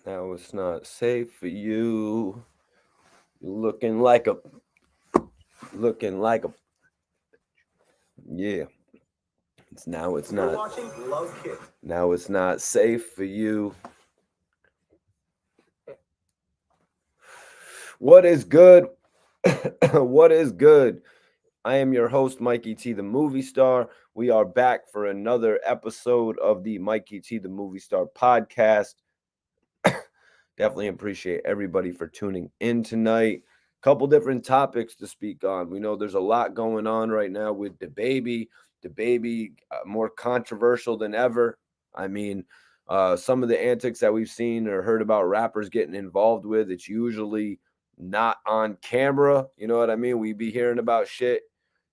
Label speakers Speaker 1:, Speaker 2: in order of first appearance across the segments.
Speaker 1: Now it's not safe for you. You're looking like a yeah. It's
Speaker 2: You're
Speaker 1: not
Speaker 2: watching Love Kit.
Speaker 1: now it's not safe for you. What is good? What is good? I am your host, Mikey T, the movie star. We are back for another episode of the Mikey T, the movie star podcast. Definitely appreciate everybody for tuning in tonight. Couple different topics to speak on. We know there's a lot going on right now with DaBaby. DaBaby more controversial than ever. I mean, some of the antics that we've seen or heard about rappers getting involved with, it's usually not on camera. You know what I mean? We be hearing about shit.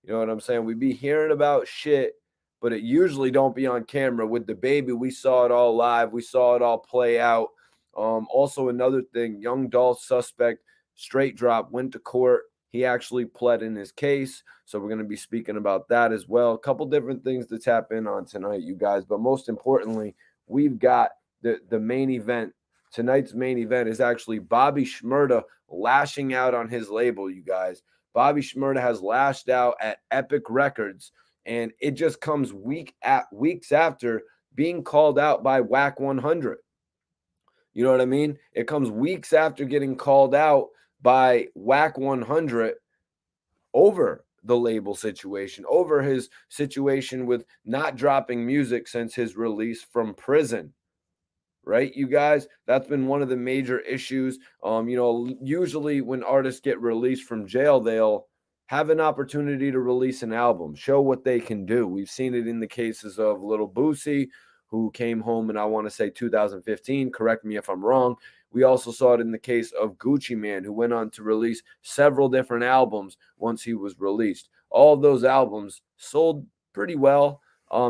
Speaker 1: You know what I'm saying? We be hearing about shit, but it usually don't be on camera. With DaBaby, we saw it all live. We saw it all play out. Also, another thing, young Dolph suspect, straight drop, went to court. He actually pled in his case. So we're going to be speaking about that as well. A couple different things to tap in on tonight, you guys. But most importantly, we've got the main event. Tonight's main event is actually Bobby Shmurda lashing out on his label, you guys. Bobby Shmurda has lashed out at Epic Records, and it just comes weeks after being called out by Whack 100. You know what I mean? It comes weeks after getting called out by Whack 100 over the label situation, over his situation with not dropping music since his release from prison. Right, you guys? That's been one of the major issues. Usually when artists get released from jail, they'll have an opportunity to release an album, show what they can do. We've seen it in the cases of Little Boosie, who came home in, I want to say, 2015. Correct me if I'm wrong. We also saw it in the case of Gucci Man, who went on to release several different albums once he was released. All of those albums sold pretty well.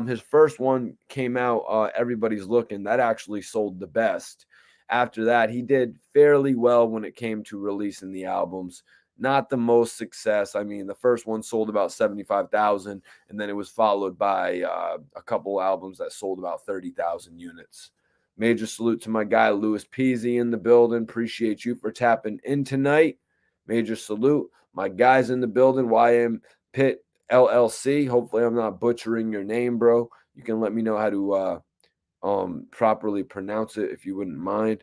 Speaker 1: His first one came out, Everybody's Looking. That actually sold the best. After that, he did fairly well when it came to releasing the albums. Not the most success. I mean, the first one sold about 75,000, and then it was followed by a couple albums that sold about 30,000 units. Major salute to my guy, Louis Peasy, in the building. Appreciate you for tapping in tonight. Major salute. My guys in the building, YM Pitt LLC. Hopefully, I'm not butchering your name, bro. You can let me know how to properly pronounce it if you wouldn't mind.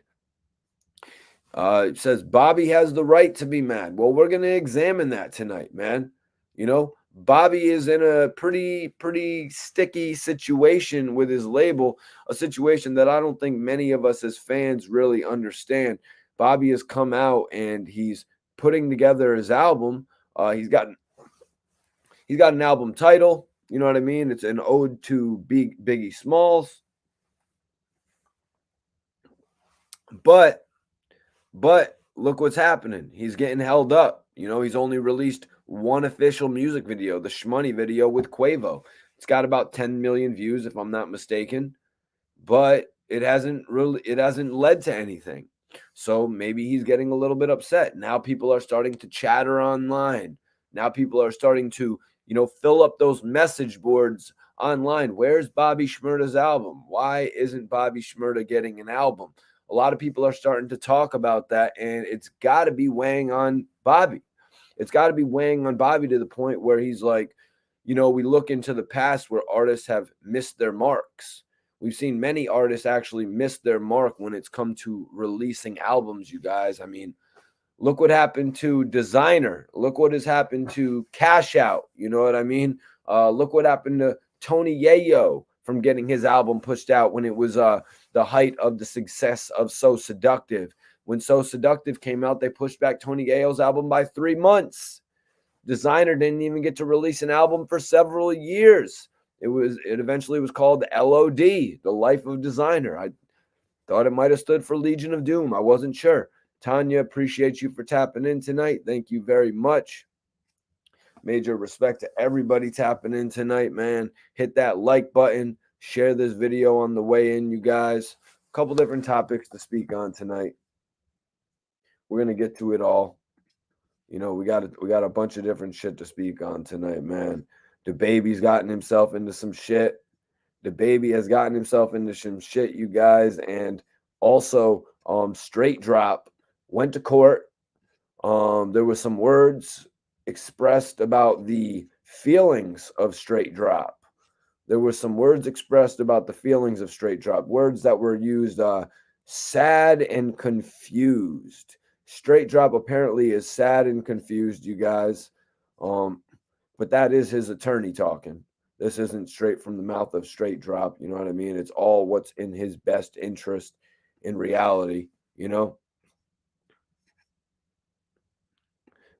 Speaker 1: It says Bobby has the right to be mad. Well, we're gonna examine that tonight, man. You know, Bobby is in a pretty sticky situation with his label, a situation that I don't think many of us as fans really understand. Bobby has come out and he's putting together his album. He's got an album title. You know what I mean? It's an ode to Biggie Smalls. But look what's happening. He's getting held up. You know, he's only released one official music video, the Shmoney video with Quavo. It's got about 10 million views, if I'm not mistaken, but it hasn't led to anything. So maybe he's getting a little bit upset. Now people are starting to chatter online. Now people are starting to, fill up those message boards online. Where's Bobby Shmurda's album? Why isn't Bobby Shmurda getting an album? A lot of people are starting to talk about that, and it's got to be weighing on Bobby. It's got to be weighing on Bobby to the point where he's like, we look into the past where artists have missed their marks. We've seen many artists actually miss their mark when it's come to releasing albums, you guys. I mean, look what happened to Designer. Look what has happened to Cash Out. You know what I mean? Look what happened to Tony Yayo from getting his album pushed out when it was the height of the success of So Seductive. When So Seductive came out, they pushed back Tony Yayo's album by 3 months. Designer didn't even get to release an album for several years. It eventually was called LOD, The Life of Designer. I thought it might have stood for Legion of Doom. I wasn't sure. Tanya, appreciate you for tapping in tonight. Thank you very much. Major respect to everybody tapping in tonight, man. Hit that like button. Share this video on the way in, you guys. A couple different topics to speak on tonight. We're gonna get to it all. We got a bunch of different shit to speak on tonight, man. DaBaby's gotten himself into some shit. DaBaby has gotten himself into some shit, you guys, and Also, Straight Drop went to court. There were some words expressed about the feelings of Straight Drop. There were some words expressed about the feelings of Straight Drop. Words that were used, sad and confused. Straight Drop apparently is sad and confused, you guys. Um, but that is his attorney talking. This isn't straight from the mouth of Straight Drop. You know what I mean? It's all what's in his best interest in reality, you know?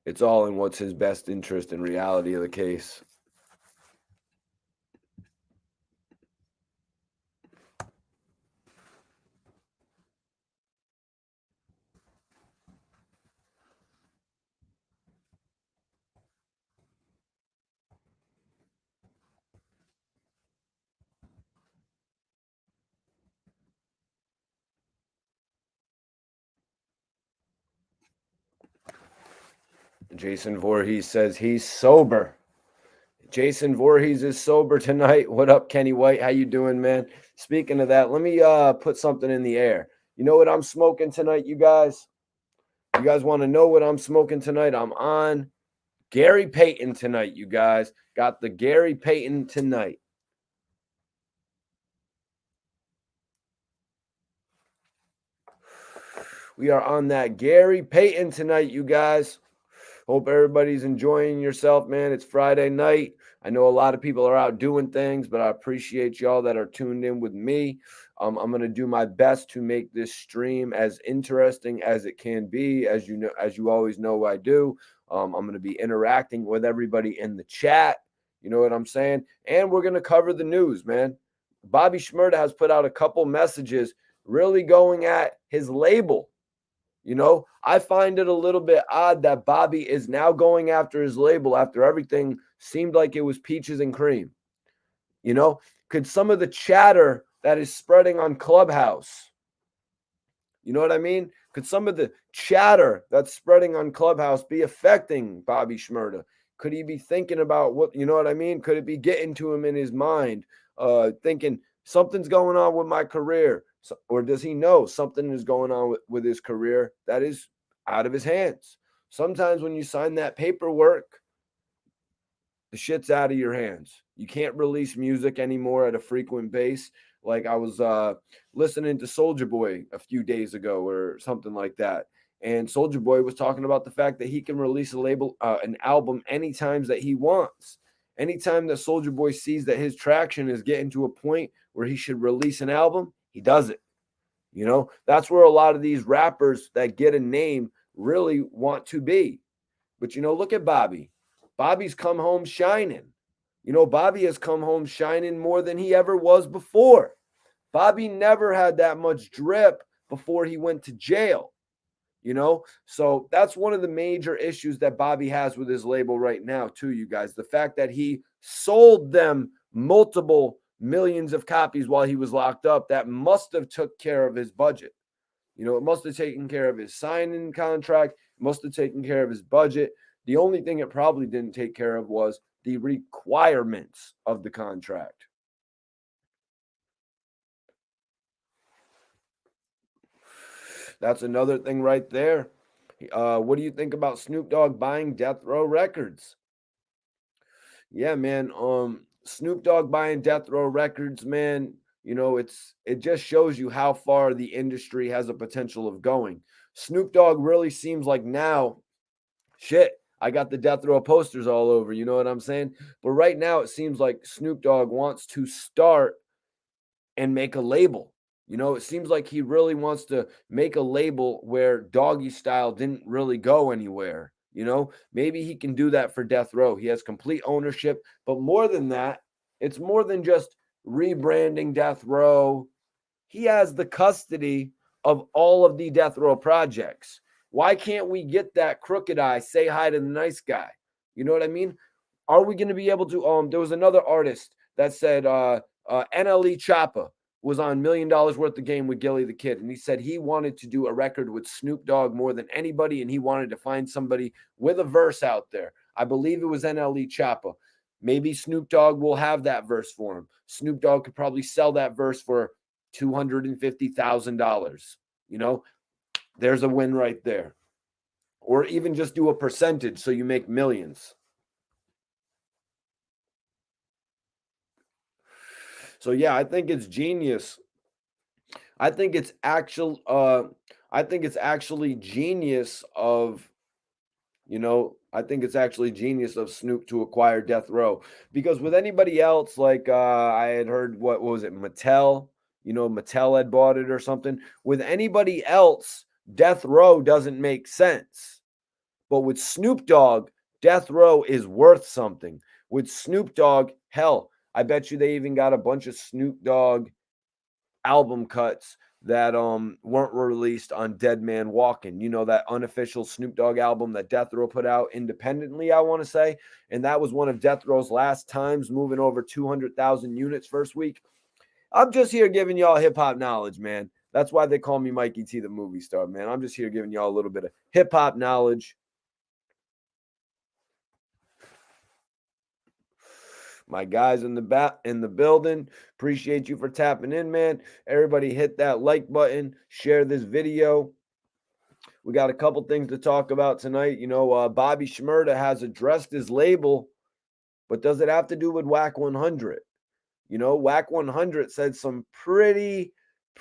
Speaker 1: It's all in what's his best interest in reality of the case. Jason Voorhees says he's sober. Jason Voorhees is sober tonight. What up, Kenny White? How you doing, man? Speaking of that, let me put something in the air. You know what I'm smoking tonight, you guys? You guys want to know what I'm smoking tonight? I'm on Gary Payton tonight, you guys. Got the Gary Payton tonight. We are on that Gary Payton tonight, you guys. Hope everybody's enjoying yourself, man. It's Friday night. I know a lot of people are out doing things, but I appreciate y'all that are tuned in with me. I'm going to do my best to make this stream as interesting as it can be. As you know, as you always know, I do. I'm going to be interacting with everybody in the chat. You know what I'm saying? And we're going to cover the news, man. Bobby Shmurda has put out a couple messages really going at his label. You know, I find it a little bit odd that Bobby is now going after his label after everything seemed like it was peaches and cream. You know, could some of the chatter that is spreading on Clubhouse, you know what I mean? Could some of the chatter that's spreading on Clubhouse be affecting Bobby Shmurda? Could he be thinking about what, you know what I mean? Could it be getting to him in his mind, thinking something's going on with my career? Or does he know something is going on with his career that is out of his hands? Sometimes when you sign that paperwork, the shit's out of your hands. You can't release music anymore at a frequent base. Like I was listening to Soulja Boy a few days ago or something like that. And Soulja Boy was talking about the fact that he can release an album anytime that he wants. Anytime that Soulja Boy sees that his traction is getting to a point where he should release an album, he does it. You know, that's where a lot of these rappers that get a name really want to be. But, you know, look at Bobby. Bobby's come home shining. You know, Bobby has come home shining more than he ever was before. Bobby never had that much drip before he went to jail. You know, so that's one of the major issues that Bobby has with his label right now, too, you guys. The fact that he sold them multiple millions of copies while he was locked up, that must have took care of his budget. You know, it must have taken care of his signing contract, must have taken care of his budget. The only thing it probably didn't take care of was the requirements of the contract. That's another thing right there. What do you think about Snoop Dogg buying Death Row Records? Yeah, man. Snoop Dogg buying Death Row Records, man. You know, it just shows you how far the industry has a potential of going. Snoop Dogg really seems like now, shit, I got the Death Row posters all over. You know what I'm saying? But right now, it seems like Snoop Dogg wants to start and make a label. You know, it seems like he really wants to make a label where Doggy Style didn't really go anywhere. You know, maybe he can do that for Death Row. He has complete ownership. But more than that, it's more than just rebranding Death Row. He has the custody of all of the Death Row projects. Why can't we get that crooked eye, say hi to the nice guy? You know what I mean? Are we going to be able to? There was another artist that said NLE Choppa was on $1 million worth of game with Gilly the Kid. And he said he wanted to do a record with Snoop Dogg more than anybody. And he wanted to find somebody with a verse out there. I believe it was NLE Choppa. Maybe Snoop Dogg will have that verse for him. Snoop Dogg could probably sell that verse for $250,000. You know, there's a win right there. Or even just do a percentage so you make millions. So yeah, I think it's genius. I think it's actually genius of, I think it's actually genius of Snoop to acquire Death Row, because with anybody else, like I had heard, what was it, Mattel? Mattel had bought it or something. With anybody else, Death Row doesn't make sense. But with Snoop Dogg, Death Row is worth something. With Snoop Dogg, hell, I bet you they even got a bunch of Snoop Dogg album cuts that weren't released on Dead Man Walking. That unofficial Snoop Dogg album that Death Row put out independently, I want to say. And that was one of Death Row's last times, moving over 200,000 units first week. I'm just here giving y'all hip hop knowledge, man. That's why they call me Mikey T, the movie star, man. I'm just here giving y'all a little bit of hip hop knowledge. My guys in the building, appreciate you for tapping in, man. Everybody hit that like button, share this video. We got a couple things to talk about tonight. Bobby Shmurda has addressed his label, but does it have to do with Whack 100? Whack 100 said some pretty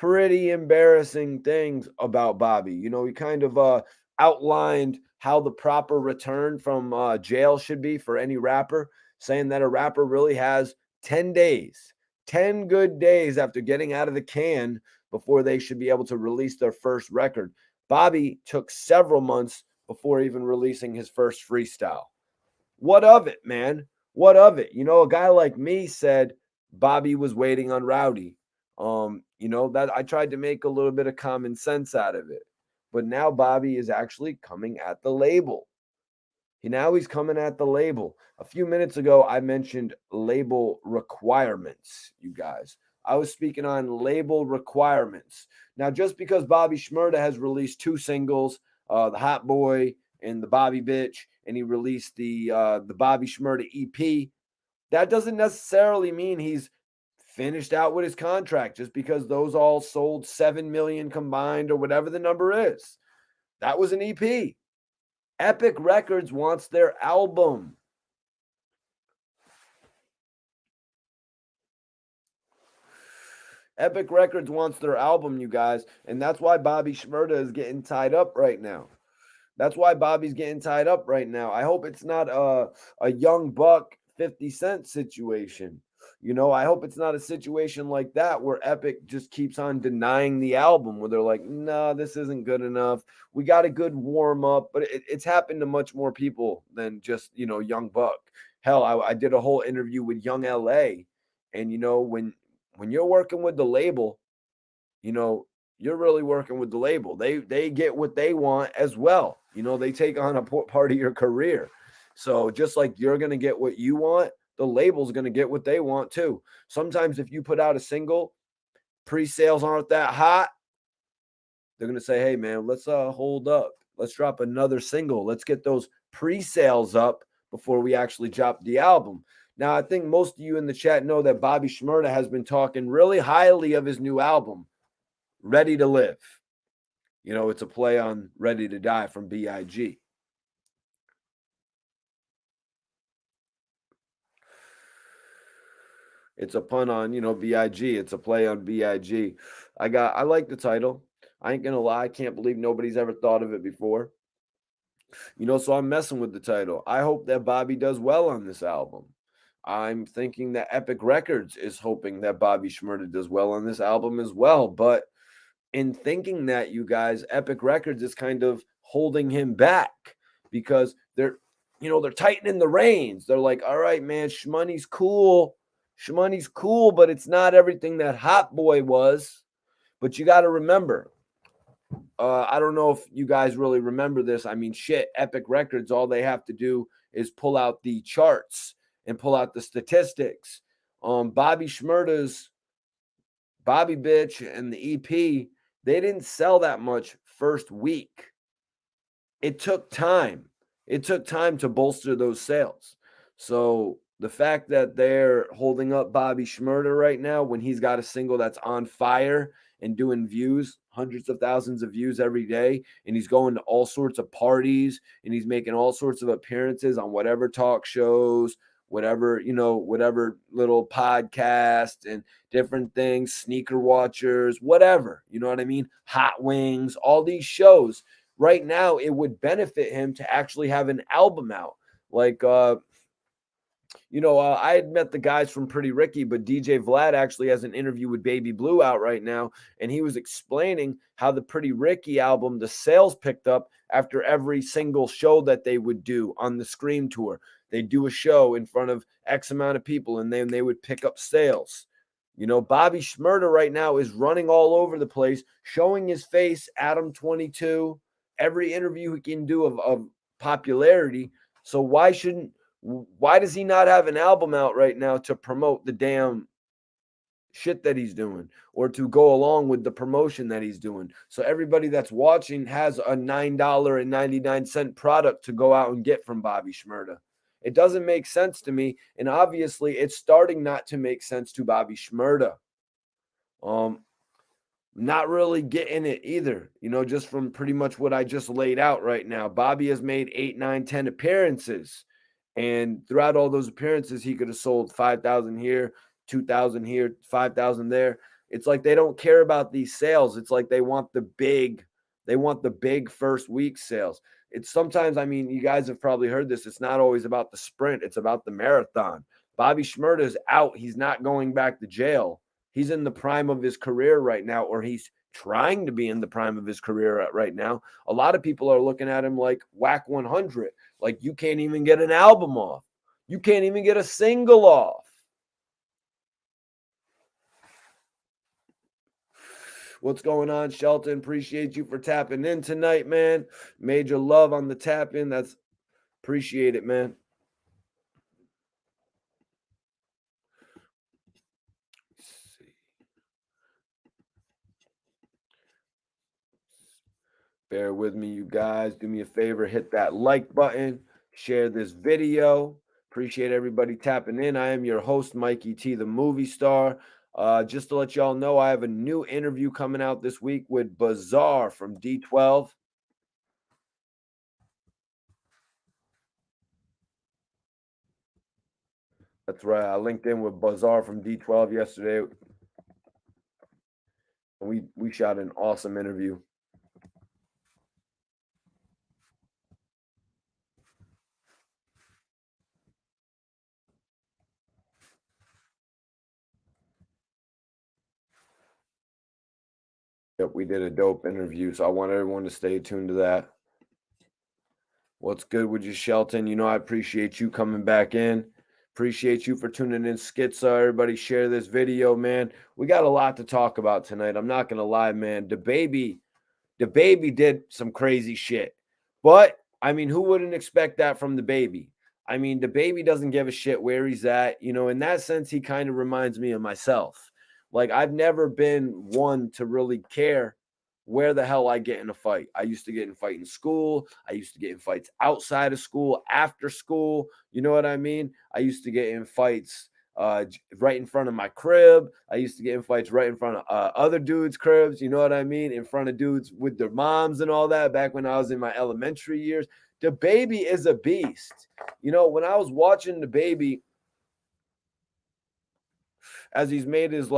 Speaker 1: embarrassing things about Bobby. He kind of outlined how the proper return from jail should be for any rapper, saying that a rapper really has 10 days, 10 good days after getting out of the can before they should be able to release their first record. Bobby took several months before even releasing his first freestyle. What of it, man? What of it? A guy like me said Bobby was waiting on Rowdy. That I tried to make a little bit of common sense out of it. But now Bobby is actually coming at the label. He's coming at the label. A few minutes ago, I mentioned label requirements, you guys. I was speaking on label requirements. Now, just because Bobby Shmurda has released 2 singles, the Hot Boy and the Bobby Bitch, and he released the Bobby Shmurda EP, that doesn't necessarily mean he's finished out with his contract, just because those all sold 7 million combined or whatever the number is. That was an EP. Epic Records wants their album. Epic Records wants their album, you guys, and that's why Bobby Shmurda is getting tied up right now. That's why Bobby's getting tied up right now. I hope it's not a Young Buck 50 Cent situation. I hope it's not a situation like that where Epic just keeps on denying the album, where they're like, no, this isn't good enough. We got a good warm up, but it's happened to much more people than just, Young Buck. Hell, I did a whole interview with Young LA, and when you're working with the label, you're really working with the label. They get what they want as well. They take on a part of your career. So just like you're going to get what you want, the label's going to get what they want too. Sometimes if you put out a single, pre-sales aren't that hot, they're going to say, hey man, let's hold up. Let's drop another single. Let's get those pre-sales up before we actually drop the album. Now, I think most of you in the chat know that Bobby Shmurda has been talking really highly of his new album, Ready to Live. It's a play on Ready to Die from B.I.G. It's a pun on, B.I.G. It's a play on B.I.G. I like the title. I ain't gonna lie, I can't believe nobody's ever thought of it before. So I'm messing with the title. I hope that Bobby does well on this album. I'm thinking that Epic Records is hoping that Bobby Shmurda does well on this album as well. But in thinking that, you guys, Epic Records is kind of holding him back because they're tightening the reins. They're like, all right, man, Shmoney's cool, but it's not everything that Hot Boy was. But you got to remember, I don't know if you guys really remember this. I mean, shit, Epic Records, all they have to do is pull out the charts and pull out the statistics. Bobby Shmurda's Bobby Bitch and the EP, they didn't sell that much first week. It took time. It took time to bolster those sales. So The fact that they're holding up Bobby Shmurda right now when he's got a single that's on fire and doing views, hundreds of thousands of views every day, and he's going to all sorts of parties and he's making all sorts of appearances on whatever talk shows, whatever, whatever little podcast and different things, sneaker watchers, whatever, you know what I mean? Hot Wings, all these shows. Right now, it would benefit him to actually have an album out. Like, I had met the guys from Pretty Ricky, but DJ Vlad actually has an interview with Baby Blue out right now. And he was explaining how the Pretty Ricky album, the sales picked up after every single show that they would do on the Scream tour. They'd do a show in front of X amount of people, and then they would pick up sales. Bobby Shmurda right now is running all over the place, showing his face, Adam 22, every interview he can do of popularity. So why does he not have an album out right now to promote the damn shit that he's doing or to go along with the promotion that he's doing? So everybody that's watching has a $9.99 product to go out and get from Bobby Shmurda. It doesn't make sense to me. And obviously it's starting not to make sense to Bobby Shmurda. Not really getting it either, just from pretty much what I just laid out right now. Bobby has made 8, 9, 10 appearances. And throughout all those appearances, he could have sold 5,000 here, 2,000 here, 5,000 there. It's like they don't care about these sales. It's like they want the big first week sales. It's sometimes, you guys have probably heard this. It's not always about the sprint. It's about the marathon. Bobby Shmurda is out. He's not going back to jail. He's in the prime of his career right now, or he's trying to be in the prime of his career right now. A lot of people are looking at him like whack 100. Like, you can't even get an album off. You can't even get a single off. What's going on, Shelton? Appreciate you for tapping in tonight, man. Major love on the tap in. That's appreciate it, man. Bear with me, you guys. Do me a favor, hit that like button, share this video. Appreciate everybody tapping in. I am your host, Mikey T, the movie star. Just to let y'all know, I have a new interview coming out this week with Bazaar from D12. That's right. I linked in with Bazaar from D12 yesterday. And we shot an awesome interview. Yep, we did a dope interview. So I want everyone to stay tuned to that. What's good with you, Shelton? I appreciate you coming back in. Appreciate you for tuning in, Schizo. Everybody share this video, man. We got a lot to talk about tonight. I'm not going to lie, man. DaBaby did some crazy shit. But, who wouldn't expect that from DaBaby? DaBaby doesn't give a shit where he's at. In that sense, he kind of reminds me of myself. Like, I've never been one to really care where the hell I get in a fight. I used to get in fight in school. I used to get in fights outside of school, after school. You know what I mean? I used to get in fights right in front of my crib. I used to get in fights right in front of other dudes' cribs. You know what I mean? In front of dudes with their moms and all that back when I was in my elementary years. DaBaby is a beast. When I was watching DaBaby as he's made his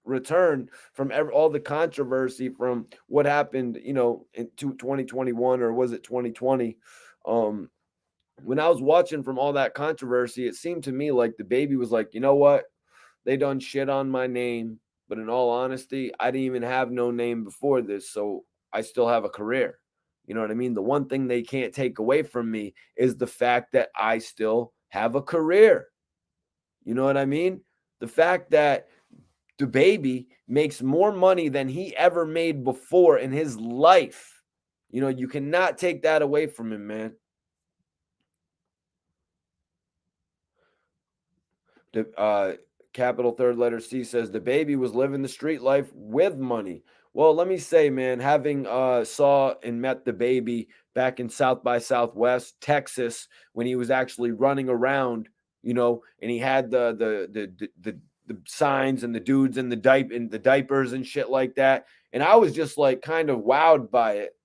Speaker 1: return from all the controversy from what happened, in 2021, or was it 2020? When I was watching from all that controversy, it seemed to me like DaBaby was like, you know what? They done shit on my name, but in all honesty, I didn't even have no name before this, so I still have a career. You know what I mean? The one thing they can't take away from me is the fact that I still have a career. You know what I mean? The fact that DaBaby makes more money than he ever made before in his life. You cannot take that away from him, man. The capital third letter C says DaBaby was living the street life with money. Well, let me say, man, having saw and met DaBaby back in South by Southwest, Texas, when he was actually running around and he had the signs and the dudes in the diapers and shit like that. And I was just like kind of wowed by it,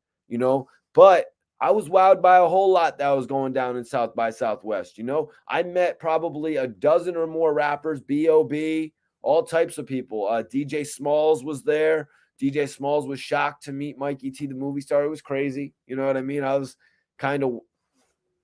Speaker 1: but I was wowed by a whole lot that was going down in South by Southwest. I met probably a dozen or more rappers, B.O.B., all types of people. DJ Smalls was there. DJ Smalls was shocked to meet Mikey T, the movie star. It was crazy. You know what I mean? I was kind of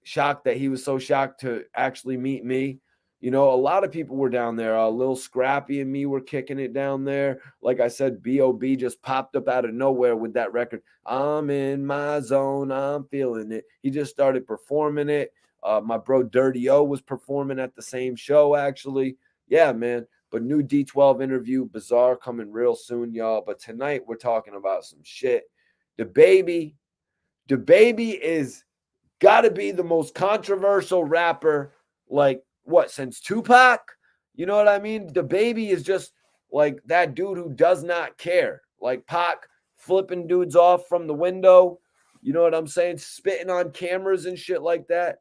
Speaker 1: shocked that he was so shocked to actually meet me. A lot of people were down there. Lil Scrappy and me were kicking it down there. Like I said, B.O.B. just popped up out of nowhere with that record. I'm in my zone. I'm feeling it. He just started performing it. My bro Dirty O was performing at the same show, actually. Yeah, man. But new D12 interview, Bizarre, coming real soon, y'all. But tonight we're talking about some shit. DaBaby is got to be the most controversial rapper, like what, since Tupac? You know what I mean? DaBaby is just like that dude who does not care. Like Pac flipping dudes off from the window. You know what I'm saying? Spitting on cameras and shit like that.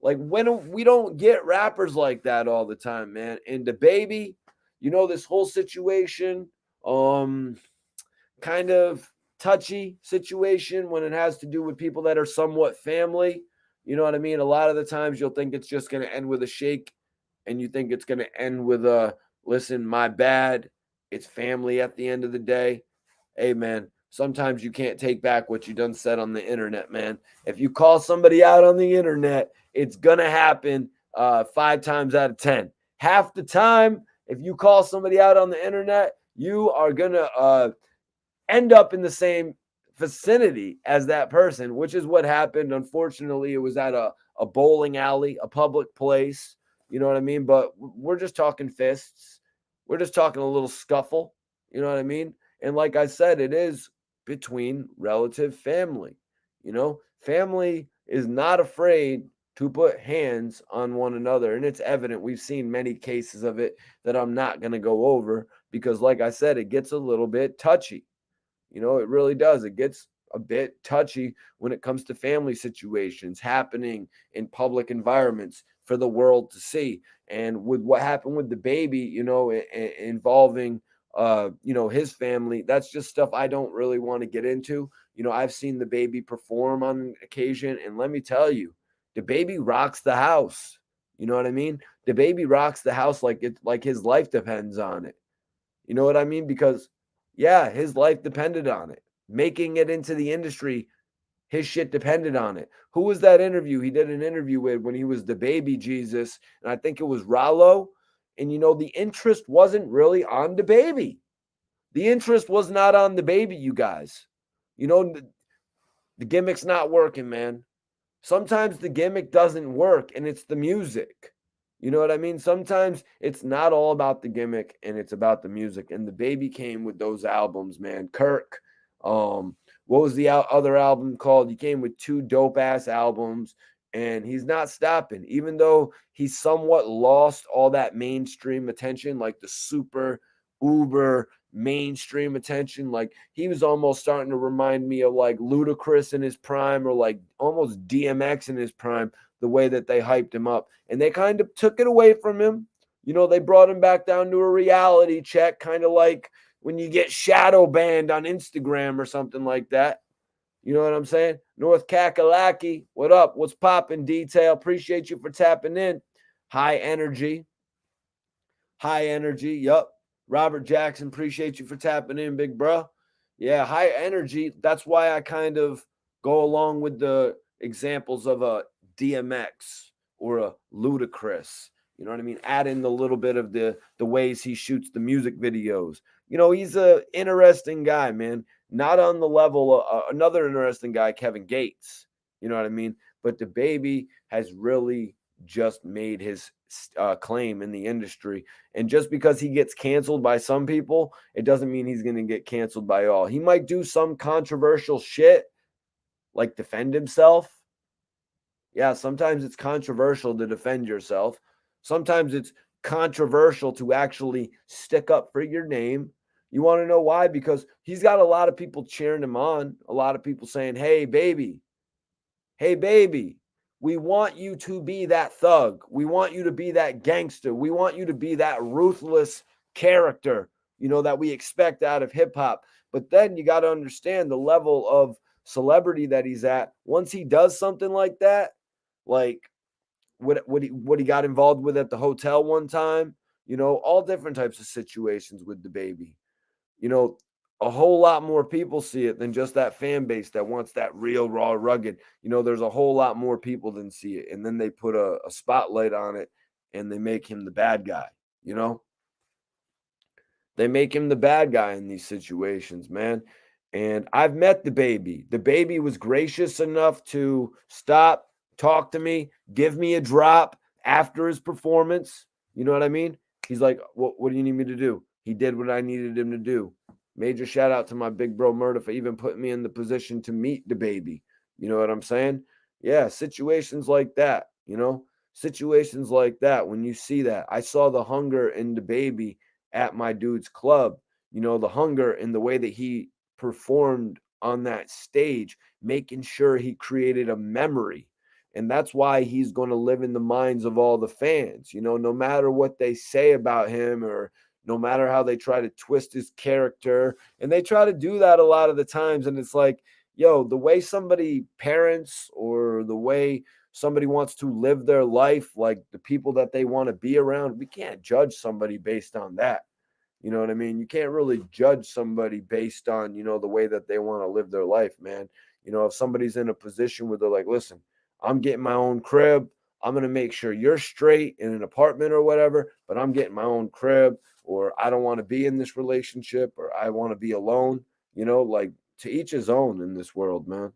Speaker 1: Like when we don't get rappers like that all the time, man. And DaBaby, this whole situation, kind of touchy situation when it has to do with people that are somewhat family. You know what I mean? A lot of the times you'll think it's just going to end with a shake, and you think it's going to end with a listen, my bad. It's family at the end of the day. Hey, man, sometimes you can't take back what you done said on the internet, man. If you call somebody out on the internet, it's going to happen 5 times out of 10. Half the time, if you call somebody out on the internet, you are going to end up in the same vicinity as that person, which is what happened. Unfortunately, it was at a bowling alley, a public place. You know what I mean? But we're just talking fists. We're just talking a little scuffle. You know what I mean? And like I said, it is between relative family. Family is not afraid to put hands on one another. And it's evident. We've seen many cases of it that I'm not going to go over because, like I said, it gets a little bit touchy. It really does. It gets a bit touchy when it comes to family situations happening in public environments for the world to see. And with what happened with DaBaby, involving, his family, that's just stuff I don't really want to get into. I've seen DaBaby perform on occasion, and let me tell you, DaBaby rocks the house. You know what I mean? DaBaby rocks the house like his life depends on it. You know what I mean? Because yeah, his life depended on it. Making it into the industry, his shit depended on it. Who was that interview? He did an interview with when he was DaBaby Jesus, and I think it was Rollo. And the interest wasn't really on DaBaby. The interest was not on DaBaby, you guys. The gimmick's not working, man. Sometimes the gimmick doesn't work, and it's the music. You know what I mean? Sometimes it's not all about the gimmick and it's about the music. And DaBaby came with those albums, man. Kirk. What was the other album called? He came with 2 dope ass albums, and he's not stopping. Even though he somewhat lost all that mainstream attention, like the super uber mainstream attention. Like he was almost starting to remind me of like Ludacris in his prime, or like almost DMX in his prime, the way that they hyped him up. And they kind of took it away from him. They brought him back down to a reality check, kind of like when you get shadow banned on Instagram or something like that. You know what I'm saying? North Kakalaki, what up? What's popping, Detail? Appreciate you for tapping in. High energy. Yup. Robert Jackson, appreciate you for tapping in, big bro. Yeah, high energy. That's why I kind of go along with the examples of a DMX or a Ludacris. You know what I mean? Add in a little bit of the ways he shoots the music videos. He's a interesting guy, man. Not on the level of another interesting guy, Kevin Gates. You know what I mean? But DaBaby has really just made his claim in the industry. And just because he gets canceled by some people, it doesn't mean he's going to get canceled by all. He might do some controversial shit, like defend himself. Yeah, sometimes it's controversial to defend yourself. Sometimes it's controversial to actually stick up for your name. You want to know why? Because he's got a lot of people cheering him on, a lot of people saying, hey, baby, We want you to be that thug. We want you to be that gangster. We want you to be that ruthless character, that we expect out of hip hop. But then you got to understand the level of celebrity that he's at. Once he does something like that, like what he got involved with at the hotel one time, all different types of situations with DaBaby. You know, a whole lot more people see it than just that fan base that wants that real raw rugged. There's a whole lot more people than see it, and then they put a spotlight on it and they make him the bad guy. You know, they make him the bad guy in these situations, man. And I've met DaBaby. DaBaby was gracious enough to stop, talk to me, give me a drop after his performance. You know what I mean? He's like, what do you need me to do? He did what I needed him to do. Major shout out to my big bro Murda for even putting me in the position to meet DaBaby. You know what I'm saying? Yeah, situations like that, situations like that. When you see that, I saw the hunger in DaBaby at my dude's club. The hunger in the way that he performed on that stage, making sure he created a memory. And that's why he's going to live in the minds of all the fans, no matter what they say about him or no matter how they try to twist his character. And they try to do that a lot of the times. And it's like, yo, the way somebody parents or the way somebody wants to live their life, like the people that they want to be around, we can't judge somebody based on that. You know what I mean? You can't really judge somebody based on, the way that they want to live their life, man. If somebody's in a position where they're like, listen, I'm getting my own crib. I'm going to make sure you're straight in an apartment or whatever, but I'm getting my own crib, or I don't want to be in this relationship, or I want to be alone, like to each his own in this world, man.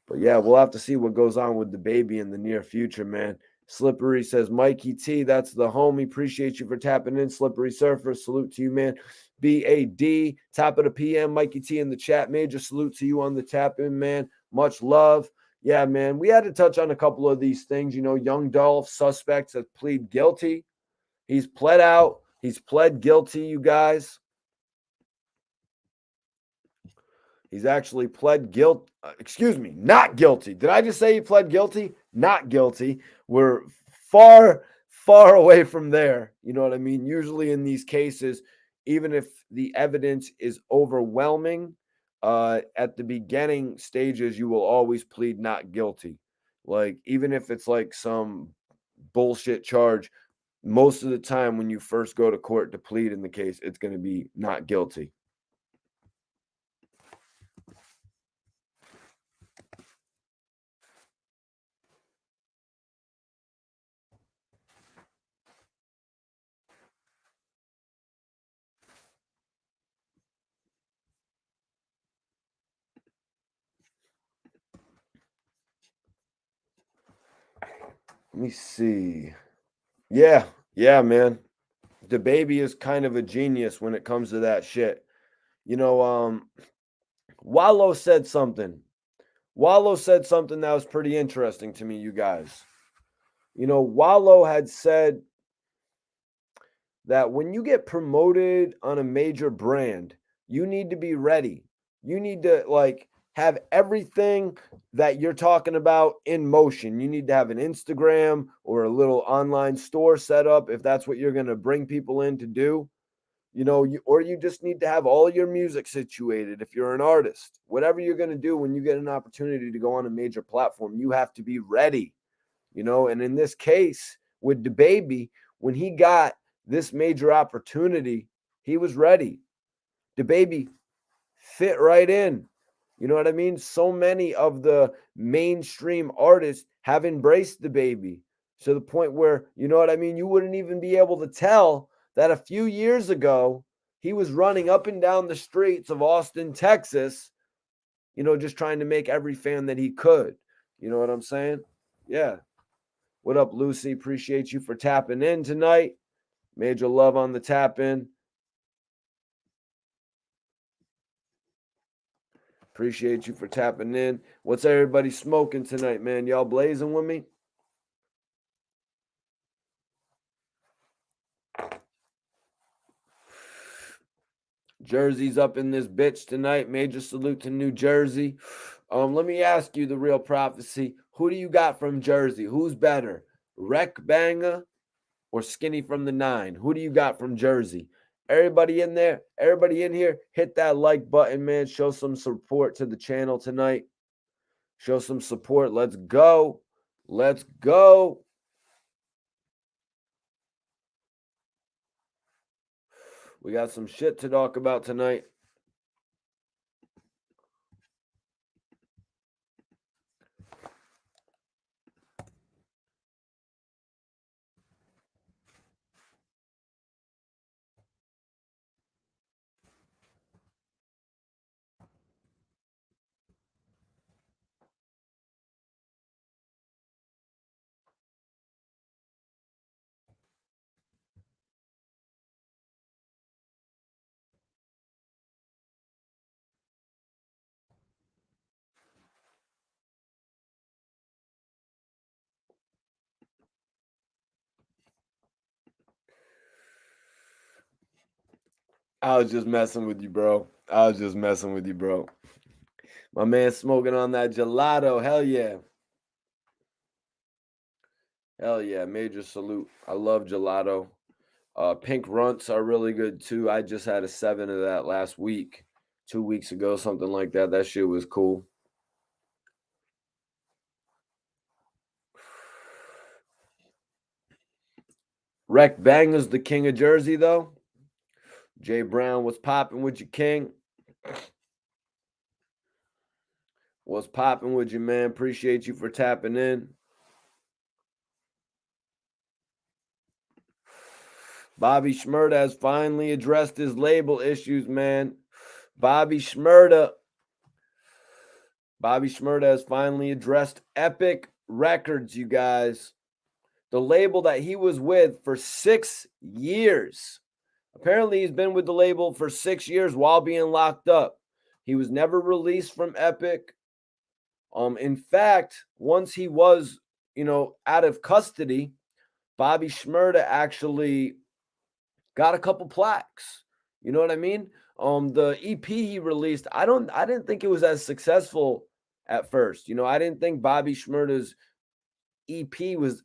Speaker 1: But yeah, we'll have to see what goes on with DaBaby in the near future, man. Slippery says, Mikey T, that's the homie. Appreciate you for tapping in. Slippery Surfer, salute to you, man. BAD, top of the PM. Mikey T in the chat. Major salute to you on the tap in, man. Much love. Yeah, man. We had to touch on a couple of these things. Young Dolph, suspects have plead guilty. He's pled out. He's pled guilty, you guys. He's actually pled guilt. Not guilty. Did I just say he pled guilty? Not guilty. We're far, far away from there. You know what I mean? Usually in these cases, even if the evidence is overwhelming, at the beginning stages, you will always plead not guilty. Like, even if it's like some bullshit charge, most of the time when you first go to court to plead in the case, it's going to be not guilty. Let me see. Yeah, man. DaBaby is kind of a genius when it comes to that shit. Wallow said something. Wallow said something that was pretty interesting to me, you guys. Wallow had said that when you get promoted on a major brand, you need to be ready. You need to have everything that you're talking about in motion. You need to have an Instagram or a little online store set up if that's what you're going to bring people in to do. Or you just need to have all your music situated if you're an artist. Whatever you're going to do when you get an opportunity to go on a major platform, you have to be ready. And in this case with DaBaby, when he got this major opportunity, he was ready. DaBaby fit right in. You know what I mean? So many of the mainstream artists have embraced DaBaby to the point where, you know what I mean? You wouldn't even be able to tell that a few years ago, he was running up and down the streets of Austin, Texas, just trying to make every fan that he could. You know what I'm saying? Yeah. What up, Lucy? Appreciate you for tapping in tonight. Major love on the tap in. Appreciate you for tapping in. What's everybody smoking tonight, man? Y'all blazing with me? Jersey's up in this bitch tonight. Major salute to New Jersey. Let me ask you the real prophecy. Who do you got from Jersey? Who's better, Wreck Banger or Skinny from the Nine? Who do you got from Jersey? Everybody in there, everybody in here, hit that like button, man. Show some support to the channel tonight. Show some support. Let's go. Let's go. We got some shit to talk about tonight. I was just messing with you, bro. I was just messing with you, bro. My man smoking on that gelato. Hell yeah. Hell yeah. Major salute. I love gelato. Pink runts are really good too. I just had a 7 of that last week, 2 weeks ago, something like that. That shit was cool. Wreck Banger's the king of Jersey, though. Jay Brown, what's popping with you, king? What's popping with you, man? Appreciate you for tapping in. Bobby Shmurda has finally addressed his label issues, man. Bobby Shmurda has finally addressed Epic Records, you guys. The label that he was with for 6 years. Apparently, he's been with the label for 6 years while being locked up. He was never released from Epic. In fact, once he was, out of custody, Bobby Shmurda actually got a couple plaques. You know what I mean? The EP he released, I didn't think it was as successful at first. I didn't think Bobby Shmurda's EP was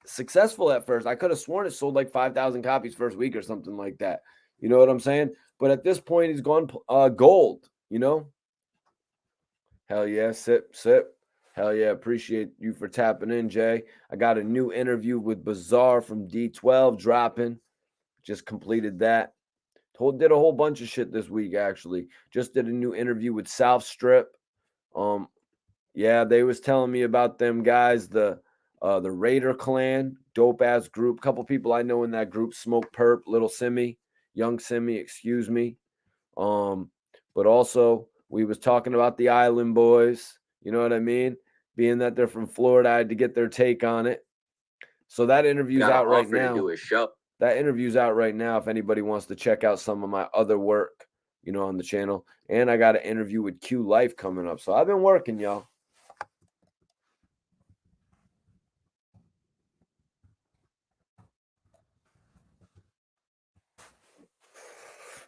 Speaker 1: successful at first. I could have sworn it sold like 5,000 copies first week or something like that. You know what I'm saying? But at this point, he's gone gold. Hell yeah, sip. Hell yeah, appreciate you for tapping in, Jay. I got a new interview with Bizarre from D12 dropping. Just completed that. Did a whole bunch of shit this week, actually. Just did a new interview with South Strip. Yeah, they was telling me about them guys, the Raider Clan, dope ass group. Couple people I know in that group: Smoke Perp, Little Simmy, Young Simmy, excuse me. But also we was talking about the Island Boys. You know what I mean? Being that they're from Florida, I had to get their take on it. So that interview's out right now. To do a show. That interview's out right now if anybody wants to check out some of my other work, on the channel. And I got an interview with Q Life coming up. So I've been working, y'all.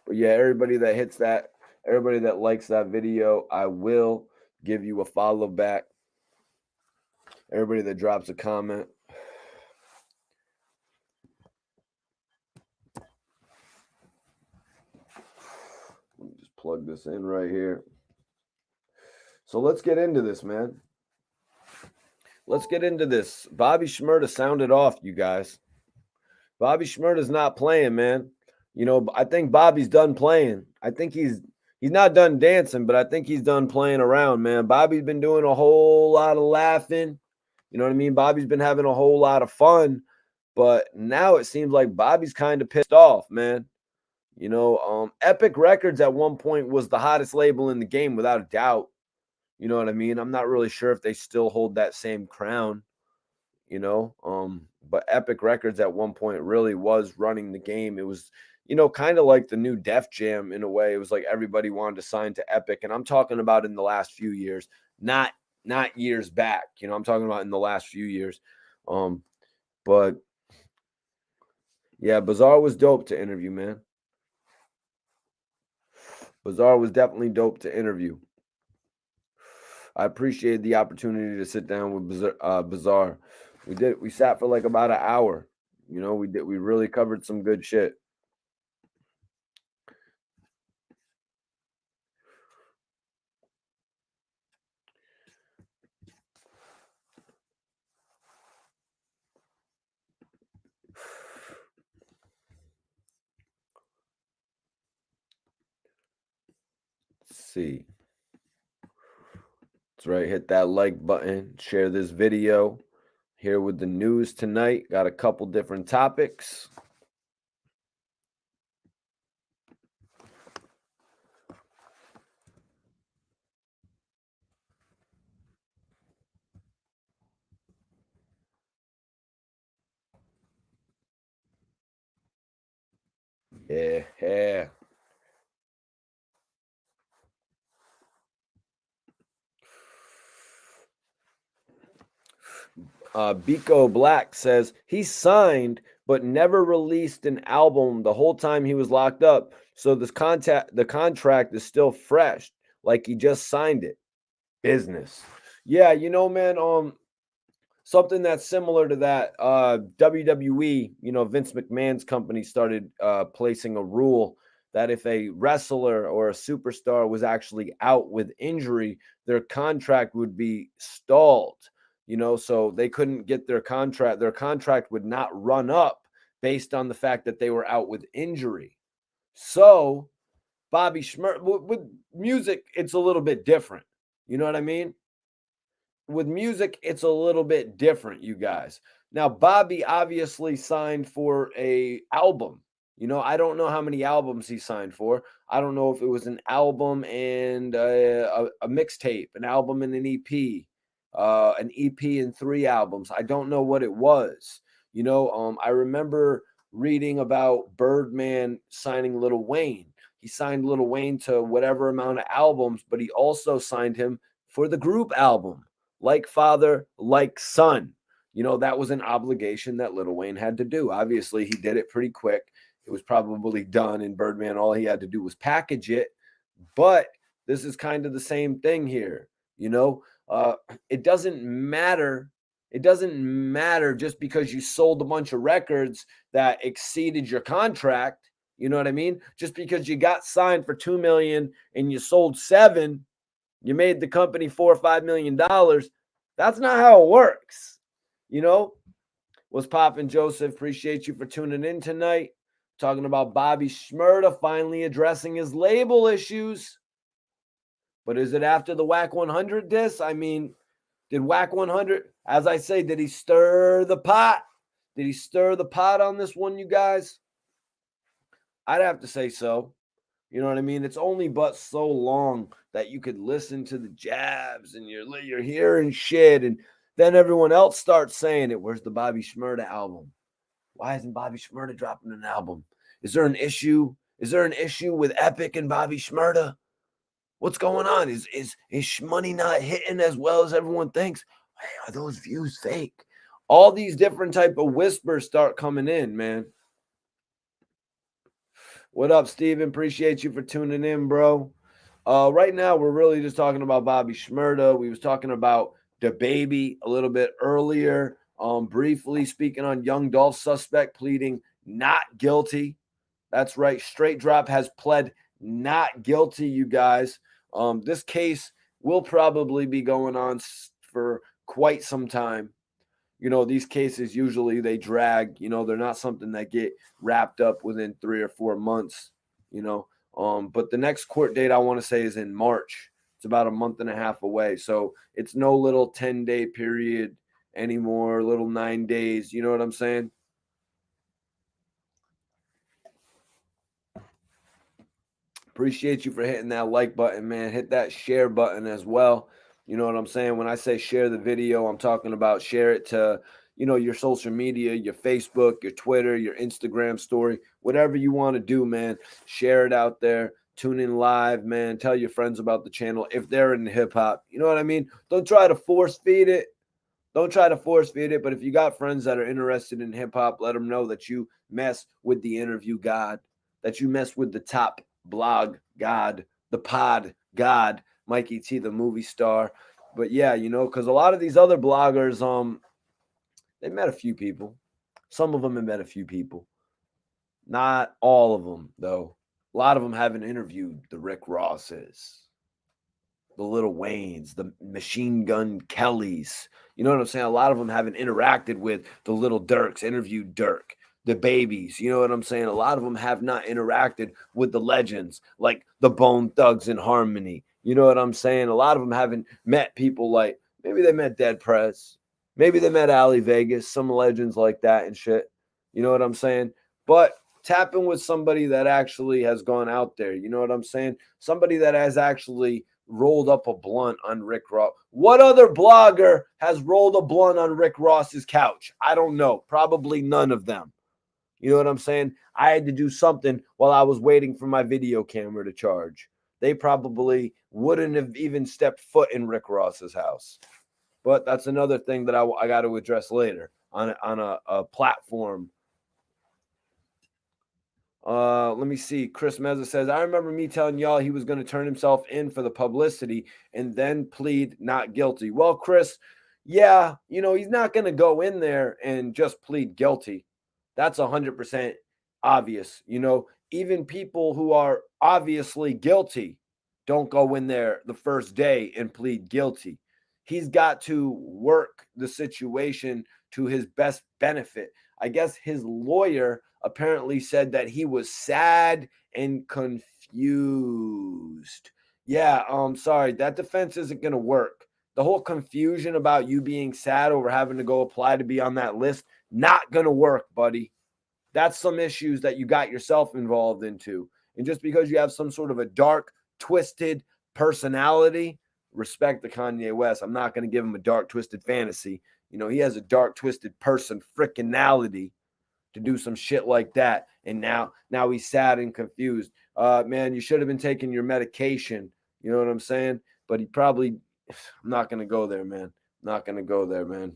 Speaker 1: But yeah, everybody that likes that video, I will give you a follow back. Everybody that drops a comment. Let me just plug this in right here. So let's get into this, man. Let's get into this. Bobby Shmurda sounded off, you guys. Bobby Shmurda's not playing, man. I think Bobby's done playing. I think he's not done dancing, but I think he's done playing around, man. Bobby's been doing a whole lot of laughing. You know what I mean? Bobby's been having a whole lot of fun, but now it seems like Bobby's kind of pissed off, man. Epic Records at one point was the hottest label in the game without a doubt. You know what I mean? I'm not really sure if they still hold that same crown, but Epic Records at one point really was running the game. It was, kind of like the new Def Jam in a way. It was like everybody wanted to sign to Epic, and I'm talking about in the last few years, not years back. I'm talking about in the last few years. But yeah, Bizarre was dope to interview, man. Bizarre was definitely dope to interview. I appreciated the opportunity to sit down with Bizarre. We sat for like about an hour. We really covered some good shit. Let's see. That's right. Hit that like button. Share this video. Here with the news tonight. Got a couple different topics. Yeah. Biko Black says he signed but never released an album the whole time he was locked up. So the contract is still fresh, like he just signed it. Business. Yeah, man, something that's similar to that, WWE, Vince McMahon's company started placing a rule that if a wrestler or a superstar was actually out with injury, their contract would be stalled, so they couldn't get their contract would not run up based on the fact that they were out with injury. So Bobby Shmurda, with music, it's a little bit different. You know what I mean? With music, it's a little bit different, you guys. Now, Bobby obviously signed for a album. I don't know how many albums he signed for. I don't know if it was an album and a mixtape, an album and an EP, an EP and 3 albums. I don't know what it was. I remember reading about Birdman signing Lil Wayne. He signed Lil Wayne to whatever amount of albums, but he also signed him for the group album. Like father, like son. That was an obligation that Lil Wayne had to do. Obviously, he did it pretty quick. It was probably done in Birdman. All he had to do was package it. But this is kind of the same thing here. It doesn't matter. It doesn't matter just because you sold a bunch of records that exceeded your contract. You know what I mean? Just because you got signed for 2 million and you sold 7, you made the company $4 or $5 million. That's not how it works. What's poppin', Joseph? Appreciate you for tuning in tonight. Talking about Bobby Shmurda finally addressing his label issues. But is it after the Whack 100 diss? I mean, did Whack 100, as I say, did he stir the pot? Did he stir the pot on this one, you guys? I'd have to say so. You know what I mean? It's only but so long that you could listen to the jabs and you're hearing shit, and then everyone else starts saying it. Where's the Bobby Shmurda album? Why isn't Bobby Shmurda dropping an album? Is there an issue? Is there an issue with Epic and Bobby Shmurda? What's going on? Is money not hitting as well as everyone thinks? Hey, are those views fake? All these different type of whispers start coming in, man. What up, Steven? Appreciate you for tuning in, bro. Right now, we're really just talking about Bobby Shmurda. We was talking about DaBaby a little bit earlier. Briefly speaking on young Dolph suspect pleading not guilty. That's right. Straight Drop has pled not guilty, you guys. This case will probably be going on for quite some time. These cases usually they drag, they're not something that get wrapped up within 3 or 4 months, but the next court date I want to say is in March. It's about a month and a half away. So it's no little 10-day period anymore, little 9 days. You know what I'm saying? Appreciate you for hitting that like button, man. Hit that share button as well. You know what I'm saying? When I say share the video, I'm talking about share it to, your social media, your Facebook, your Twitter, your Instagram story, whatever you want to do, man. Share it out there. Tune in live, man. Tell your friends about the channel if they're in hip hop. You know what I mean? Don't try to force feed it. Don't try to force feed it. But if you got friends that are interested in hip hop, let them know that you mess with the interview god, that you mess with the top blog god, the pod god, Mikey T, the movie star. But yeah, because a lot of these other bloggers, they met a few people. Some of them have met a few people. Not all of them, though. A lot of them haven't interviewed the Rick Rosses, the Little Waynes, the Machine Gun Kellys. You know what I'm saying? A lot of them haven't interacted with the Little Dirks, interviewed Dirk, the Babies. You know what I'm saying? A lot of them have not interacted with the legends like the Bone Thugs and Harmony. You know what I'm saying? A lot of them haven't met people like maybe they met Dead Prez, maybe they met Ali Vegas, some legends like that and shit. You know what I'm saying? But tapping with somebody that actually has gone out there. You know what I'm saying? Somebody that has actually rolled up a blunt on Rick Ross. What other blogger has rolled a blunt on Rick Ross's couch? I don't know. Probably none of them. You know what I'm saying? I had to do something while I was waiting for my video camera to charge. They probably wouldn't have even stepped foot in Rick Ross's house. But that's another thing that I got to address later on a platform. Let me see. Chris Meza says, I remember me telling y'all he was going to turn himself in for the publicity and then plead not guilty. Well, Chris, yeah, he's not going to go in there and just plead guilty. That's 100% obvious. Even people who are obviously guilty don't go in there the first day and plead guilty. He's got to work the situation to his best benefit. I guess his lawyer apparently said that he was sad and confused. Yeah, sorry, that defense isn't going to work. The whole confusion about you being sad over having to go apply to be on that list, not going to work, buddy. That's some issues that you got yourself involved into. And just because you have some sort of a dark, twisted personality, respect the Kanye West. I'm not going to give him a dark, twisted fantasy. He has a dark, twisted person frickinality to do some shit like that. And now he's sad and confused. Man, you should have been taking your medication. You know what I'm saying? But I'm not going to go there, man. Not going to go there, man.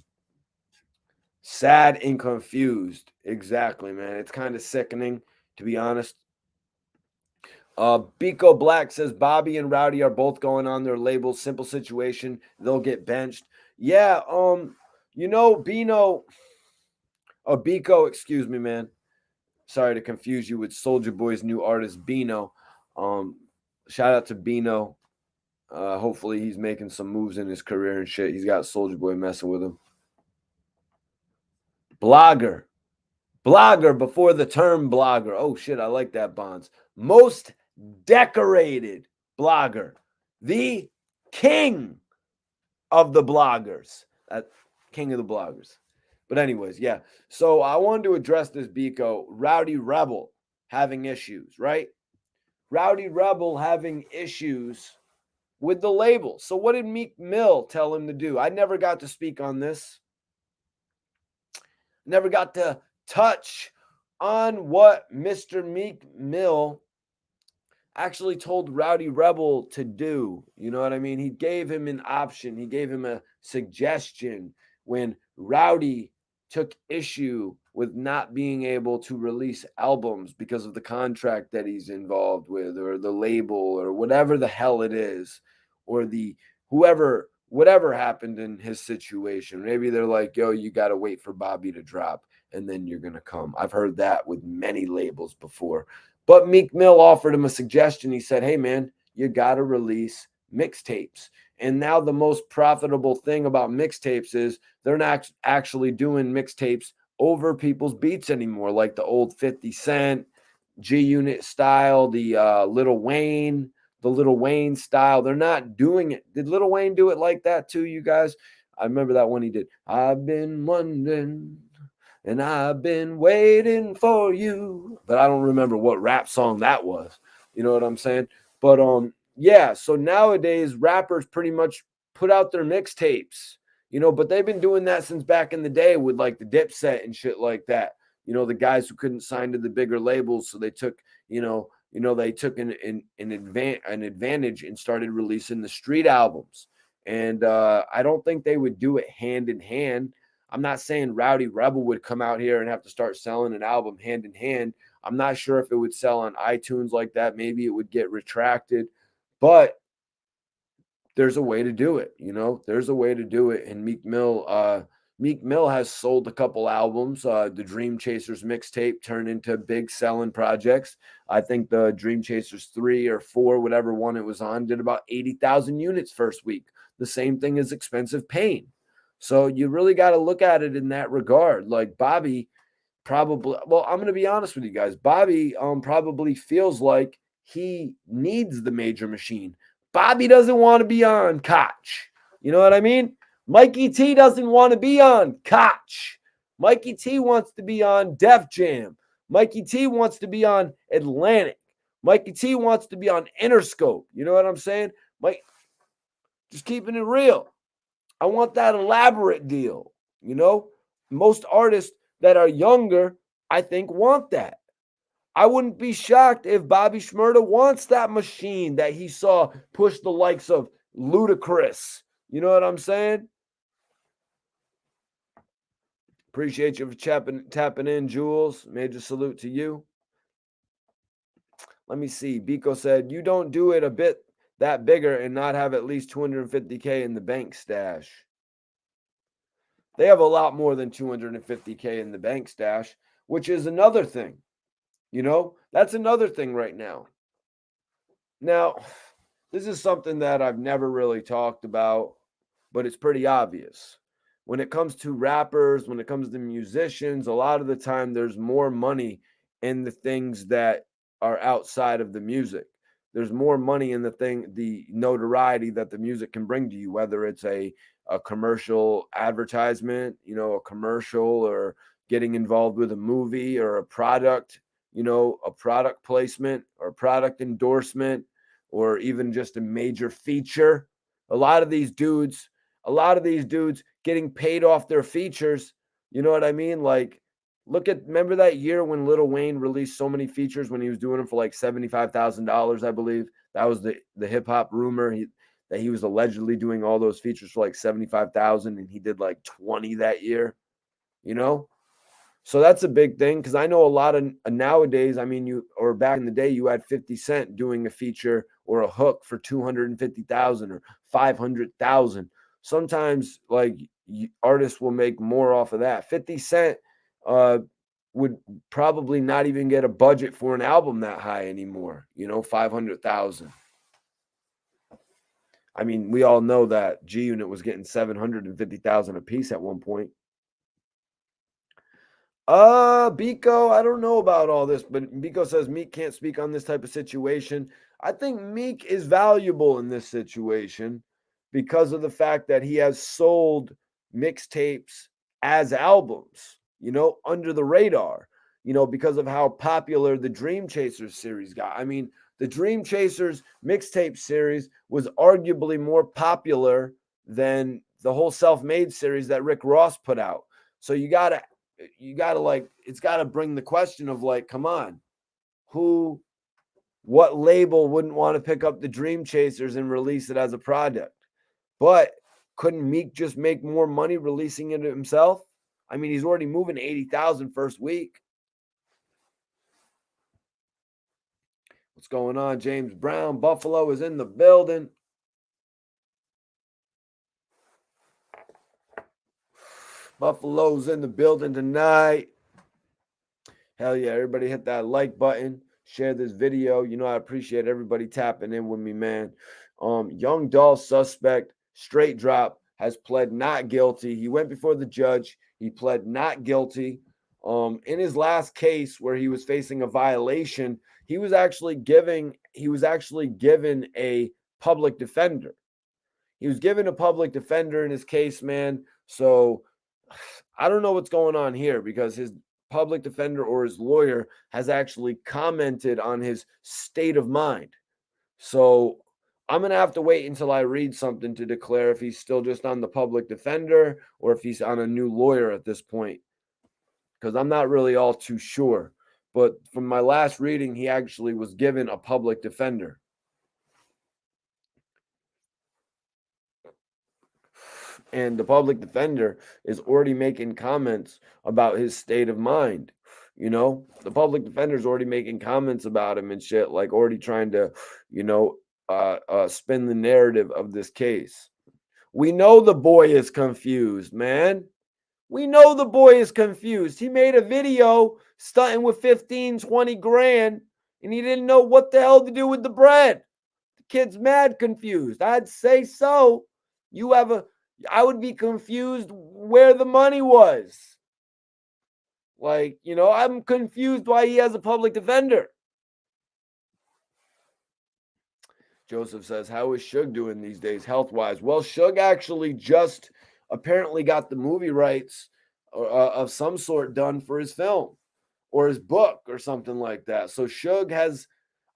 Speaker 1: Sad and confused. Exactly, man. It's kind of sickening, to be honest. Biko Black says Bobby and Rowdy are both going on their labels. Simple situation. They'll get benched. Yeah, Bino. Oh, Biko, excuse me, man. Sorry to confuse you with Soulja Boy's new artist, Bino. Shout out to Bino. Hopefully he's making some moves in his career and shit. He's got Soulja Boy messing with him. Blogger before the term blogger. Oh shit, I like that, Bonds. Most decorated blogger. The king of the bloggers. King of the bloggers. But anyways, yeah. So I wanted to address this Biko. Rowdy Rebel having issues, right? Rowdy Rebel having issues with the label. So what did Meek Mill tell him to do? I never got to speak on this. Never got to touch on what Mr. Meek Mill actually told Rowdy Rebel to do. You know what I mean? He gave him an option. He gave him a suggestion when Rowdy took issue with not being able to release albums because of the contract that he's involved with or the label or whatever the hell it is or the whatever happened in his situation. Maybe they're like, yo, you got to wait for Bobby to drop and then you're going to come. I've heard that with many labels before. But Meek Mill offered him a suggestion. He said, hey, man, you got to release mixtapes. And now the most profitable thing about mixtapes is they're not actually doing mixtapes over people's beats anymore, like the old 50 Cent, G-Unit style, the Lil Wayne style. They're not doing it. Did Lil Wayne do it like that too, you guys? I remember that one he did. I've been wondering and I've been waiting for you. But I don't remember what rap song that was. You know what I'm saying? But yeah, so nowadays rappers pretty much put out their mixtapes, but they've been doing that since back in the day with like the Dipset and shit like that. The guys who couldn't sign to the bigger labels, so they took, they took an advantage and started releasing the street albums. And I don't think they would do it hand in hand. I'm not saying Rowdy Rebel would come out here and have to start selling an album hand in hand. I'm not sure if it would sell on iTunes like that. Maybe it would get retracted. But there's a way to do it. There's a way to do it. And Meek Mill has sold a couple albums. The Dream Chasers mixtape turned into big selling projects. I think the Dream Chasers 3 or 4, whatever one it was on, did about 80,000 units first week. The same thing as Expensive Pain. So you really got to look at it in that regard. Like Bobby probably, well, I'm going to be honest with you guys. Bobby probably feels like he needs the major machine. Bobby doesn't want to be on Koch. You know what I mean? Mikey T doesn't want to be on Koch. Mikey T wants to be on Def Jam. Mikey T wants to be on Atlantic. Mikey T wants to be on Interscope. You know what I'm saying? Mike, just keeping it real. I want that elaborate deal. Most artists that are younger, I think, want that. I wouldn't be shocked if Bobby Shmurda wants that machine that he saw push the likes of Ludacris. You know what I'm saying? Appreciate you for tapping in, Jules. Major salute to you. Let me see. Biko said, you don't do it a bit that bigger and not have at least 250K in the bank stash. They have a lot more than 250K in the bank stash, which is another thing. That's another thing right now. Now, this is something that I've never really talked about, but it's pretty obvious. When it comes to rappers, when it comes to musicians, a lot of the time there's more money in the things that are outside of the music. There's more money in the notoriety that the music can bring to you, whether it's a commercial advertisement, a commercial, or getting involved with a movie or a product, a product placement or product endorsement, or even just a major feature. A lot of these dudes getting paid off their features. You know what I mean? Like, remember that year when Lil Wayne released so many features when he was doing them for like $75,000, I believe. That was the hip hop rumor that he was allegedly doing all those features for like 75,000, and he did like 20 that year. So that's a big thing, because I know a lot of nowadays, or back in the day, you had 50 Cent doing a feature or a hook for 250,000 or 500,000. Sometimes like artists will make more off of that. 50 Cent would probably not even get a budget for an album that high anymore, 500,000. We all know that G Unit was getting 750,000 a piece at one point. Biko, I don't know about all this, but Biko says Meek can't speak on this type of situation. I think Meek is valuable in this situation because of the fact that he has sold mixtapes as albums, under the radar, because of how popular the Dream Chasers series got. The Dream Chasers mixtape series was arguably more popular than the whole Self-Made series that Rick Ross put out. So you gotta like, it's gotta bring the question of like, come on, what label wouldn't want to pick up the Dream Chasers and release it as a product? But couldn't Meek just make more money releasing it himself? He's already moving 80,000 first week. What's going on, James Brown? Buffalo is in the building. Buffalo's in the building tonight. Hell yeah, everybody hit that like button. Share this video. I appreciate everybody tapping in with me, man. Young Dolph suspect, straight drop, has pled not guilty. He went before the judge. He pled not guilty. In his last case where he was facing a violation, he was actually given a public defender. He was given a public defender in his case, man. So I don't know what's going on here, because his public defender or his lawyer has actually commented on his state of mind. So I'm going to have to wait until I read something to declare if he's still just on the public defender or if he's on a new lawyer at this point, because I'm not really all too sure. But from my last reading, he actually was given a public defender. And the public defender is already making comments about his state of mind. The public defender is already making comments about him and shit, like already trying to, spin the narrative of this case. We know the boy is confused, man. We know the boy is confused. He made a video stunting with 15, 20 grand, and he didn't know what the hell to do with the bread. The kid's mad confused. I'd say so. I would be confused where the money was. Like, I'm confused why he has a public defender. Joseph says, how is Suge doing these days health wise? Well, Suge actually just apparently got the movie rights of some sort done for his film or his book or something like that. So Suge has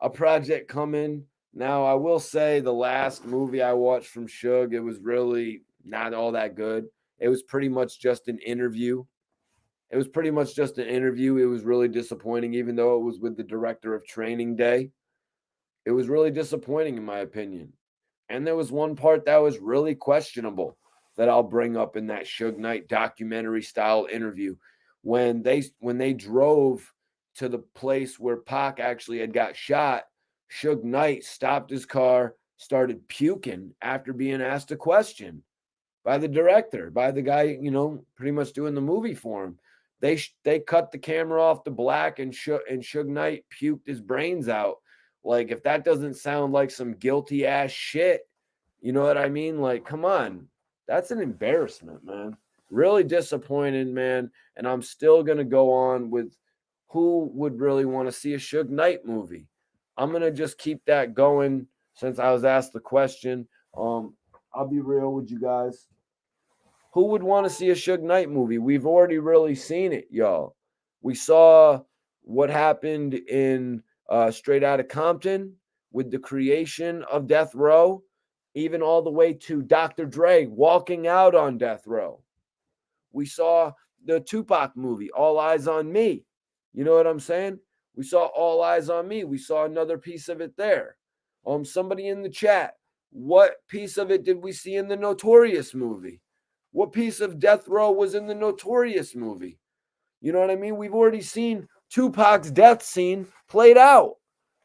Speaker 1: a project coming. Now, I will say the last movie I watched from Suge, it was really not all that good. It was pretty much just an interview. It was really disappointing, even though it was with the director of Training Day. It was really disappointing, in my opinion. And there was one part that was really questionable that I'll bring up in that Suge Knight documentary style interview. When they drove to the place where Pac actually had got shot, Suge Knight stopped his car, started puking after being asked a question by the director, by the guy, pretty much doing the movie for him. They cut the camera off to black, and Suge Knight puked his brains out. Like, if that doesn't sound like some guilty ass shit, you know what I mean? Like, come on. That's an embarrassment, man. Really disappointed, man. And I'm still going to go on with who would really want to see a Suge Knight movie. I'm going to just keep that going since I was asked the question. I'll be real with you guys. Who would want to see a Suge Knight movie? We've already really seen it, y'all. We saw what happened in Straight Outta Compton with the creation of Death Row, even all the way to Dr. Dre walking out on Death Row. We saw the Tupac movie, All Eyes on Me. You know what I'm saying? We saw All Eyes on Me. We saw another piece of it there. Somebody in the chat, what piece of it did we see in the Notorious movie? What piece of Death Row was in the Notorious movie? You know what I mean? We've already seen Tupac's death scene played out.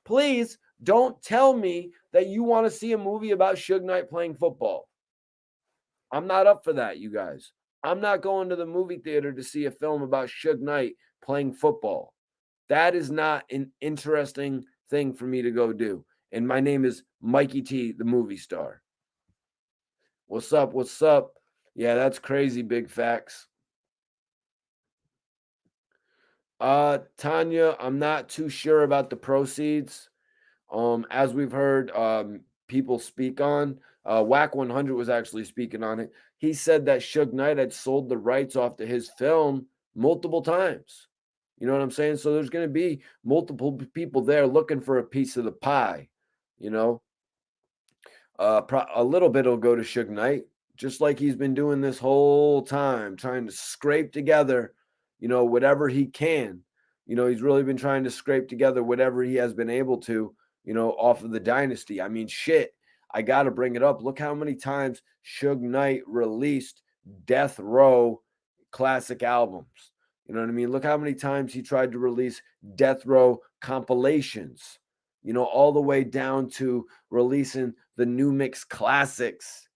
Speaker 1: Please don't tell me that you want to see a movie about Suge Knight playing football. I'm not up for that, you guys. I'm not going to the movie theater to see a film about Suge Knight playing football. That is not an interesting thing for me to go do. And my name is Mikey T, the movie star. What's up? What's up? Yeah, that's crazy, big facts. Tanya, I'm not too sure about the proceeds. As we've heard people speak on, Whack 100 was actually speaking on it. He said that Suge Knight had sold the rights off to his film multiple times. You know what I'm saying? So there's going to be multiple people there looking for a piece of the pie. You know, a little bit will go to Suge Knight, just like he's been doing this whole time, trying to scrape together, whatever he can. He's really been trying to scrape together whatever he has been able to, off of the dynasty. I mean, shit, I got to bring it up. Look how many times Suge Knight released Death Row classic albums. You know what I mean? Look how many times he tried to release Death Row compilations, all the way down to releasing the New Mix Classics,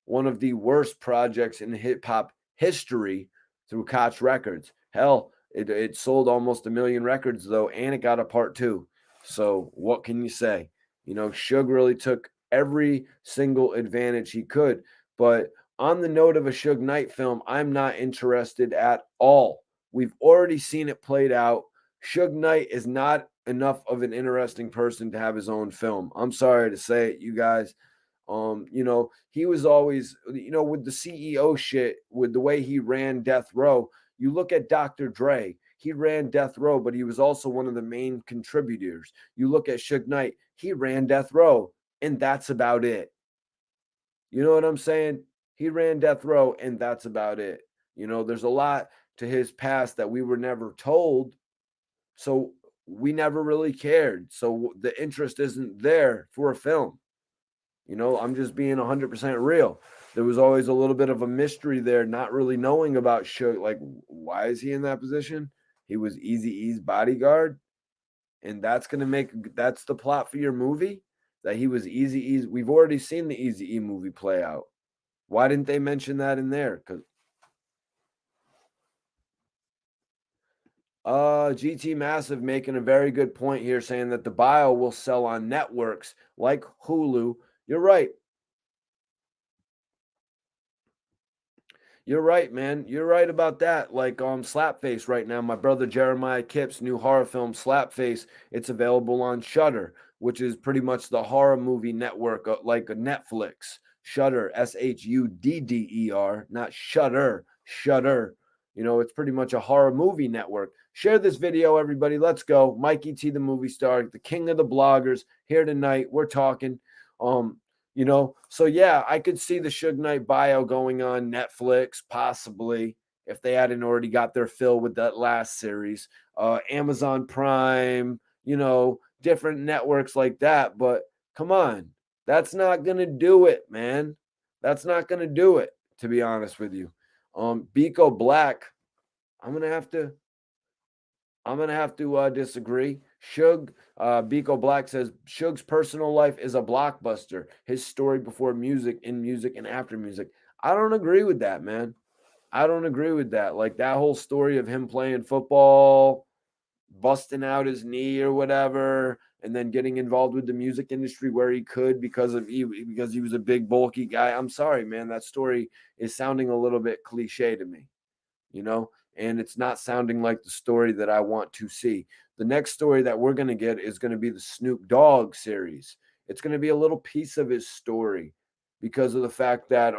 Speaker 1: one of the worst projects in hip hop history, through Koch Records. Hell, it sold almost 1 million records, though, and it got a part 2. So what can you say? Suge really took every single advantage he could. But on the note of a Suge Knight film, I'm not interested at all. We've already seen it played out. Suge Knight is not enough of an interesting person to have his own film. I'm sorry to say it, you guys. He was always, with the CEO shit, with the way he ran Death Row. You look at Dr. Dre, he ran Death Row, but he was also one of the main contributors. You look at Suge Knight, he ran Death Row, and that's about it. You know what I'm saying? He ran Death Row, and that's about it. There's a lot to his past that we were never told. So we never really cared. So the interest isn't there for a film. I'm just being 100% real. There was always a little bit of a mystery there, not really knowing about Suge. Like, why is he in that position? He was Eazy-E's bodyguard, and that's the plot for your movie. that he was Eazy-E's. We've already seen the Eazy-E movie play out. Why didn't they mention that in there? Because GT Massive making a very good point here, saying that the bio will sell on networks like Hulu. You're right. You're right, man. You're right about that. Like Slapface right now, my brother Jeremiah Kipp's new horror film Slapface, it's available on Shudder, which is pretty much the horror movie network like a Netflix. Shudder, Shudder, not Shudder, Shudder. You know, it's pretty much a horror movie network. Share this video, everybody. Let's go. Mikey T, the movie star, the king of the bloggers, here tonight. We're talking. Um, so yeah, I could see the Suge Knight bio going on Netflix, possibly, if they hadn't already got their fill with that last series. Amazon Prime, different networks like that. But come on, that's not gonna do it, man. That's not gonna do it, to be honest with you. Biko Black, I'm gonna have to disagree. Biko Black says Suge's personal life is a blockbuster. His story before music, in music, and after music. I don't agree with that, man. I don't agree with that. Like that whole story of him playing football, busting out his knee or whatever, and then getting involved with the music industry where he could because he was a big bulky guy. I'm sorry, man. That story is sounding a little bit cliche to me. And it's not sounding like the story that I want to see. The next story that we're going to get is going to be the Snoop Dogg series. It's going to be a little piece of his story because of the fact that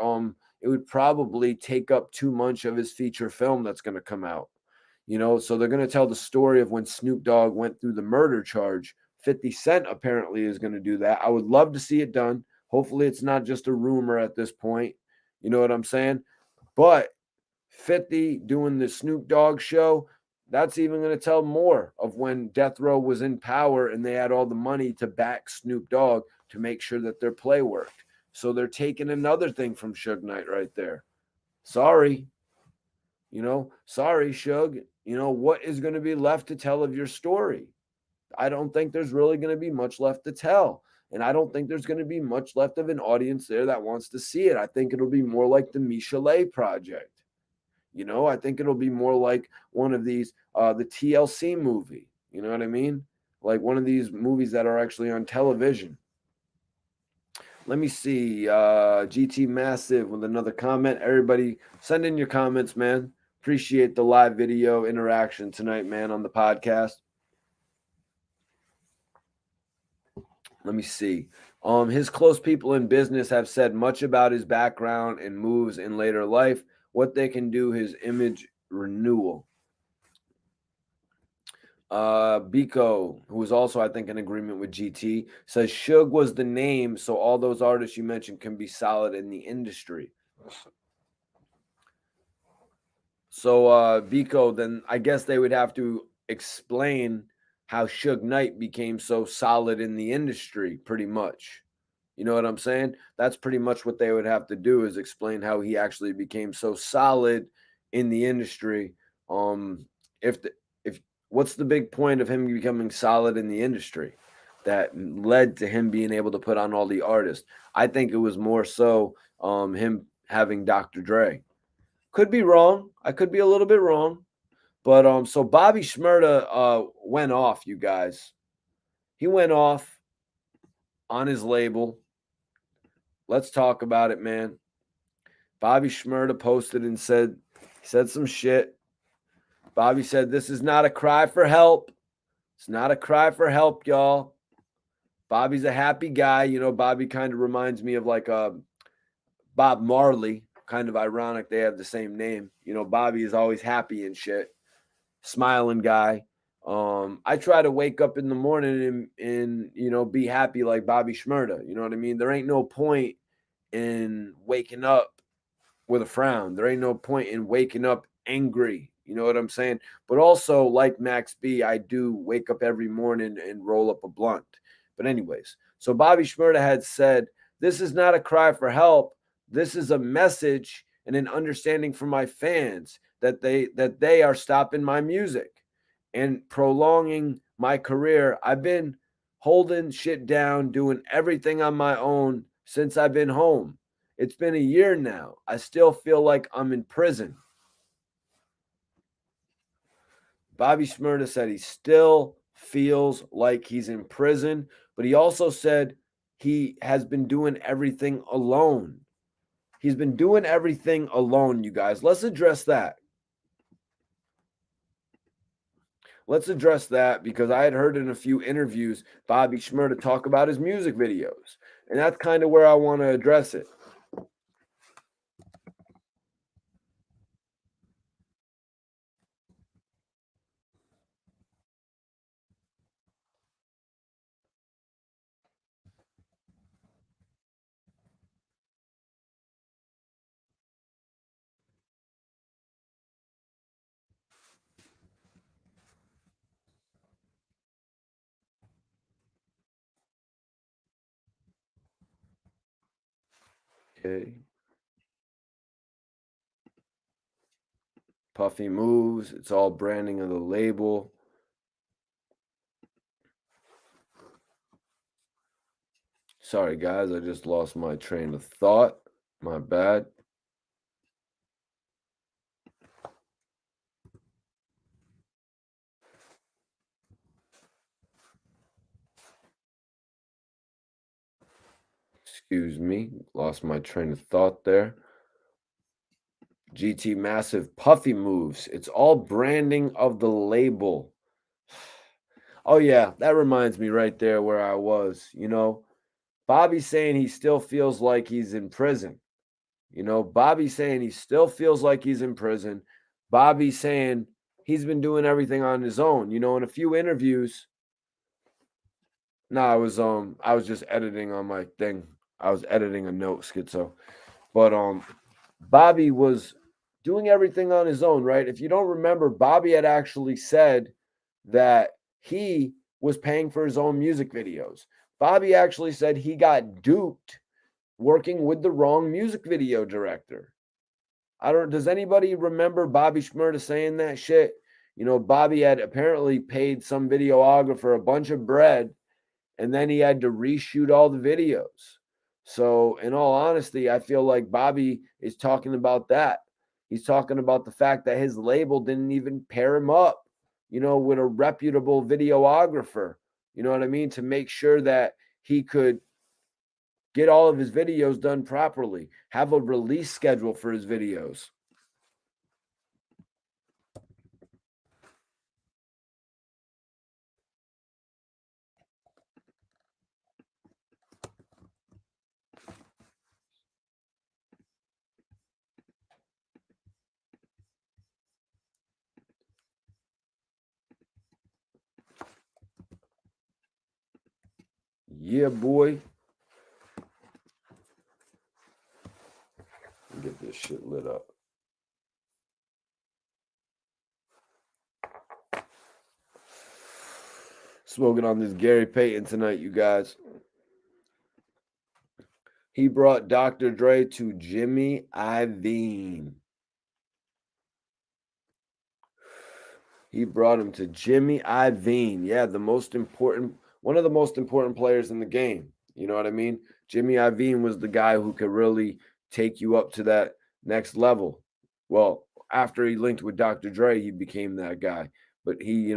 Speaker 1: it would probably take up too much of his feature film that's going to come out. So they're going to tell the story of when Snoop Dogg went through the murder charge. 50 Cent apparently is going to do that. I would love to see it done. Hopefully it's not just a rumor at this point. You know what I'm saying? But 50 doing the Snoop Dogg show, that's even going to tell more of when Death Row was in power and they had all the money to back Snoop Dogg to make sure that their play worked. So they're taking another thing from Suge Knight right there. Sorry. Sorry, Suge. What is going to be left to tell of your story? I don't think there's really going to be much left to tell. And I don't think there's going to be much left of an audience there that wants to see it. I think it'll be more like the Michelet Project. I think it'll be more like one of these, the TLC movie. You know what I mean? Like one of these movies that are actually on television. Let me see. GT Massive with another comment. Everybody, send in your comments, man. Appreciate the live video interaction tonight, man, on the podcast. Let me see. His close people in business have said much about his background and moves in later life, what they can do, his image renewal. Biko, who is also, I think, in agreement with GT, says Suge was the name, so all those artists you mentioned can be solid in the industry. So, Biko, then I guess they would have to explain how Suge Knight became so solid in the industry, pretty much. You know what I'm saying? That's pretty much what they would have to do is explain how he actually became so solid in the industry. If what's the big point of him becoming solid in the industry that led to him being able to put on all the artists? I think it was more so him having Dr. Dre. Could be wrong. I could be a little bit wrong. But so Bobby Shmurda went off, you guys. He went off on his label. Let's talk about it, man. Bobby Shmurda posted and said some shit. Bobby said, "This is not a cry for help. It's not a cry for help, y'all." Bobby's a happy guy. Bobby kind of reminds me of like Bob Marley. Kind of ironic they have the same name. Bobby is always happy and shit. Smiling guy. I try to wake up in the morning and be happy like Bobby Shmurda. You know what I mean? There ain't no point in waking up with a frown. There ain't no point in waking up angry. You know what I'm saying? But also, like Max B, I do wake up every morning and roll up a blunt. But anyways, so Bobby Shmurda had said, "This is not a cry for help. This is a message and an understanding from my fans that they are stopping my music and prolonging my career. I've been holding shit down, doing everything on my own since I've been home. It's been a year now. I still feel like I'm in prison. Bobby Shmurda said he still feels like he's in prison, but he also said he has been doing everything alone. He's been doing everything alone, you guys. Let's address that. Let's address that because I had heard in a few interviews Bobby Shmurda talk about his music videos. And that's kind of where I want to address it. Okay. Puffy moves. It's all branding of the label. Sorry, guys. I just lost my train of thought. My bad. Excuse me. Lost my train of thought there. GT Massive Puffy moves. It's all branding of the label. Oh, yeah. That reminds me right there where I was. Bobby's saying he still feels like he's in prison. Bobby's saying he still feels like he's in prison. Bobby's saying he's been doing everything on his own. In a few interviews. No, I was just editing on my thing. I was editing a note, schizo. But Bobby was doing everything on his own, right? If you don't remember, Bobby had actually said that he was paying for his own music videos. Bobby actually said he got duped working with the wrong music video director. Does anybody remember Bobby Shmurda saying that shit? Bobby had apparently paid some videographer a bunch of bread and then he had to reshoot all the videos. So, in all honesty, I feel like Bobby is talking about that. He's talking about the fact that his label didn't even pair him up, with a reputable videographer, you know what I mean, to make sure that he could get all of his videos done properly, have a release schedule for his videos. Yeah, boy. Get this shit lit up. Smoking on this Gary Payton tonight, you guys. He brought Dr. Dre to Jimmy Iovine. He brought him to Jimmy Iovine. Yeah, one of the most important players in the game. You know what I mean? Jimmy Iovine was the guy who could really take you up to that next level. Well, after he linked with Dr. Dre, he became that guy. But he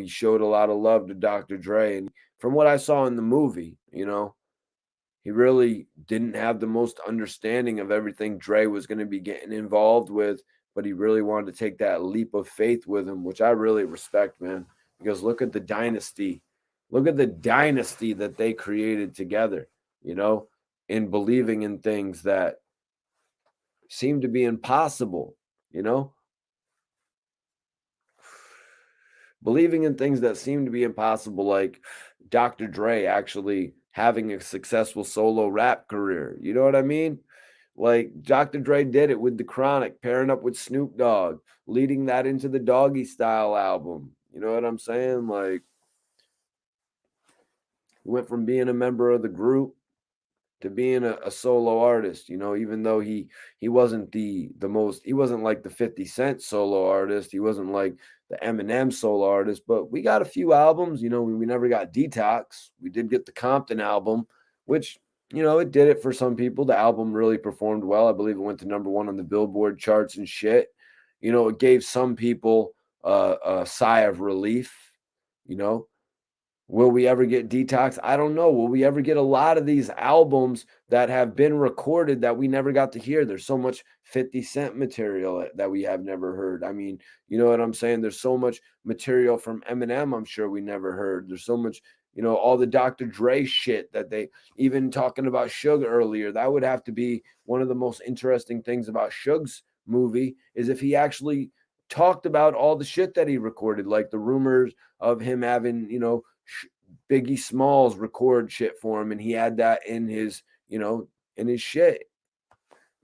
Speaker 1: showed a lot of love to Dr. Dre. And from what I saw in the movie, he really didn't have the most understanding of everything Dre was going to be getting involved with, but he really wanted to take that leap of faith with him, which I really respect, man. Because look at the dynasty. Look at the dynasty that they created together, in believing in things that seem to be impossible, you know? Believing in things that seem to be impossible, like Dr. Dre actually having a successful solo rap career. You know what I mean? Like Dr. Dre did it with The Chronic, pairing up with Snoop Dogg, leading that into the Doggy Style album. You know what I'm saying? Like, he went from being a member of the group to being a solo artist, even though he wasn't he wasn't like the 50 Cent solo artist. He wasn't like the Eminem solo artist, but we got a few albums. We never got Detox. We did get the Compton album, which, it did it for some people. The album really performed well. I believe it went to #1 on the Billboard charts and shit. It gave some people a sigh of relief. Will we ever get Detox? I don't know. Will we ever get a lot of these albums that have been recorded that we never got to hear? There's so much 50 Cent material that we have never heard. I mean, you know what I'm saying? There's so much material from Eminem I'm sure we never heard. There's so much, all the Dr. Dre shit that they, even talking about Suge earlier, that would have to be one of the most interesting things about Suge's movie is if he actually talked about all the shit that he recorded, like the rumors of him having, Biggie Smalls record shit for him, and he had that in his, in his shit.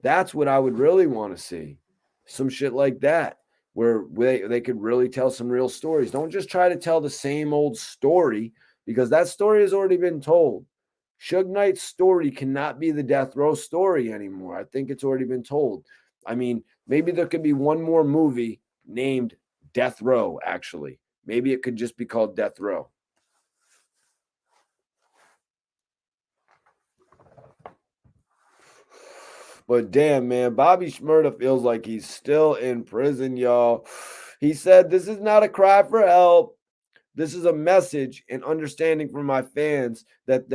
Speaker 1: That's what I would really want to see. Some shit like that, where they could really tell some real stories. Don't just try to tell the same old story, because that story has already been told. Suge Knight's story cannot be the Death Row story anymore. I think it's already been told. I mean, maybe there could be one more movie named Death Row, actually. Maybe it could just be called Death Row. But damn, man, Bobby Shmurda feels like he's still in prison, y'all. He said, "This is not a cry for help. This is a message and understanding from my fans that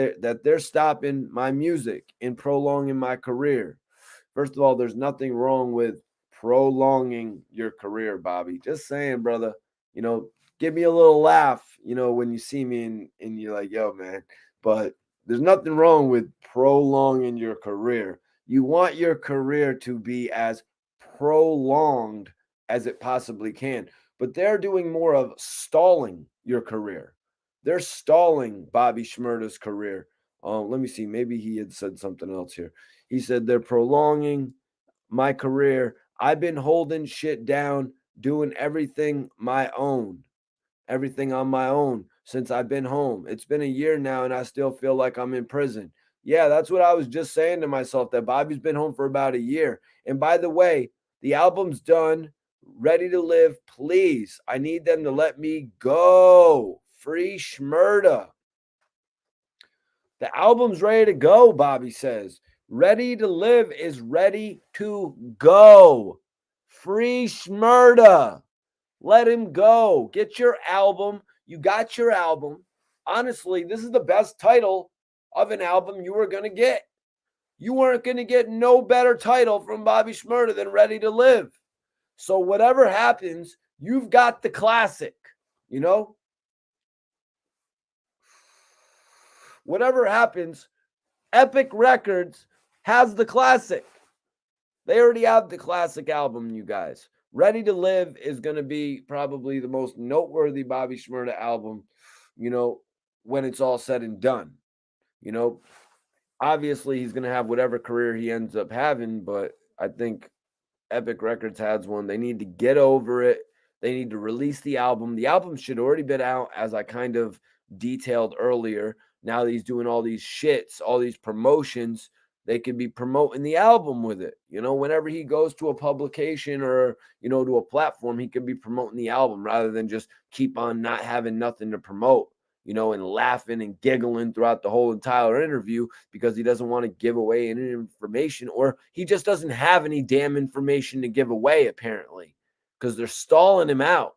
Speaker 1: they're stopping my music and prolonging my career." First of all, there's nothing wrong with prolonging your career, Bobby. Just saying, brother. Give me a little laugh, when you see me and you're like, "Yo, man." But there's nothing wrong with prolonging your career. You want your career to be as prolonged as it possibly can. But they're doing more of stalling your career. They're stalling Bobby Shmurda's career. Let me see. Maybe he had said something else here. He said they're prolonging my career. I've been holding shit down, doing everything on my own since I've been home. It's been a year now and I still feel like I'm in prison. Yeah, that's what I was just saying to myself, that Bobby's been home for about a year. And by the way, the album's done, Ready to Live. Please, I need them to let me go. Free Shmurda. The album's ready to go, Bobby says. Ready to Live is ready to go. Free Shmurda. Let him go. Get your album. You got your album. Honestly, this is the best title of an album you were going to get. You weren't going to get no better title from Bobby Shmurda than Ready to Live. So whatever happens, you've got the classic, Whatever happens, Epic Records has the classic. They already have the classic album, you guys. Ready to Live is going to be probably the most noteworthy Bobby Shmurda album, when it's all said and done. Obviously he's going to have whatever career he ends up having, but I think Epic Records has one. They need to get over it. They need to release the album. The album should already been out, as I kind of detailed earlier. Now that he's doing all these shits, all these promotions, they could be promoting the album with it. Whenever he goes to a publication or, to a platform, he could be promoting the album rather than just keep on not having nothing to promote, and laughing and giggling throughout the whole entire interview because he doesn't want to give away any information, or he just doesn't have any damn information to give away, apparently, because they're stalling him out.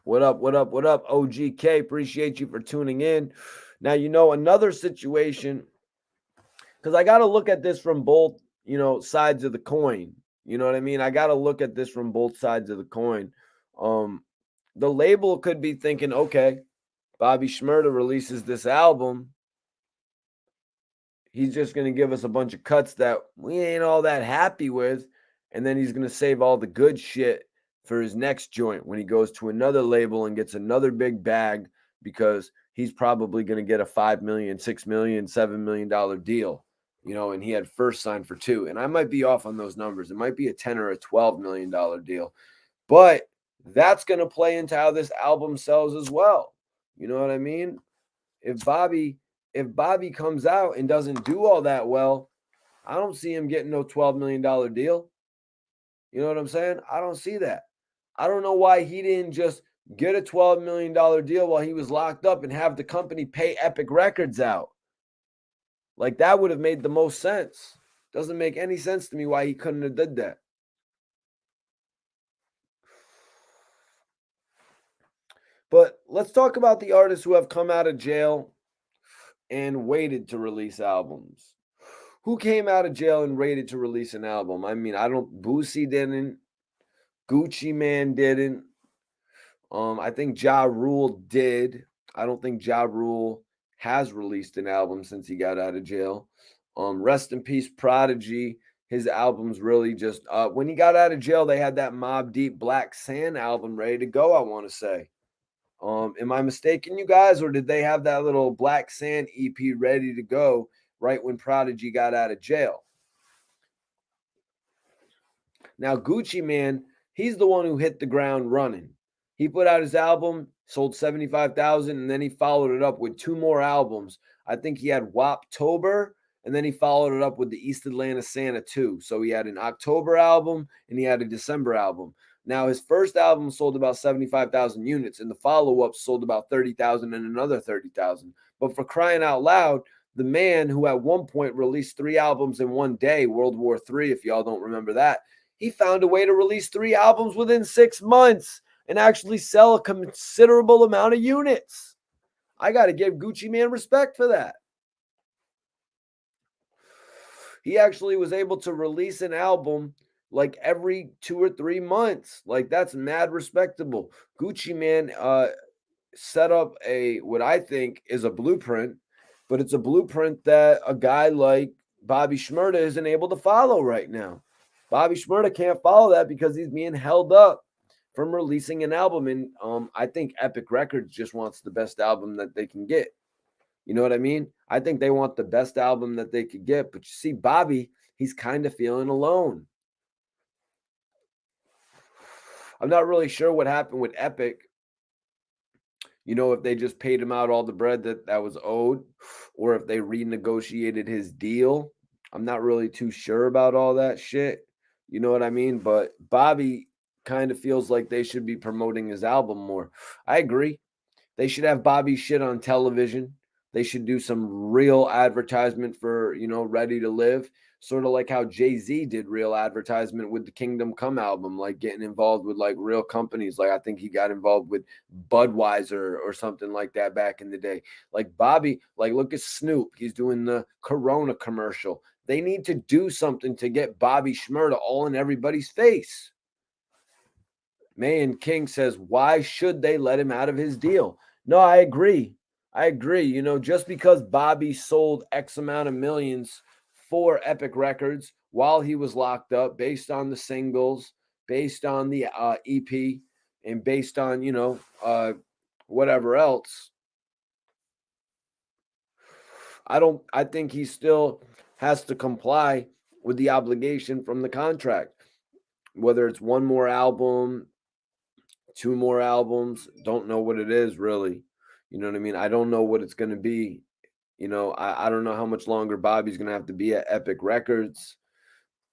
Speaker 1: What up, OGK? Appreciate you for tuning in. Now, another situation, because I got to look at this from both, sides of the coin. You know what I mean? I got to look at this from both sides of the coin. The label could be thinking, okay, Bobby Shmurda releases this album. He's just going to give us a bunch of cuts that we ain't all that happy with. And then he's going to save all the good shit for his next joint when he goes to another label and gets another big bag, because he's probably going to get a $5 million, $6 million, $7 million deal, and he had first signed for $2 million. And I might be off on those numbers. It might be a $10 or a $12 million deal, but that's going to play into how this album sells as well. You know what I mean? If Bobby comes out and doesn't do all that well, I don't see him getting no $12 million deal. You know what I'm saying? I don't see that. I don't know why he didn't just get a $12 million deal while he was locked up and have the company pay Epic Records out. Like, that would have made the most sense. Doesn't make any sense to me why he couldn't have did that. But let's talk about the artists who have come out of jail and waited to release albums. Who came out of jail and waited to release an album? I mean, Boosie didn't. Gucci Man didn't. I think Ja Rule did. I don't think Ja Rule has released an album since he got out of jail. Rest in peace, Prodigy. His albums really just when he got out of jail, they had that Mobb Deep Black Sand album ready to go, I want to say. Am I mistaken, you guys, or did they have that little Black Sand EP ready to go right when Prodigy got out of jail? Now, Gucci Man, he's the one who hit the ground running. He put out his album, sold 75,000, and then he followed it up with 2 more albums. I think he had Woptober, and then he followed it up with the East Atlanta Santa 2. So he had an October album and he had a December album. Now, his first album sold about 75,000 units, and the follow-up sold about 30,000 and another 30,000. But for crying out loud, the man who at one point released 3 albums in one day, World War III, if y'all don't remember that, he found a way to release 3 albums within 6 months and actually sell a considerable amount of units. I got to give Gucci Man respect for that. He actually was able to release an album like every 2 or 3 months. Like, that's mad respectable. Gucci Man set up what I think is a blueprint, but it's a blueprint that a guy like Bobby Shmurda isn't able to follow right now. Bobby Shmurda can't follow that because he's being held up from releasing an album. And I think Epic Records just wants the best album that they can get. You know what I mean? I think they want the best album that they could get. But you see, Bobby, he's kind of feeling alone. I'm not really sure what happened with Epic. You know, if they just paid him out all the bread that was owed, or if they renegotiated his deal. I'm not really too sure about all that shit. You know what I mean? But Bobby kind of feels like they should be promoting his album more. I agree. They should have Bobby shit on television. They should do some real advertisement for, Ready to Live. Sort of like how Jay-Z did real advertisement with the Kingdom Come album, like getting involved with like real companies. Like I think he got involved with Budweiser or something like that back in the day. Like Bobby, like look at Snoop. He's doing the Corona commercial. They need to do something to get Bobby Shmurda all in everybody's face. Mayan King says, why should they let him out of his deal? No, I agree. Just because Bobby sold X amount of millions for Epic Records while he was locked up, based on the singles, based on the EP, and based on, whatever else. I think he still has to comply with the obligation from the contract, whether it's 1 more album, 2 more albums, don't know what it is really. You know what I mean? I don't know what it's going to be. I don't know how much longer Bobby's going to have to be at Epic Records.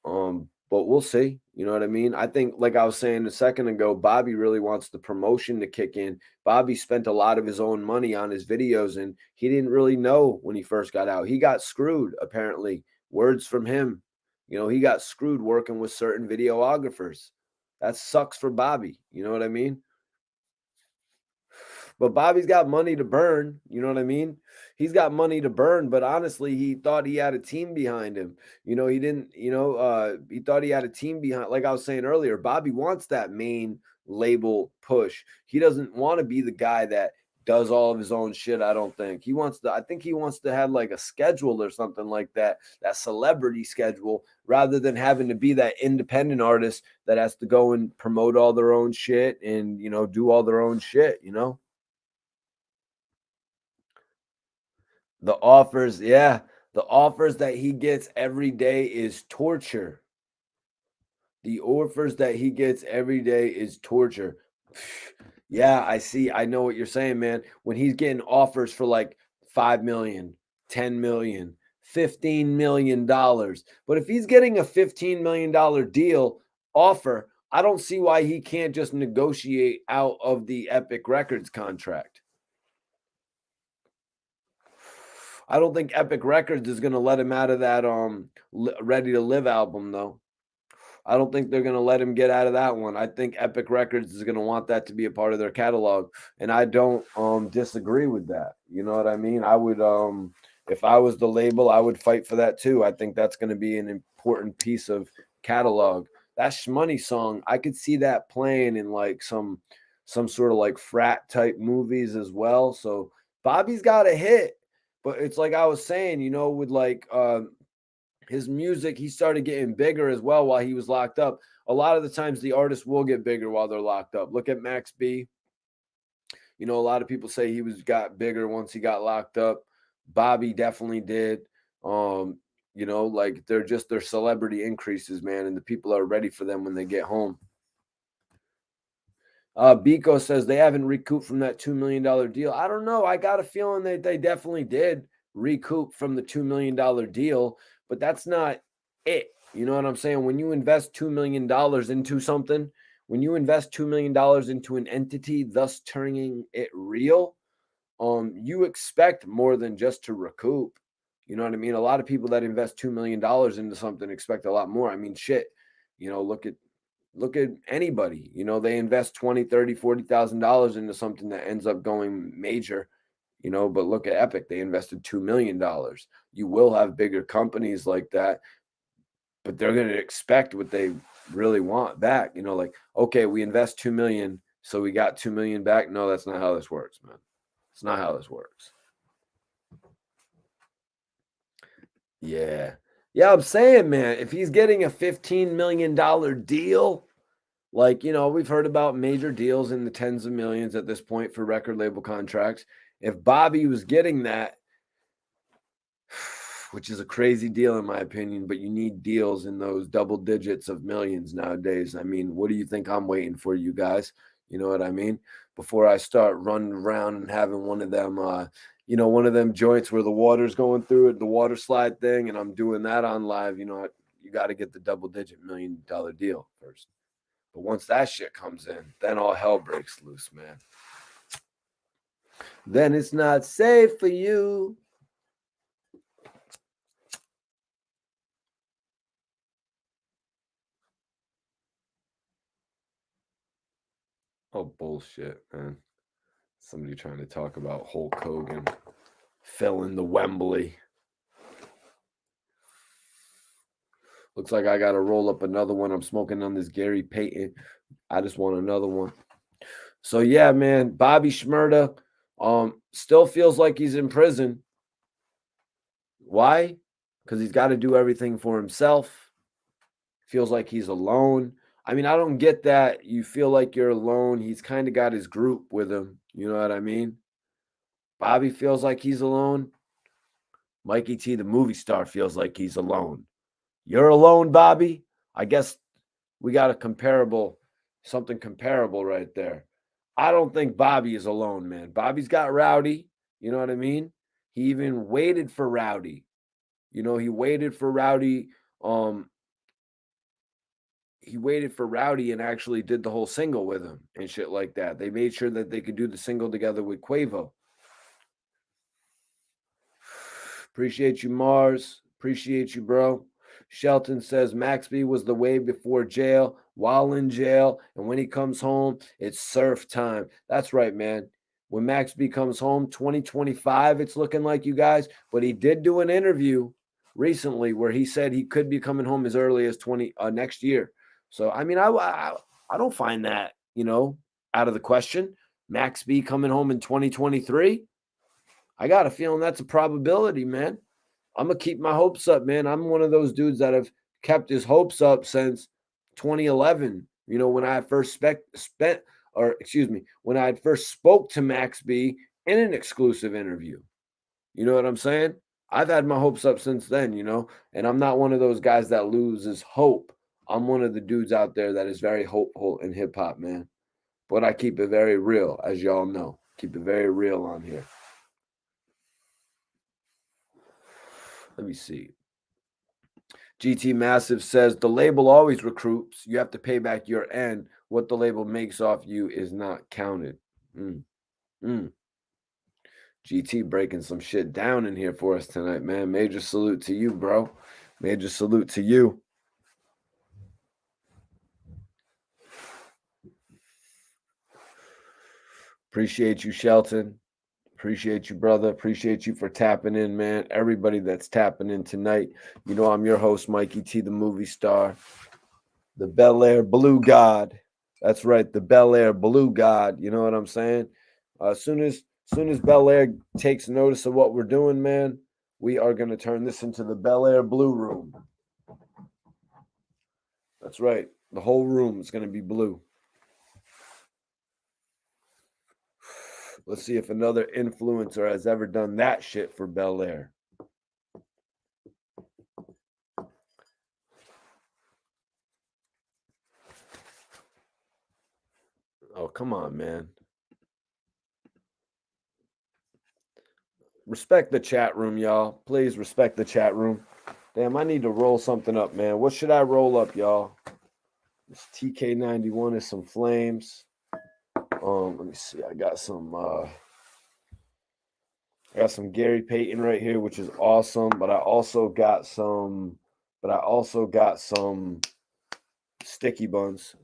Speaker 1: But we'll see. You know what I mean? I think, like I was saying a second ago, Bobby really wants the promotion to kick in. Bobby spent a lot of his own money on his videos, and he didn't really know when he first got out. He got screwed, apparently. Words from him. He got screwed working with certain videographers. That sucks for Bobby. You know what I mean? But Bobby's got money to burn. You know what I mean? He's got money to burn, but honestly, he thought he had a team behind him. He didn't, he thought he had a team behind. Like I was saying earlier, Bobby wants that main label push. He doesn't want to be the guy that does all of his own shit. I don't think I think he wants to have like a schedule or something like that celebrity schedule, rather than having to be that independent artist that has to go and promote all their own shit and, do all their own shit, The offers that he gets every day is torture. The offers that he gets every day is torture. Yeah, I see. I know what you're saying, man. When he's getting offers for like 5 million, 10 million, $15 million. But if he's getting a $15 million deal, offer, I don't see why he can't just negotiate out of the Epic Records contract. I don't think Epic Records is going to let him out of that Ready to Live album though. I don't think they're going to let him get out of that one. I think Epic Records is going to want that to be a part of their catalog, and I don't disagree with that. You know what I mean? I would if I was the label, I would fight for that too. I think that's going to be an important piece of catalog. That Shmoney song, I could see that playing in like some sort of like frat type movies as well. So Bobby's got a hit, but it's like I was saying, you know, with like his music, he started getting bigger as well while he was locked up. A lot of the times the artists will get bigger while they're locked up. Look at Max B. You know, a lot of people say he got bigger once he got locked up. Bobby definitely did. You know, like they're just their celebrity increases, man, and the people are ready for them when they get home. Biko says they haven't recouped from that $2 million deal. I don't know. I got a feeling that they definitely did recoup from the $2 million deal, but that's not it. You know what I'm saying? When you invest $2 million into something, when you invest $2 million into an entity, thus turning it real, you expect more than just to recoup. You know what I mean? A lot of people that invest $2 million into something expect a lot more. I mean, shit, you know, look at anybody, you know, they invest 20, 30, $40,000 into something that ends up going major, you know, but look at Epic, they invested $2 million. You will have bigger companies like that, but they're going to expect what they really want back. You know, like, okay, we invest 2 million, so we got 2 million back. No, that's not how this works, man. It's not how this works. Yeah. Yeah, I'm saying, man, if he's getting a $15 million deal, like, you know, we've heard about major deals in the tens of millions at this point for record label contracts. If Bobby was getting that, which is a crazy deal in my opinion, but you need deals in those double digits of millions nowadays. I mean, what do you think I'm waiting for, you guys? You know what I mean? Before I start running around and having one of them, you know, one of them joints where the water's going through it, the water slide thing, and I'm doing that on live, you know, you got to get the double digit $1 million deal first. But once that shit comes in, then all hell breaks loose, man. Then it's not safe for you. Oh, bullshit, man. Somebody trying to talk about Hulk Hogan filling the Wembley. Looks like I got to roll up another one. I'm smoking on this Gary Payton. I just want another one. So, yeah, man, Bobby Shmurda still feels like he's in prison. Why? Because he's got to do everything for himself. Feels like he's alone. I mean, I don't get that. You feel like you're alone. He's kind of got his group with him. You know what I mean? Bobby feels like he's alone. Mikey T, the movie star, feels like he's alone. You're alone, Bobby? I guess we got something comparable right there. I don't think Bobby is alone, man. Bobby's got Rowdy. You know what I mean? He even waited for Rowdy. You know, he waited for Rowdy. He waited for Rowdy and actually did the whole single with him and shit like that. They made sure that they could do the single together with Quavo. Appreciate you, Mars. Appreciate you, bro. Shelton says Maxby was the way before jail, while in jail, and when he comes home, it's surf time. That's right, man. When Maxby comes home, 2025, it's looking like, you guys. But he did do an interview recently where he said he could be coming home as early as next year. So I mean, I don't find that, you know, out of the question. Maxby coming home in 2023. I got a feeling that's a probability, man. I'm gonna keep my hopes up, man. I'm one of those dudes that have kept his hopes up since 2011. You know, when I first when I first spoke to Max B in an exclusive interview. You know what I'm saying? I've had my hopes up since then, you know, and I'm not one of those guys that loses hope. I'm one of the dudes out there that is very hopeful in hip hop, man. But I keep it very real, as y'all know. Keep it very real on here. Let me see. GT Massive says the label always recruits. You have to pay back your end. What the label makes off you is not counted. GT breaking some shit down in here for us tonight, man. Major salute to you, bro. Major salute to you. Appreciate you, Shelton. Appreciate you, brother. Appreciate you for tapping in, man. Everybody that's tapping in tonight. You know I'm your host, Mikey T, the movie star. The Bel Air Blue God. That's right, the Bel Air Blue God. You know what I'm saying? As soon as Bel Air takes notice of what we're doing, man, we are going to turn this into the Bel Air Blue Room. That's right. The whole room is going to be blue. Let's see if another influencer has ever done that shit for Bel Air. Oh, come on, man. Respect the chat room, y'all. Please respect the chat room. Damn, I need to roll something up, man. What should I roll up, y'all? This TK91 is some flames. Let me see. I got some Gary Payton right here, which is awesome. But I also got some sticky buns.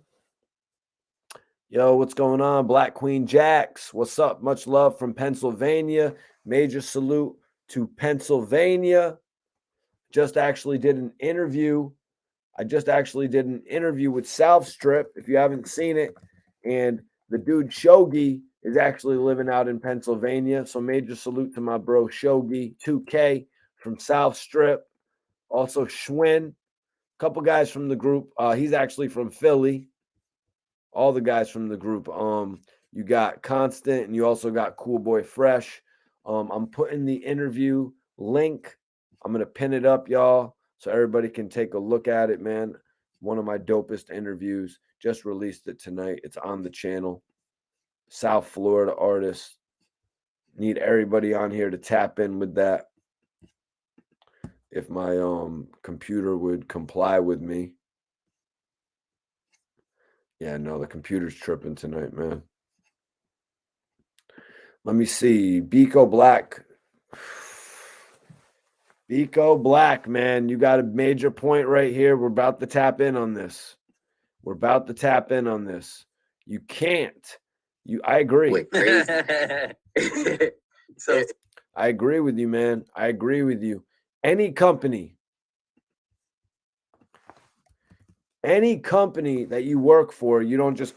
Speaker 1: Yo, what's going on? Black Queen Jax. What's up? Much love from Pennsylvania. Major salute to Pennsylvania. Just actually did an interview. I just actually did an interview with South Strip, if you haven't seen it. And the dude Shogi is actually living out in Pennsylvania. So major salute to my bro Shogi 2K from South Strip. Also Schwinn, a couple guys from the group. He's actually from Philly. All the guys from the group. You got Constant and you also got Cool Boy Fresh. I'm putting the interview link. I'm gonna pin it up, y'all, so everybody can take a look at it, man. One of my dopest interviews. Just released it tonight. It's on the channel. South Florida artist. Need everybody on here to tap in with that. If my computer would comply with me. Yeah, no, the computer's tripping tonight, man. Let me see. Biko Black. Biko Black, man. You got a major point right here. We're about to tap in on this. You can't. I agree.
Speaker 2: Wait, crazy. So
Speaker 1: I agree with you, man. I agree with you. Any company that you work for, you don't just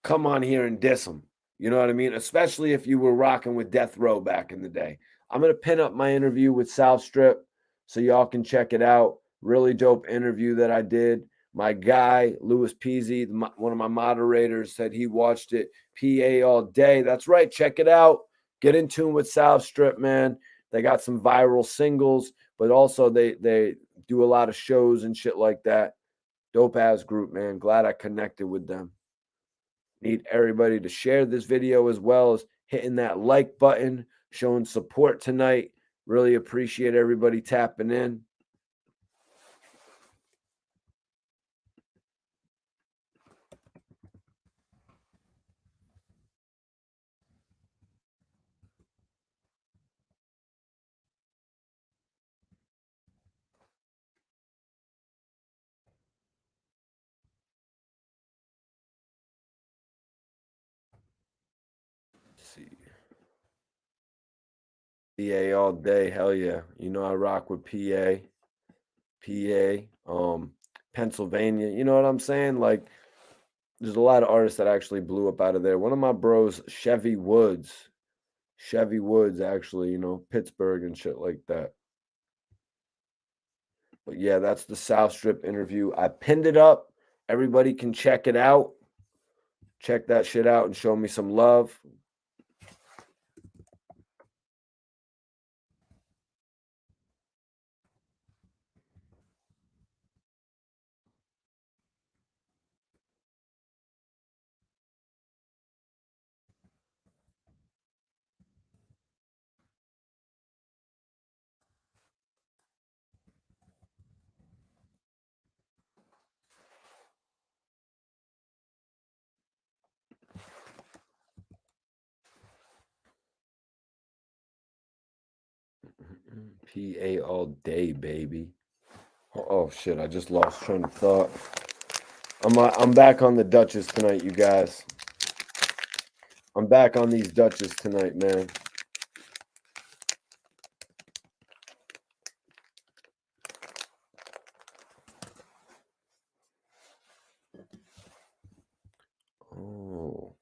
Speaker 1: come on here and diss them. You know what I mean? Especially if you were rocking with Death Row back in the day. I'm going to pin up my interview with South Strip so y'all can check it out. Really dope interview that I did. My guy, Louis Peasy, one of my moderators, said he watched it PA all day. That's right. Check it out. Get in tune with South Strip, man. They got some viral singles, but also they do a lot of shows and shit like that. Dope ass group, man. Glad I connected with them. Need everybody to share this video as well as hitting that like button, showing support tonight. Really appreciate everybody tapping in. Let's see. PA all day, hell yeah. You know I rock with PA, Pennsylvania. You know what I'm saying? Like, there's a lot of artists that actually blew up out of there. One of my bros, Chevy Woods, actually, you know, Pittsburgh and shit like that. But yeah, that's the South Strip interview. I pinned it up. Everybody can check it out. Check that shit out and show me some love. PA all day, baby. Oh shit! I just lost train of thought. I'm back on the Duchess tonight, you guys. I'm back on these Duchess tonight, man. Oh.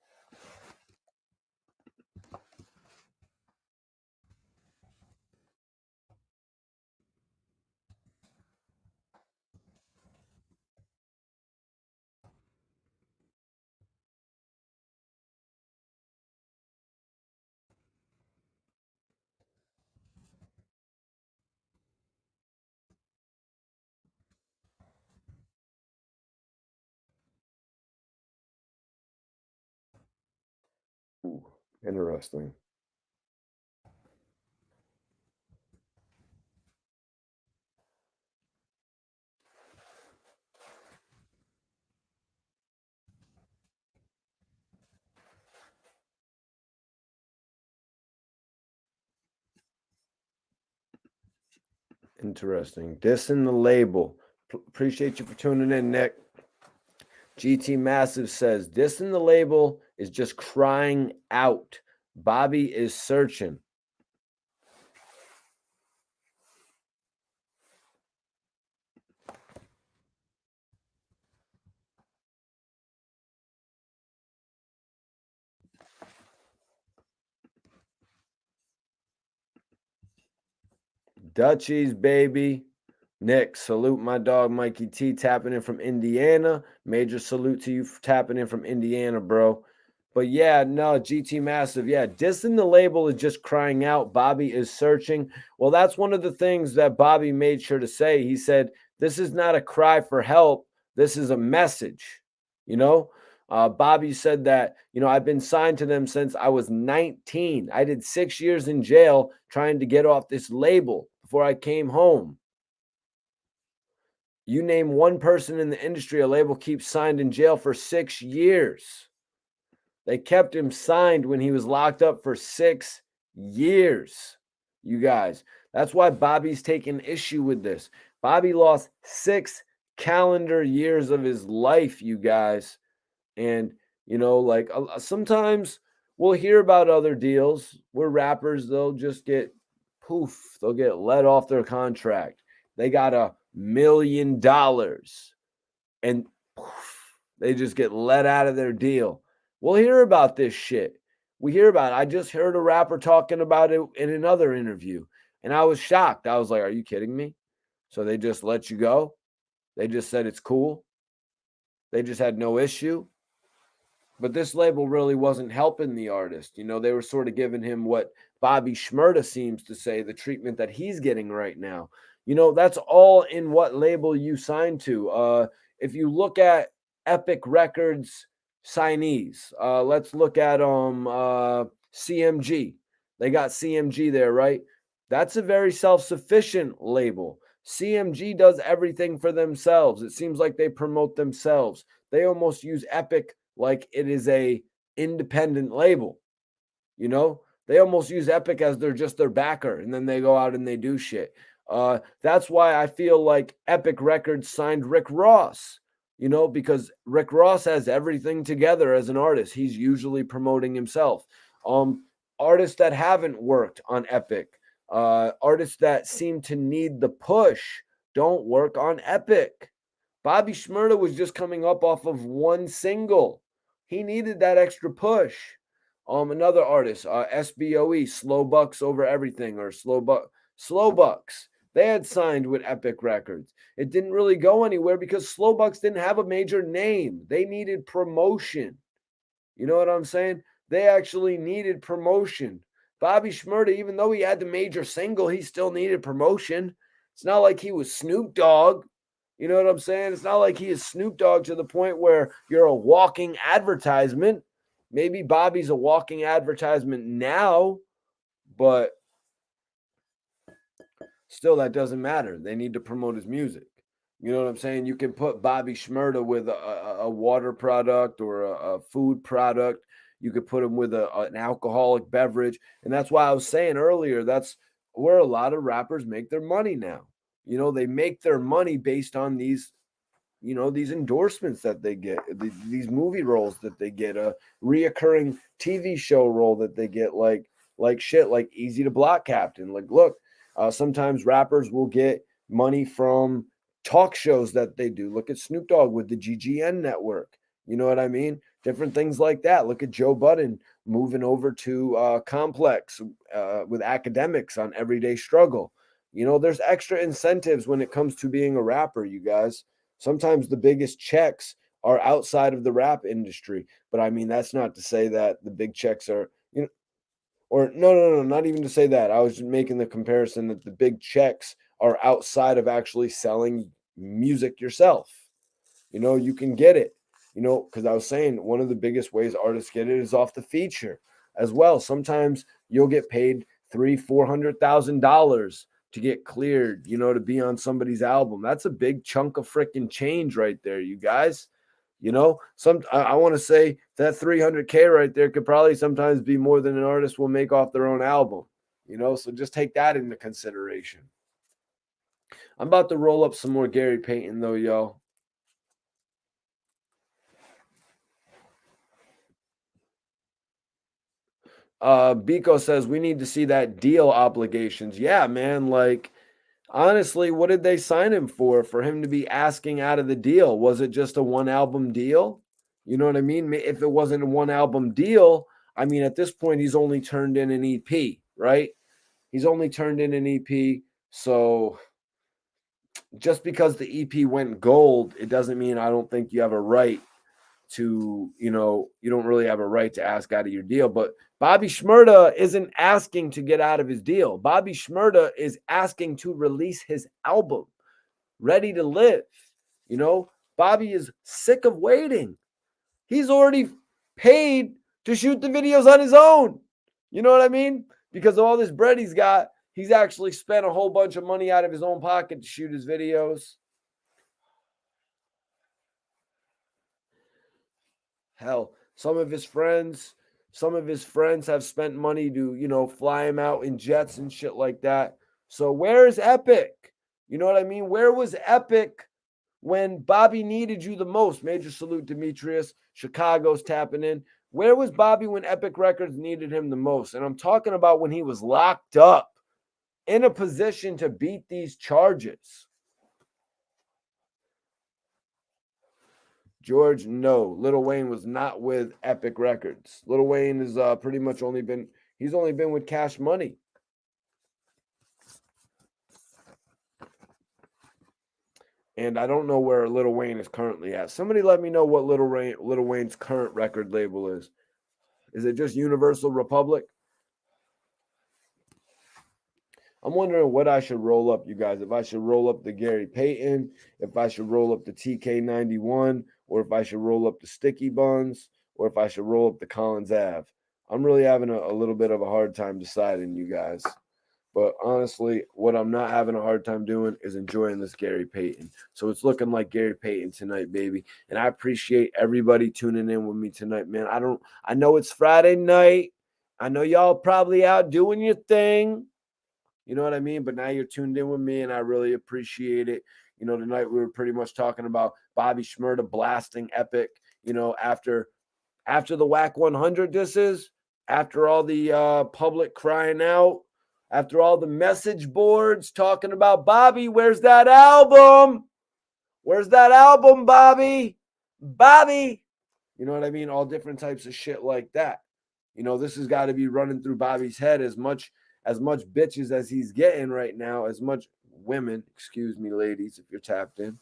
Speaker 1: Ooh, interesting. Interesting. Dissing the label. Appreciate you for tuning in, Nick. GT Massive says, dissing the label is just crying out. Bobby is searching. Dutchies, baby. Nick, salute my dog Mikey T tapping in from Indiana. Major salute to you for tapping in from Indiana, bro. But yeah, no, GT Massive. Yeah, dissing the label is just crying out. Bobby is searching. Well, that's one of the things that Bobby made sure to say. He said, this is not a cry for help. This is a message. You know, Bobby said that, I've been signed to them since I was 19. I did 6 years in jail trying to get off this label before I came home. You name one person in the industry a label keeps signed in jail for 6 years. They kept him signed when he was locked up for 6 years. You guys, that's why Bobby's taking issue with this. Bobby lost 6 calendar years of his life, you guys. And, like sometimes we'll hear about other deals where rappers, they'll just get poof, they'll get let off their contract. They got $1 million and poof, they just get let out of their deal. We'll hear about this shit. We hear about it. I just heard a rapper talking about it in another interview, and I was shocked. I was like, are you kidding me? So they just let you go? They just said it's cool? They just had no issue? But this label really wasn't helping the artist. They were sort of giving him what Bobby Shmurda seems to say, the treatment that he's getting right now. That's all in what label you signed to. If you look at Epic Records signees, let's look at CMG. They got CMG there, right? That's a very self-sufficient label. CMG does everything for themselves. It seems like they promote themselves. They almost use Epic like it is a independent label. They almost use Epic as their backer, and then they go out and they do shit. That's why I feel like Epic Records signed Rick Ross, because Rick Ross has everything together as an artist. He's usually promoting himself. Artists that haven't worked on Epic, artists that seem to need the push, don't work on Epic. Bobby Shmurda was just coming up off of one single. He needed that extra push. Another artist, SBOE, Slow Bucks Over Everything, or Slow Bucks. They had signed with Epic Records. It didn't really go anywhere because Slow Bucks didn't have a major name. They needed promotion. You know what I'm saying? They actually needed promotion. Bobby Shmurda, even though he had the major single, he still needed promotion. It's not like he was Snoop Dogg. You know what I'm saying? It's not like he is Snoop Dogg to the point where you're a walking advertisement. Maybe Bobby's a walking advertisement now, but still, that doesn't matter. They need to promote his music. You know what I'm saying? You can put Bobby Shmurda with a water product or a food product. You could put him with an alcoholic beverage. And that's why I was saying earlier, that's where a lot of rappers make their money now. You know, they make their money based on these, you know, these endorsements that they get, these movie roles that they get, a reoccurring TV show role that they get, like shit, like Easy to Block Captain. Like, look, sometimes rappers will get money from talk shows that they do. Look at Snoop Dogg with the GGN network. You know what I mean? Different things like that. Look at Joe Budden moving over to Complex with academics on Everyday Struggle. You know, there's extra incentives when it comes to being a rapper, you guys. Sometimes the biggest checks are outside of the rap industry. But I mean, that's not to say that the big checks are, you know, or no, not even to say that. I was just making the comparison that the big checks are outside of actually selling music yourself. You know, you can get it, you know, because I was saying one of the biggest ways artists get it is off the feature as well. Sometimes you'll get paid $300,000-$400,000 to get cleared, you know, to be on somebody's album. That's a big chunk of freaking change right there, you guys. You know, I want to say that 300K right there could probably sometimes be more than an artist will make off their own album. You know, so just take that into consideration. I'm about to roll up some more Gary Payton though, yo. Biko says we need to see that deal obligations. Yeah, man. Like, honestly, what did they sign him for? For him to be asking out of the deal? Was it just a one album deal? You know what I mean? If it wasn't a one album deal, I mean, at this point, he's only turned in an EP, right? He's only turned in an EP. So just because the EP went gold, it doesn't mean I don't think you have a right to, you know, you don't really have a right to ask out of your deal. But Bobby Shmurda isn't asking to get out of his deal. Bobby Shmurda is asking to release his album, Ready to Live. You know, Bobby is sick of waiting. He's already paid to shoot the videos on his own. You know what I mean? Because of all this bread he's got, he's actually spent a whole bunch of money out of his own pocket to shoot his videos. Hell, some of his friends have spent money to, you know, fly him out in jets and shit like that. So where's Epic? You know what I mean? Where was Epic when Bobby needed you the most? Major salute, Demetrius. Chicago's tapping in. Where was Bobby when Epic Records needed him the most? And I'm talking about when he was locked up in a position to beat these charges. George, no. Lil Wayne was not with Epic Records. Lil Wayne is pretty much he's only been with Cash Money. And I don't know where Lil Wayne is currently at. Somebody let me know what Lil Wayne's current record label is. Is it just Universal Republic? I'm wondering what I should roll up, you guys. If I should roll up the Gary Payton, if I should roll up the TK91, or if I should roll up the Sticky Buns, or if I should roll up the Collins Ave. I'm really having a little bit of a hard time deciding, you guys. But honestly, what I'm not having a hard time doing is enjoying this Gary Payton. So it's looking like Gary Payton tonight, baby. And I appreciate everybody tuning in with me tonight, man. I know it's Friday night. I know y'all probably out doing your thing. You know what I mean? But now you're tuned in with me, and I really appreciate it. You know, tonight we were pretty much talking about Bobby Shmurda blasting Epic, you know, after the Whack 100 disses, after all the public crying out, after all the message boards talking about Bobby, where's that album? Where's that album, Bobby? Bobby. You know what I mean? All different types of shit like that. You know, this has got to be running through Bobby's head as much bitches as he's getting right now, as much women, excuse me, ladies, if you're tapped in.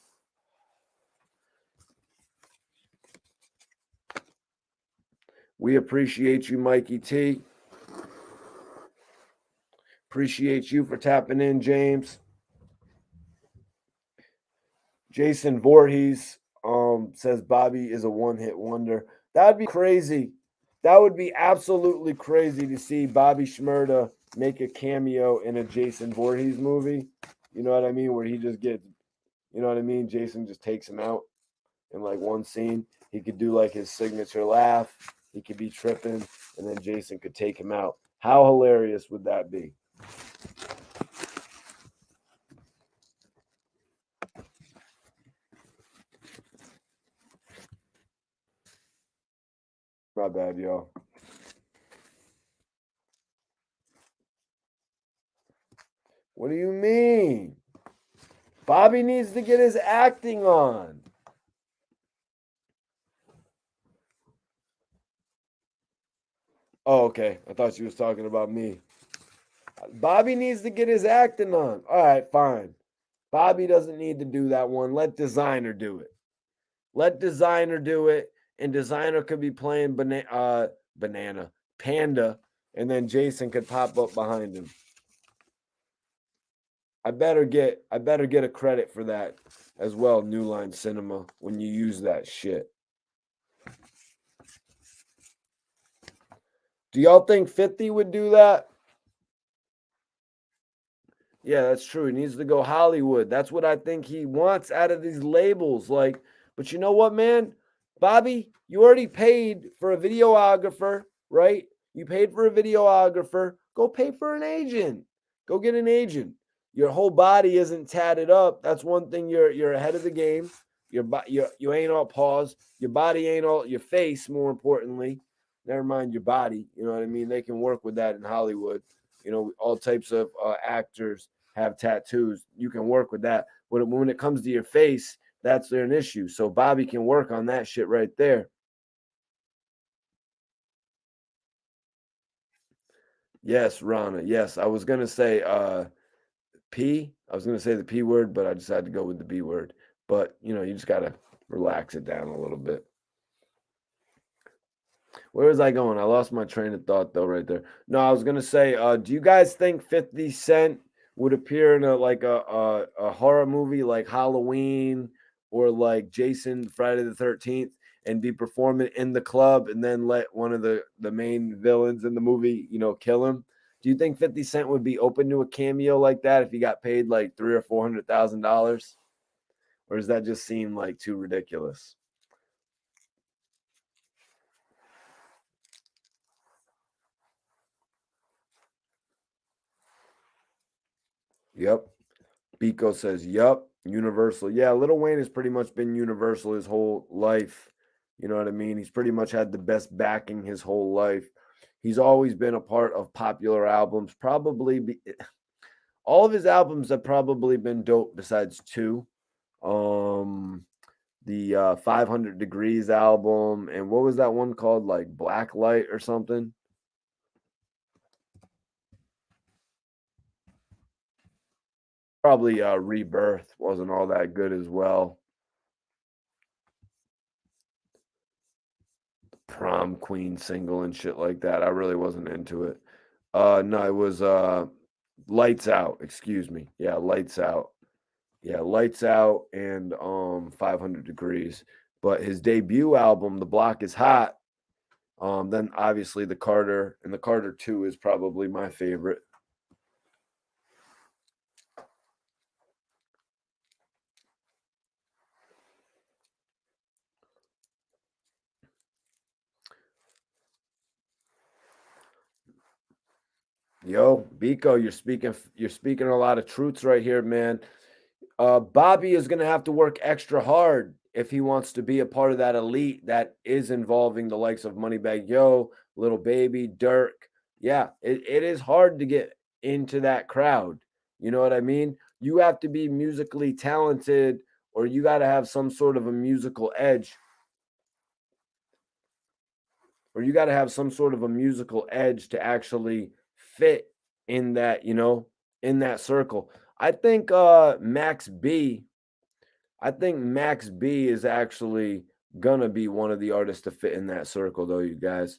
Speaker 1: We appreciate you, Mikey T. Appreciate you for tapping in, James. Jason Voorhees says Bobby is a one-hit wonder. That'd be crazy. That would be absolutely crazy to see Bobby Shmurda make a cameo in a Jason Voorhees movie. You know what I mean? Where he just gets, you know what I mean? Jason just takes him out in like one scene. He could do like his signature laugh. He could be tripping, and then Jason could take him out. How hilarious would that be? My bad, y'all. What do you mean? Bobby needs to get his acting on. Oh, okay. I thought she was talking about me. Bobby needs to get his acting on. All right, fine. Bobby doesn't need to do that one. Let designer do it. Let designer do it, and designer could be playing banana panda, and then Jason could pop up behind him. I better get a credit for that as well, New Line Cinema, when you use that shit. Do y'all think 50 would do that? Yeah, that's true. He needs to go Hollywood. That's what I think he wants out of these labels. Like, but you know what, man? Bobby, you already paid for a videographer, right? You paid for a videographer. Go pay for an agent. Go get an agent. Your whole body isn't tatted up. That's one thing you're ahead of the game. You ain't all paws. Your body ain't all your face, more importantly. Never mind your body. You know what I mean? They can work with that in Hollywood. All types of actors have tattoos. You can work with that. When it comes to your face, that's an issue. So Bobby can work on that shit right there. Yes, Rana. Yes, I was gonna say P. I was gonna say the P word, but I decided to go with the B word. But you just gotta relax it down a little bit. Where was I going? I lost my train of thought though, right there. No, I was gonna say, do you guys think 50 Cent would appear in a horror movie like Halloween or like Jason Friday the 13th and be performing in the club and then let one of the main villains in the movie, kill him? Do you think 50 Cent would be open to a cameo like that if he got paid like $300,000 or $400,000? Or does that just seem like too ridiculous? Yep. Biko says, "Yup, Universal." Yeah, Lil Wayne has pretty much been Universal his whole life. You know what I mean? He's pretty much had the best backing his whole life. He's always been a part of popular albums. All of his albums have probably been dope besides two. Um, the 500 Degrees album, and what was that one called? Like Blacklight or something? Probably Rebirth wasn't all that good as well. Prom Queen single and shit like that. I really wasn't into it. No, it was Lights Out, excuse me. Yeah, Lights Out. Yeah, Lights Out and 500 Degrees. But his debut album, The Block is Hot, then obviously the Carter and the Carter 2 is probably my favorite. Yo, Biko, you're speaking a lot of truths right here, man. Bobby is going to have to work extra hard if he wants to be a part of that elite that is involving the likes of Moneybag Yo, Little Baby, Dirk. Yeah, it is hard to get into that crowd. You know what I mean? You have to be musically talented or you got to have some sort of a musical edge or you got to have some sort of a musical edge to actually fit in that, in that circle. I think Max B is actually gonna be one of the artists to fit in that circle, though, you guys.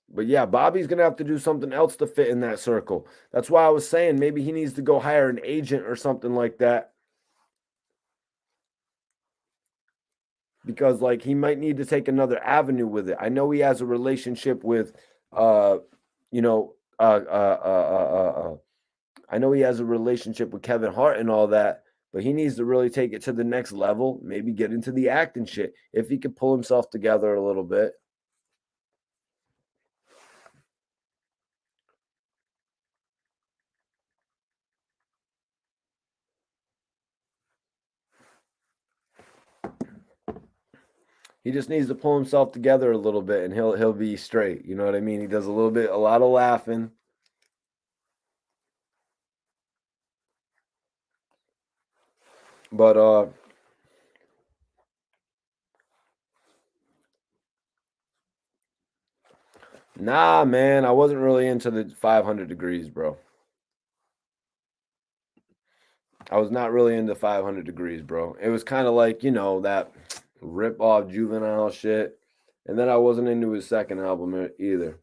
Speaker 1: But yeah, Bobby's gonna have to do something else to fit in that circle. That's why I was saying maybe he needs to go hire an agent or something like that. Because like he might need to take another avenue with it. I know he has a relationship with you know, I know he has a relationship with Kevin Hart and all that, but he needs to really take it to the next level, maybe get into the acting shit if he could pull himself together a little bit. He just needs to pull himself together a little bit, and he'll be straight. You know what I mean? He does a lot of laughing. But nah, man, I wasn't really into the 500 degrees, bro. I was not really into 500 degrees, bro. It was kind of like, that rip off juvenile shit. And then I wasn't into his second album either.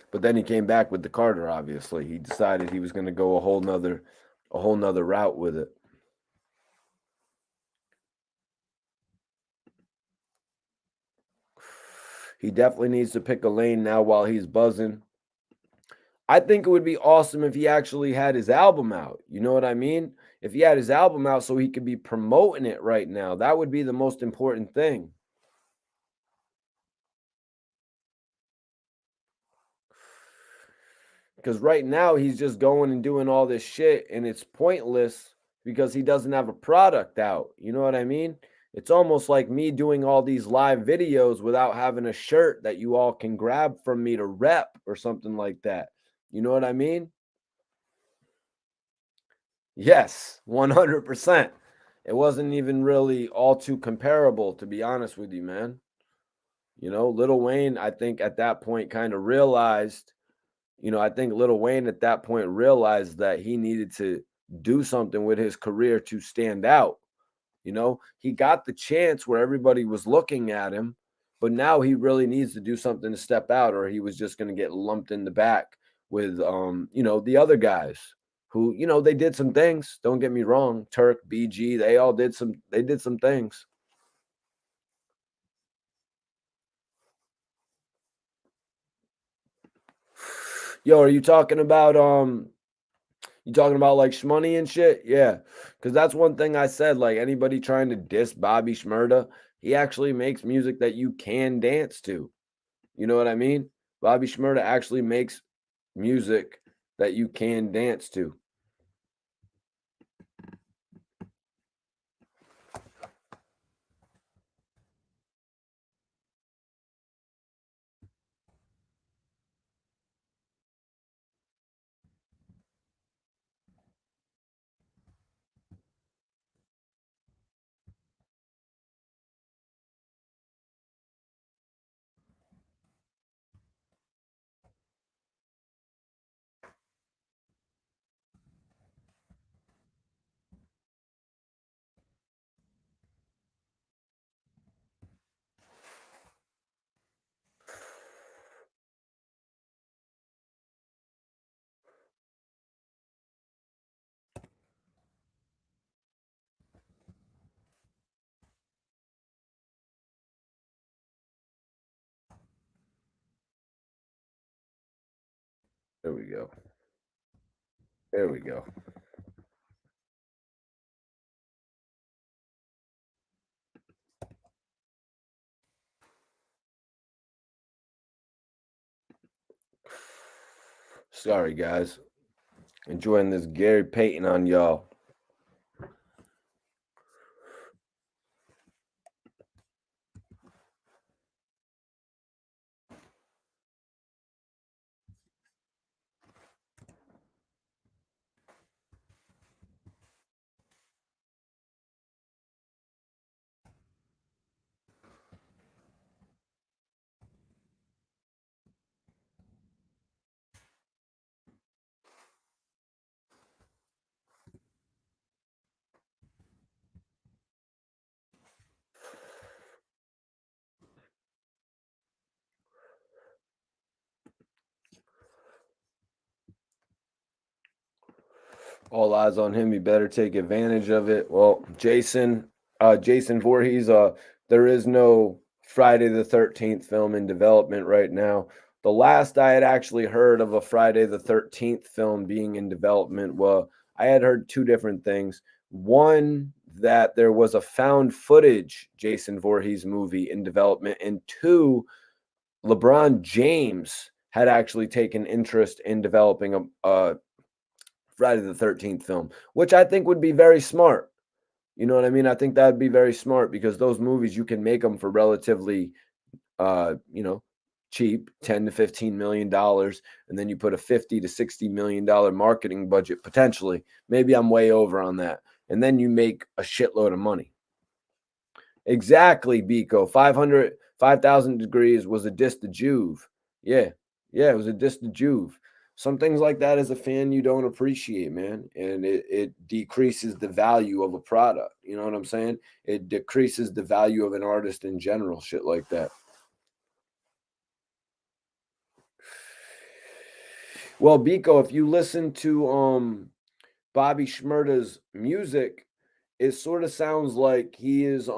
Speaker 1: But then he came back with the Carter, obviously. He decided he was going to go a whole nother route with it. He definitely needs to pick a lane now while he's buzzing. I think it would be awesome if he actually had his album out. You know what I mean? If he had his album out so he could be promoting it right now, that would be the most important thing. Because right now he's just going and doing all this shit and it's pointless because he doesn't have a product out. You know what I mean? It's almost like me doing all these live videos without having a shirt that you all can grab from me to rep or something like that. You know what I mean? Yes, 100%. It wasn't even really all too comparable, to be honest with you, man. Lil Wayne, I think at that point kind of realized, I think Lil Wayne at that point realized that he needed to do something with his career to stand out. He got the chance where everybody was looking at him, but now he really needs to do something to step out, or he was just going to get lumped in the back with, the other guys who, they did some things. Don't get me wrong. Turk, BG, they did some things. Yo, are you talking about like Shmoney and shit? Yeah. Cause that's one thing I said. Like anybody trying to diss Bobby Shmurda, he actually makes music that you can dance to. You know what I mean? Bobby Shmurda actually makes music that you can dance to. There we go. There we go. Sorry, guys. Enjoying this Gary Payton on y'all. All eyes on him. He better take advantage of it. Well, Jason Voorhees, there is no Friday the 13th film in development right now. The last I had actually heard of a Friday the 13th film being in development, well, I had heard two different things. One, that there was a found footage Jason Voorhees movie in development, and two, LeBron James had actually taken interest in developing Friday the 13th film, which I think would be very smart. You know what I mean? I think that'd be very smart because those movies you can make them for relatively you know, cheap, 10 to 15 million dollars, and then you put a 50 to 60 million dollar marketing budget potentially. Maybe I'm way over on that. And then you make a shitload of money. Exactly, Biko. 5,000 degrees was a diss to Juve. Yeah. Yeah, it was a diss to Juve. Some things like that as a fan you don't appreciate, man. And it decreases the value of a product. You know what I'm saying? It decreases the value of an artist in general, shit like that. Well, Biko, if you listen to Bobby Shmurda's music, it sort of sounds like he is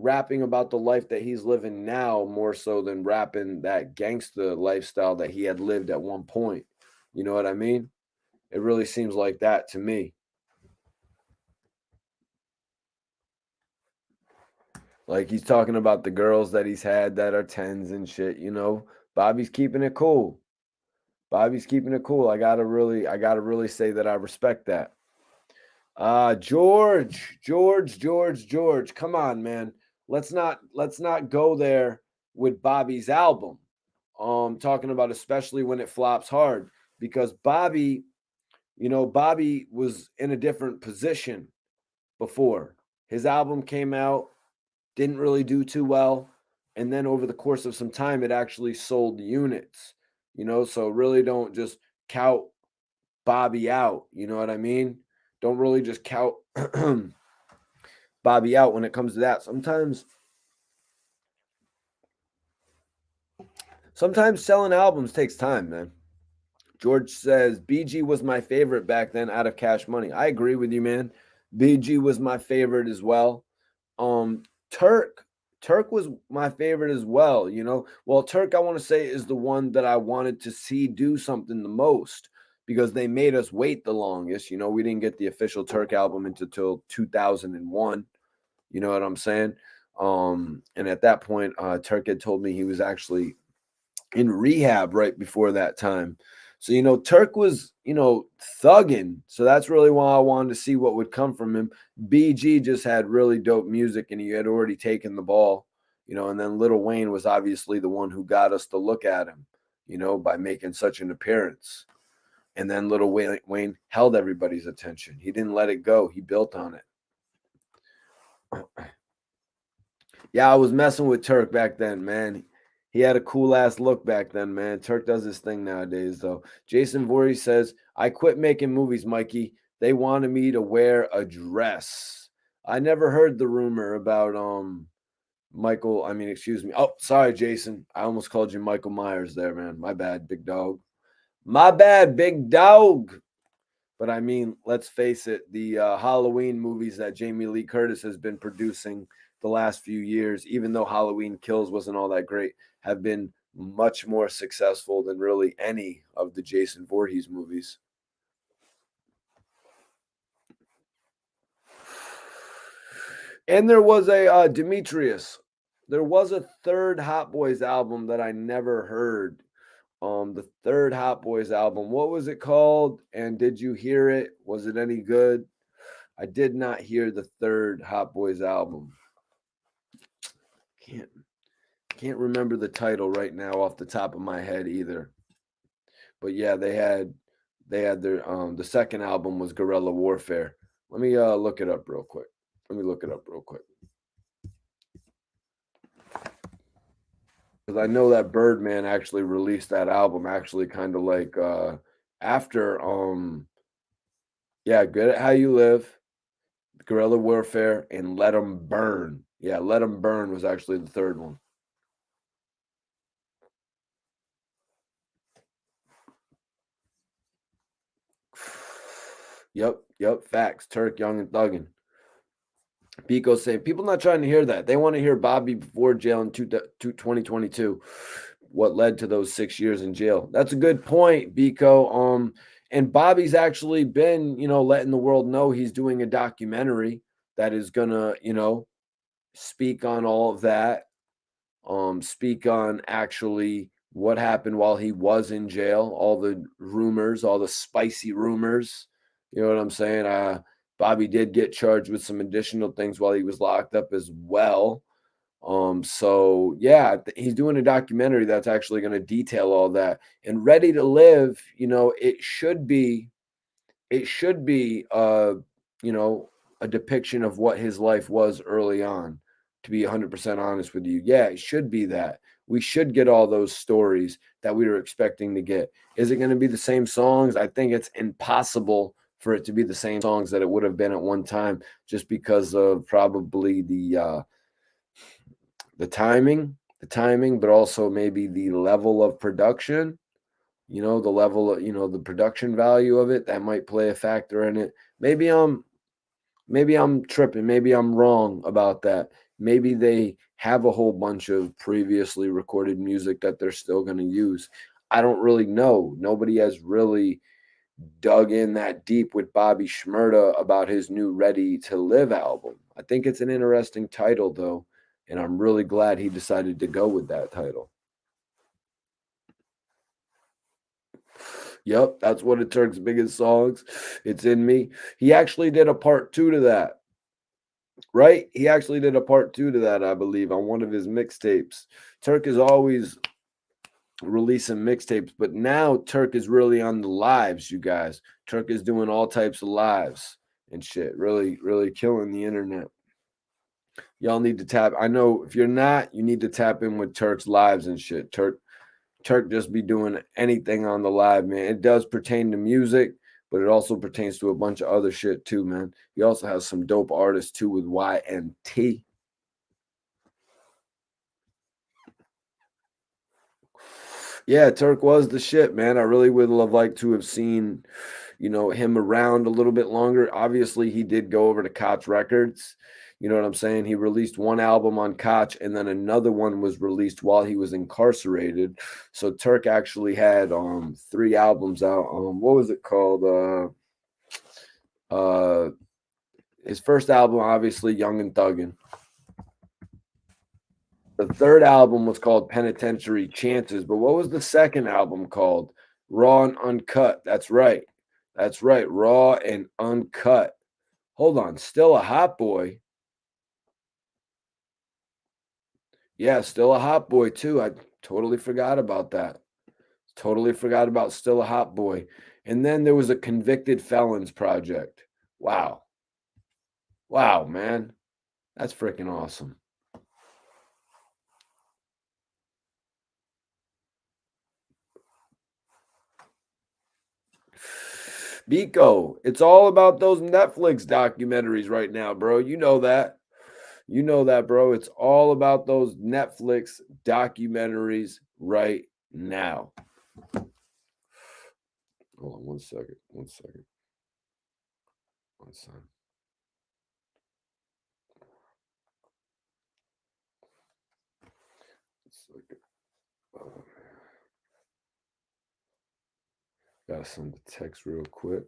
Speaker 1: rapping about the life that he's living now more so than rapping that gangster lifestyle that he had lived at one point. You know what I mean? It really seems like that to me. Like he's talking about the girls that he's had that are tens and shit, you know. Bobby's keeping it cool. Bobby's keeping it cool. I gotta really say that I respect that. George. Come on, man. Let's not go there with Bobby's album. Talking about especially when it flops hard because Bobby, Bobby was in a different position before. His album came out, didn't really do too well, and then over the course of some time it actually sold units. So really don't just count Bobby out, you know what I mean? Don't really just count Bobby out when it comes to that. Sometimes selling albums takes time, man. George says BG was my favorite back then out of Cash Money. I agree with you, man. BG was my favorite as well. Um Turk was my favorite as well, you know. Well, Turk I want to say is the one that I wanted to see do something the most because they made us wait the longest. We didn't get the official Turk album until 2001. You know what I'm saying? And at that point, Turk had told me he was actually in rehab right before that time. So, Turk was, thugging. So that's really why I wanted to see what would come from him. BG just had really dope music and he had already taken the ball, and then Lil Wayne was obviously the one who got us to look at him, by making such an appearance. And then Lil Wayne held everybody's attention. He didn't let it go. He built on it. Yeah, I was messing with Turk back then, man. He had a cool ass look back then, man. Turk does his thing nowadays, though. Jason Voorhees says, I quit making movies, Mikey. They wanted me to wear a dress. I never heard the rumor about Michael. I mean, excuse me. Oh, sorry, Jason. I almost called you Michael Myers there, man. My bad, big dog. My bad, big dog. But I mean, let's face it, the Halloween movies that Jamie Lee Curtis has been producing the last few years, even though Halloween Kills wasn't all that great, have been much more successful than really any of the Jason Voorhees movies. And there was a Demetrius. There was a third Hot Boys album that I never heard. The third Hot Boys album. What was it called? And did you hear it? Was it any good? I did not hear the third Hot Boys album. Can't can't remember the title right now off the top of my head either. But yeah, they had their the second album was Guerrilla Warfare. Let me look it up real quick. Let me look it up real quick. Because I know that Birdman actually released that album actually kind of like after yeah, Good at How You Live, Guerrilla Warfare, and Let 'Em Burn. Yeah, Let 'Em Burn was actually the third one. Yep, facts. Turk, Young, and Thuggin. Biko saying, people not trying to hear that. They want to hear Bobby before jail in 2022. What led to those 6 years in jail? That's a good point, Biko. And Bobby's actually been, letting the world know he's doing a documentary that is gonna, speak on all of that. Speak on actually what happened while he was in jail, all the rumors, all the spicy rumors. You know what I'm saying? Bobby did get charged with some additional things while he was locked up as well. So yeah, he's doing a documentary that's actually going to detail all that. And Ready to Live, it should be you know, a depiction of what his life was early on, to be 100% honest with you. Yeah, it should be that. We should get all those stories that we were expecting to get. Is it going to be the same songs? I think it's impossible for it to be the same songs that it would have been at one time, just because of probably the timing, but also maybe the level of production, the level of, the production value of it, that might play a factor in it. Maybe I'm tripping. Maybe I'm wrong about that. Maybe they have a whole bunch of previously recorded music that they're still going to use. I don't really know. Nobody has really dug in that deep with Bobby Shmurda about his new Ready to Live album. I think it's an interesting title, though, and I'm really glad he decided to go with that title. Yep, that's one of Turk's biggest songs. It's in me. He actually did a part two to that, right? He actually did a part two to that, I believe, on one of his mixtapes. Turk is always releasing mixtapes, but now Turk is really on the lives, you guys. Turk is doing all types of lives and shit. Really, really killing the internet. Y'all need to tap. I know if you're not, you need to tap in with Turk's lives and shit. Turk just be doing anything on the live, man. It does pertain to music, but it also pertains to a bunch of other shit too, man. He also has some dope artists too with YNT. Yeah, Turk was the shit, man. I really would have liked to have seen, him around a little bit longer. Obviously, he did go over to Koch Records. You know what I'm saying? He released one album on Koch, and then another one was released while he was incarcerated. So Turk actually had three albums out. What was it called? Uh his first album, obviously, Young and Thuggin'. The third album was called Penitentiary Chances, but what was the second album called? Raw and Uncut. That's right. That's right. Raw and Uncut. Hold on. Still a Hot Boy. Yeah, Still a Hot Boy, too. I totally forgot about that. Totally forgot about Still a Hot Boy. And then there was a Convicted Felons project. Wow. Wow, man. That's freaking awesome. Biko, it's all about those Netflix documentaries right now, bro. You know that. You know that, bro. It's all about those Netflix documentaries right now. Hold on one second. One second. One second. One second. Oh, gotta send the text real quick.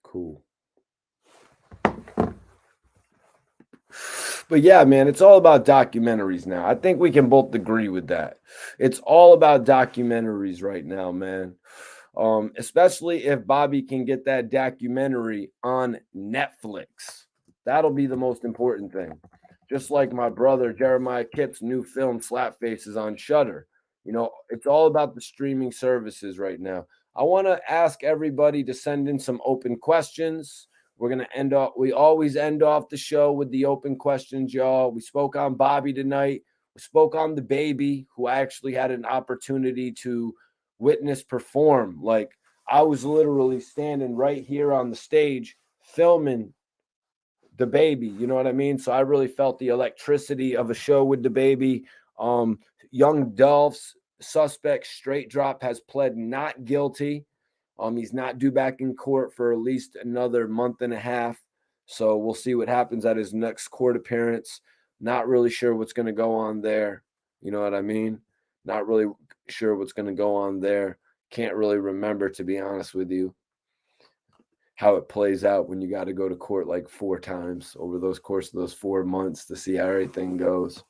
Speaker 1: Cool. But yeah, man, it's all about documentaries now. I think we can both agree with that. It's all about documentaries right now, man. Especially if Bobby can get that documentary on Netflix. That'll be the most important thing. Just like my brother Jeremiah Kipp's new film Slap Faces on Shudder. It's all about the streaming services right now. I want to ask everybody to send in some open questions. We're gonna end off. We always end off the show with the open questions, y'all. We spoke on Bobby tonight. We spoke on DaBaby, who I actually had an opportunity to witness perform. Like, I was literally standing right here on the stage filming DaBaby. You know what I mean? So I really felt the electricity of a show with DaBaby. Young Dolph's suspect straight drop has pled not guilty. He's not due back in court for at least another month and a half. So we'll see what happens at his next court appearance. Not really sure what's going to go on there. You know what I mean? Not really sure what's going to go on there. Can't really remember, to be honest with you, how it plays out when you got to go to court like 4 times over those course of those 4 months to see how everything goes.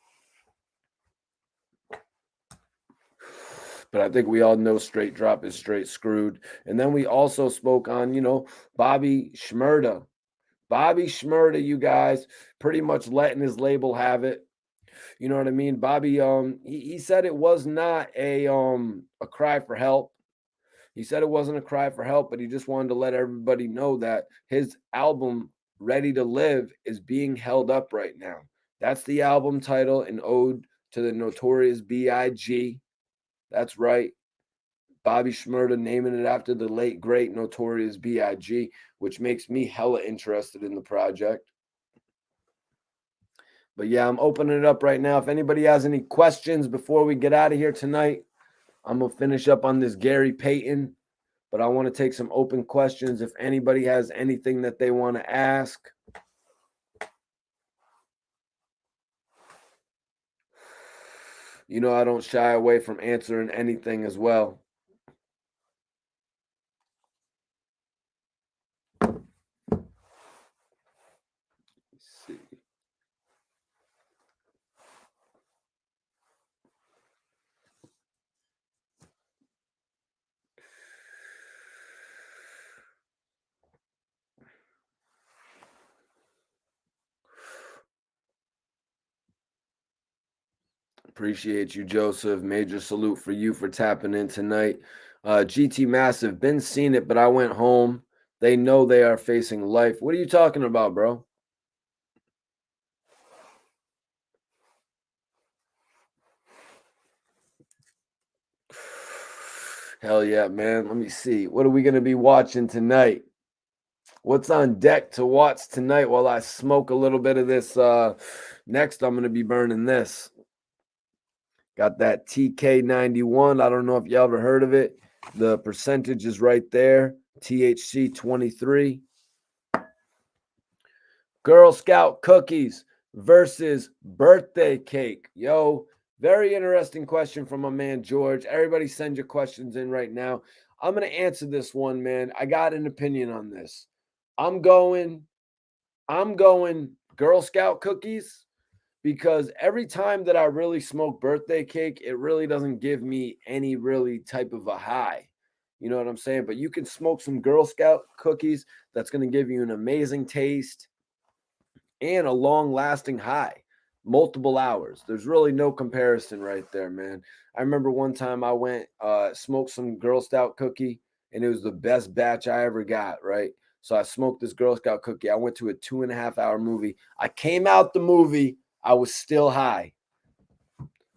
Speaker 1: But I think we all know straight drop is straight screwed. And then we also spoke on, Bobby Shmurda. Bobby Shmurda, you guys, pretty much letting his label have it. You know what I mean? Bobby, he said it was not a cry for help. He said it wasn't a cry for help, but he just wanted to let everybody know that his album, Ready to Live, is being held up right now. That's the album title, an ode to the Notorious B.I.G. That's right. Bobby Shmurda naming it after the late, great Notorious B.I.G., which makes me hella interested in the project. But yeah, I'm opening it up right now. If anybody has any questions before we get out of here tonight, I'm going to finish up on this Gary Payton. But I want to take some open questions if anybody has anything that they want to ask. I don't shy away from answering anything as well. Let's see. Appreciate you, Joseph. Major salute for you for tapping in tonight. GT Massive, been seeing it, but I went home. They know they are facing life. What are you talking about, bro? Hell yeah, man. Let me see. What are we going to be watching tonight? What's on deck to watch tonight while I smoke a little bit of this? Next, I'm going to be burning this. Got that TK91. I don't know if you ever heard of it. The percentage is right there. THC 23. Girl Scout cookies versus birthday cake. Yo, very interesting question from my man George. Everybody send your questions in right now. I'm going to answer this one, man. I got an opinion on this. I'm going Girl Scout cookies because every time that I really smoke birthday cake, it really doesn't give me any really type of a high. You know what I'm saying? But you can smoke some Girl Scout cookies that's going to give you an amazing taste and a long lasting high, multiple hours. There's really no comparison right there, man. I remember one time I went smoked some Girl Scout cookie and it was the best batch I ever got, right? So I smoked this Girl Scout cookie. I went to a 2.5 hour movie. I came out the movie, I was still high.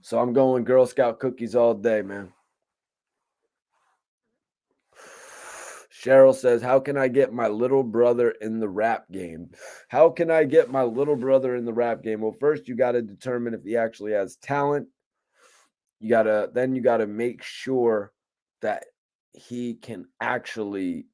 Speaker 1: So I'm going Girl Scout cookies all day, man. Cheryl says, how can I get my little brother in the rap game? How can I get my little brother in the rap game? Well, first you got to determine if he actually has talent. You got to make sure that he can actually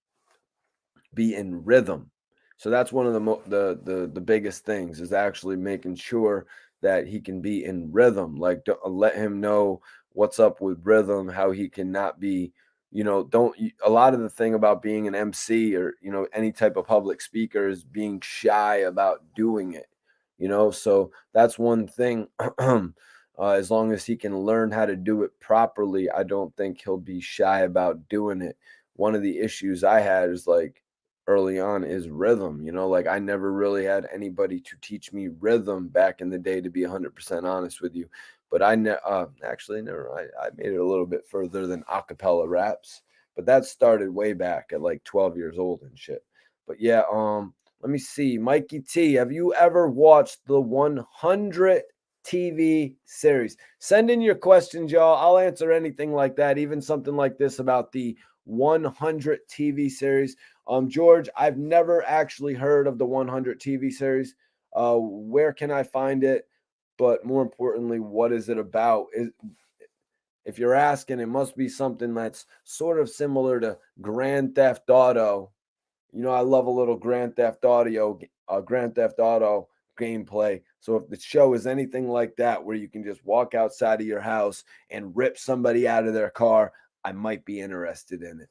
Speaker 1: be in rhythm. So that's one of the biggest things is actually making sure that he can be in rhythm. Like let him know what's up with rhythm, how he cannot be, don't a lot of the thing about being an MC or any type of public speaker is being shy about doing it. So that's one thing. As long as he can learn how to do it properly, I don't think he'll be shy about doing it. One of the issues I had is like early on is rhythm. Like I never really had anybody to teach me rhythm back in the day, to be 100% honest with you. But actually never. I made it a little bit further than acapella raps, but that started way back at like 12 years old and shit. But yeah, let me see. Mikey T, have you ever watched the 100 TV series? Send in your questions, y'all. I'll answer anything like that, even something like this about the 100 TV series. George, I've never actually heard of the 100 TV series. Where can I find it? But more importantly, what is it about? If you're asking, it must be something that's sort of similar to Grand Theft Auto. I love a little Grand Theft Grand Theft Auto gameplay. So if the show is anything like that, where you can just walk outside of your house and rip somebody out of their car, I might be interested in it.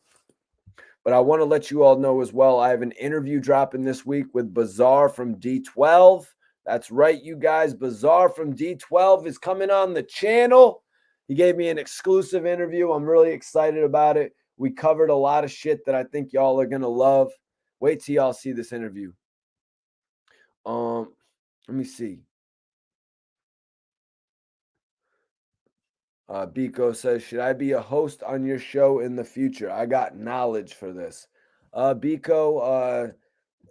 Speaker 1: But I want to let you all know as well, I have an interview dropping this week with Bizarre from D12. That's right, you guys. Bizarre from D12 is coming on the channel. He gave me an exclusive interview. I'm really excited about it. We covered a lot of shit that I think y'all are going to love. Wait till y'all see this interview. Let me see. Biko says, should I be a host on your show in the future? I got knowledge for this. Biko,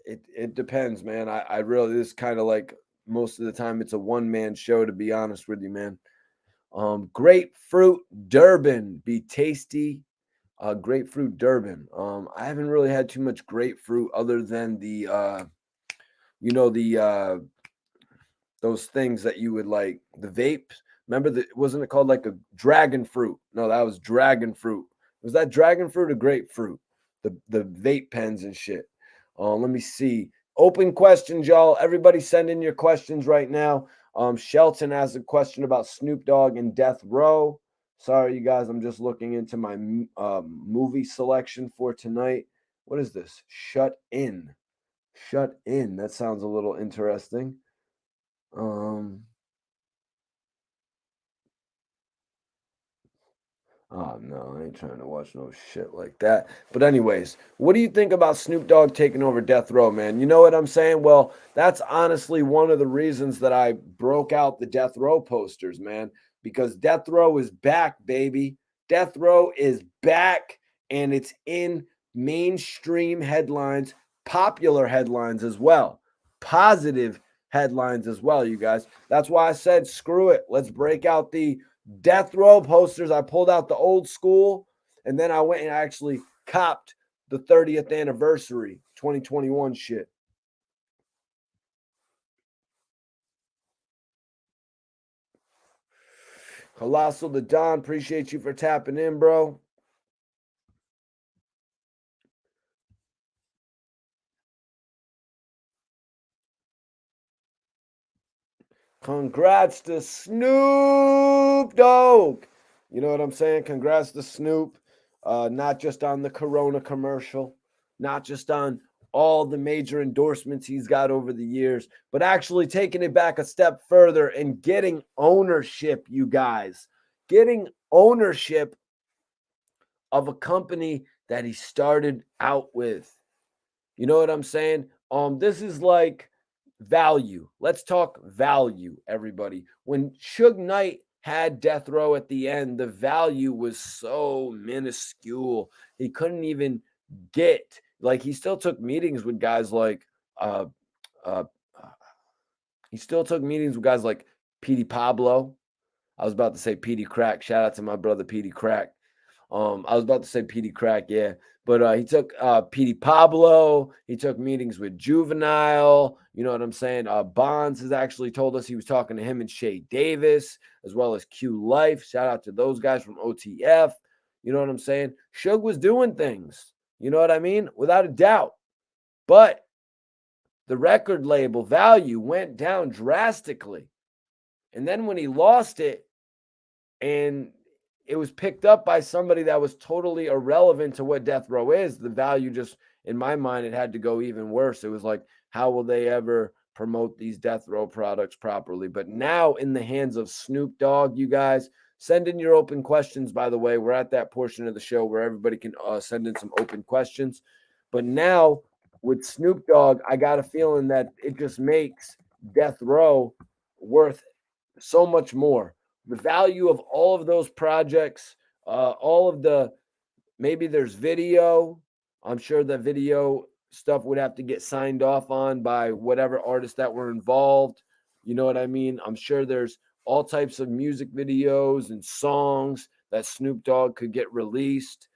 Speaker 1: it depends, man. I really, this is kind of like most of the time it's a one-man show, to be honest with you, man. Grapefruit Durban, be tasty. Grapefruit Durban. I haven't really had too much grapefruit other than the those things that you would like, the vape. Remember that, wasn't it called like a dragon fruit? No, that was dragon fruit. Was that dragon fruit or grapefruit? The vape pens and shit. Let me see. Open questions, y'all. Everybody send in your questions right now. Shelton has a question about Snoop Dogg and Death Row. Sorry, you guys. I'm just looking into my movie selection for tonight. What is this? Shut In. Shut In. That sounds a little interesting. Oh no, I ain't trying to watch no shit like that. But anyways, what do you think about Snoop Dogg taking over Death Row, man? You know what I'm saying? Well, that's honestly one of the reasons that I broke out the Death Row posters, man, because Death Row is back, baby. Death Row is back, and it's in mainstream headlines, popular headlines as well, positive headlines as well, you guys. That's why I said, screw it. Let's break out the Death Row posters. I pulled out the old school, and then I went and actually copped the 30th anniversary 2021 shit. Colossal the Don, appreciate you for tapping in, bro. Congrats to Snoop Dogg. You know what I'm saying? Congrats to Snoop. Not just on the Corona commercial, not just on all the major endorsements he's got over the years, but actually taking it back a step further and getting ownership, you guys. Getting ownership of a company that he started out with. You know what I'm saying? This is like value. Let's talk value, everybody. When Suge Knight had Death Row at the end, the value was so minuscule. He couldn't even get, like, he still took meetings with guys like uh uh he still took meetings with guys like Petey Pablo. I was about to say Petey Crack. Shout out to my brother Petey Crack. I was about to say Petey Crack, yeah. But he took Petey Pablo. He took meetings with Juvenile. You know what I'm saying? Bonds has actually told us he was talking to him and Shay Davis, as well as Q Life. Shout out to those guys from OTF. You know what I'm saying? Suge was doing things. You know what I mean? Without a doubt. But the record label value went down drastically. And then when he lost it, and it was picked up by somebody that was totally irrelevant to what Death Row is, the value just, in my mind, it had to go even worse. It was like, how will they ever promote these Death Row products properly? But now in the hands of Snoop Dogg, you guys, send in your open questions, by the way. We're at that portion of the show where everybody can send in some open questions. But now with Snoop Dogg, I got a feeling that it just makes Death Row worth so much more. The value of all of those projects, all of the, maybe there's video. I'm sure the video stuff would have to get signed off on by whatever artists that were involved. You know what I mean? I'm sure there's all types of music videos and songs that Snoop Dogg could get released.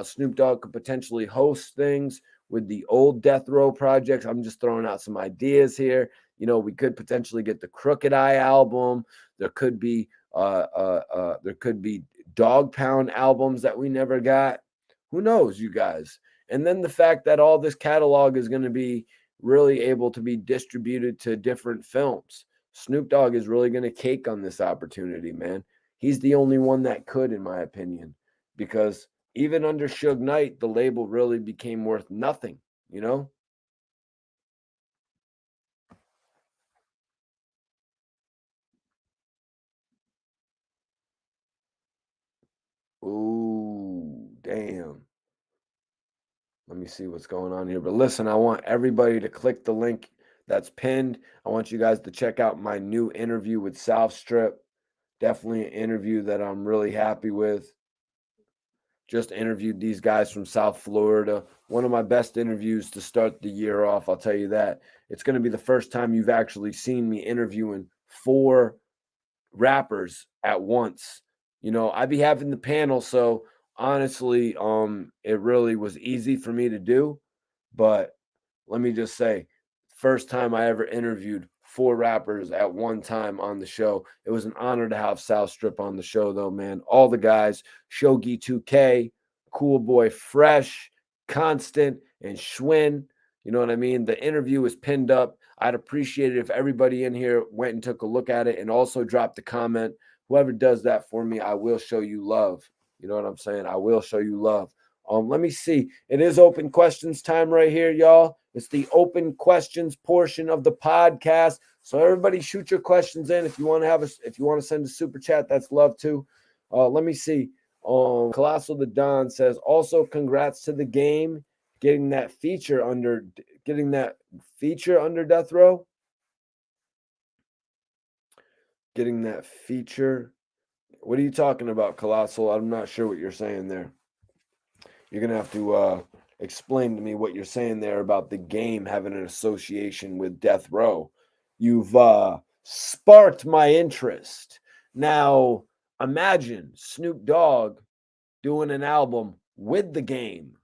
Speaker 1: Snoop Dogg could potentially host things with the old Death Row projects. I'm just throwing out some ideas here. You know, we could potentially get the Crooked Eye album. There could be Dog Pound albums that we never got. Who knows, you guys? And then the fact that all this catalog is going to be really able to be distributed to different films. Snoop Dogg is really going to cake on this opportunity, man. He's the only one that could, in my opinion, because even under Suge Knight, the label really became worth nothing, you know? Ooh, damn. Let me see what's going on here. But listen, I want everybody to click the link that's pinned. I want you guys to check out my new interview with South Strip. Definitely an interview that I'm really happy with. Just interviewed these guys from South Florida. One of my best interviews to start the year off, I'll tell you that. It's going to be the first time you've actually seen me interviewing four rappers at once. You know, I'd be having the panel, so honestly, it really was easy for me to do. But let me just say, first time I ever interviewed four rappers at one time on the show. It was an honor to have South Strip on the show, though, man. All the guys, Shogi 2K, Cool Boy Fresh, Constant, and Schwinn. You know what I mean? The interview is pinned up. I'd appreciate it if everybody in here went and took a look at it and also dropped a comment. Whoever does that for me, I will show you love. You know what I'm saying? I will show you love. Let me see. It is open questions time right here, y'all. It's the open questions portion of the podcast. So everybody shoot your questions in. If you want to if you want to send a super chat, that's love too. Let me see. Colossal the Don says, also congrats to the game getting that feature under Death Row. Getting that feature. What are you talking about, Colossal? I'm not sure what you're saying there. You're gonna have to explain to me what you're saying there about the game having an association with Death Row. You've sparked my interest. Now, imagine Snoop Dogg doing an album with the game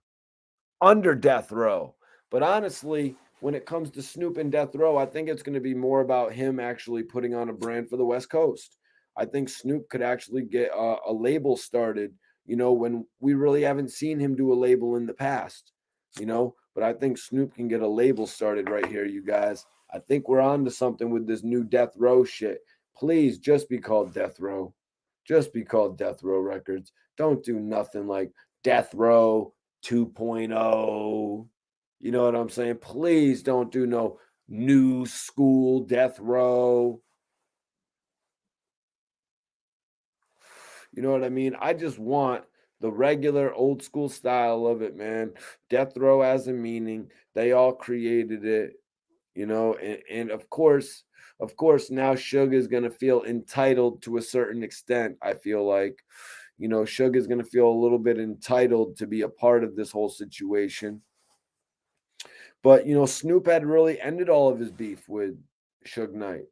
Speaker 1: under Death Row. But honestly, when it comes to Snoop and Death Row, I think it's going to be more about him actually putting on a brand for the West Coast. I think Snoop could actually get a label started, you know, when we really haven't seen him do a label in the past, you know. But I think Snoop can get a label started right here, you guys. I think we're on to something with this new Death Row shit. Please just be called Death Row. Just be called Death Row Records. Don't do nothing like Death Row 2.0. You know what I'm saying? Please don't do no new school Death Row. You know what I mean? I just want the regular old school style of it, man. Death Row has a meaning. They all created it, you know, and of course, now Suge is gonna feel entitled to a certain extent. I feel like, you know, Suge is gonna feel a little bit entitled to be a part of this whole situation. But you know, Snoop had really ended all of his beef with Suge Knight.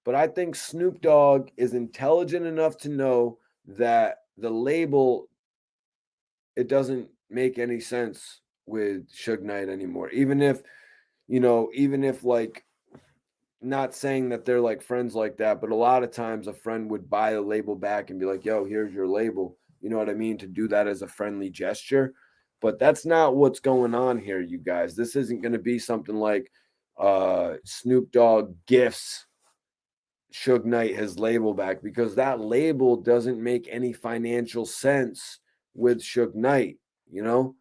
Speaker 1: But I think Snoop Dogg is intelligent enough to know that the label, it doesn't make any sense with Suge Knight anymore. Even if like, not saying that they're like friends like that, but a lot of times a friend would buy a label back and be like, yo, here's your label. You know what I mean? To do that as a friendly gesture. But that's not what's going on here, you guys. This isn't going to be something like Snoop Dogg gifts Suge Knight his label back, because that label doesn't make any financial sense with Suge Knight, you know?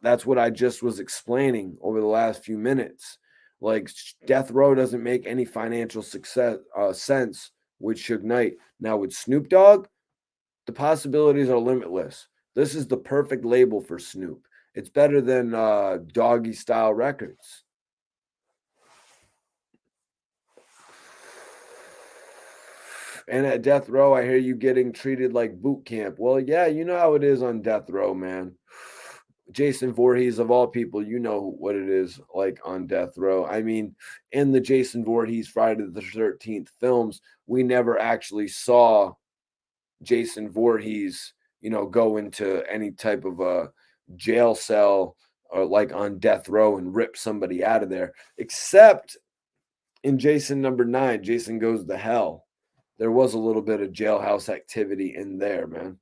Speaker 1: That's what I just was explaining over the last few minutes. Like, Death Row doesn't make any financial sense with Suge Knight. Now with Snoop Dogg, the possibilities are limitless. This is the perfect label for Snoop. It's better than Doggy Style Records. And at Death Row, I hear you getting treated like boot camp. Well, yeah, you know how it is on Death Row, man. Jason Voorhees, of all people, you know what it is like on Death Row. I mean, in the Jason Voorhees Friday the 13th films, we never actually saw Jason Voorhees, you know, go into any type of a jail cell or like on Death Row and rip somebody out of there, except in Jason number 9, Jason Goes to Hell. There was a little bit of jailhouse activity in there, man.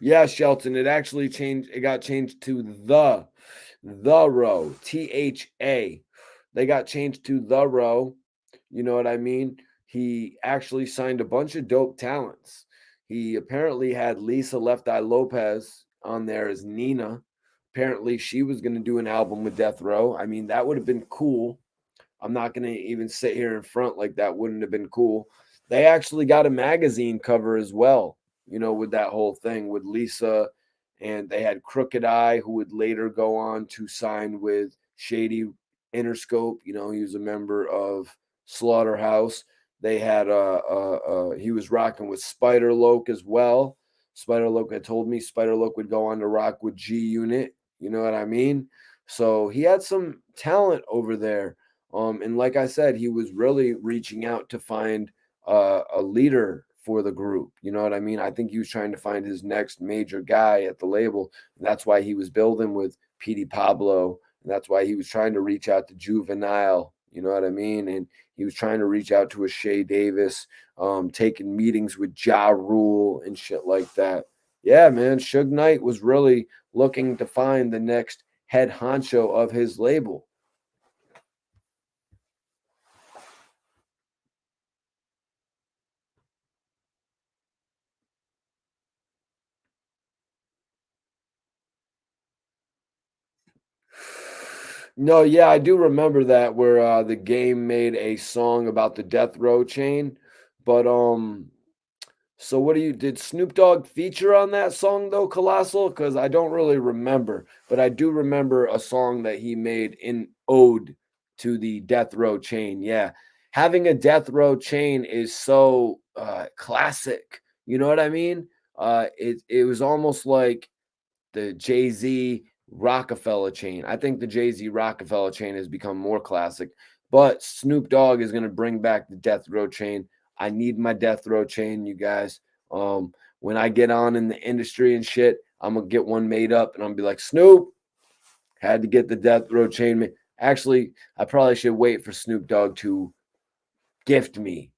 Speaker 1: Yeah, Shelton. It actually changed. It got changed to the row. THA. They got changed to the row. You know what I mean? He actually signed a bunch of dope talents. He apparently had Lisa Left Eye Lopez on there as Nina. Apparently, she was going to do an album with Death Row. I mean, that would have been cool. I'm not going to even sit here in front like that wouldn't have been cool. They actually got a magazine cover as well, with that whole thing with Lisa. And they had Crooked Eye, who would later go on to sign with Shady Interscope. He was a member of Slaughterhouse. They had he was rocking with Spider Loke as well. Spider Loke had told me Spider Loke would go on to rock with G Unit. You know what I mean? So he had some talent over there. And like I said, he was really reaching out to find a leader for the group. You know what I mean? I think he was trying to find his next major guy at the label. And that's why he was building with Petey Pablo. And that's why he was trying to reach out to Juvenile. You know what I mean? And he was trying to reach out to a Shay Davis, taking meetings with Ja Rule and shit like that. Yeah, man. Suge Knight was really looking to find the next head honcho of his label. No, yeah, I do remember that where the game made a song about the death row chain. But so what do you did Snoop Dogg feature on that song though, Colossal? Because I don't really remember, but I do remember a song that he made in ode to the death row chain. Yeah. Having a death row chain is so classic. You know what I mean? It was almost like the Jay-Z Rockefeller chain. I think the Jay-Z Rockefeller chain has become more classic, but Snoop Dogg is going to bring back the death row chain. I need my death row chain, you guys. When I get on in the industry and shit, I'm going to get one made up and I'm going to be like, Snoop, had to get the death row chain. Actually, I probably should wait for Snoop Dogg to gift me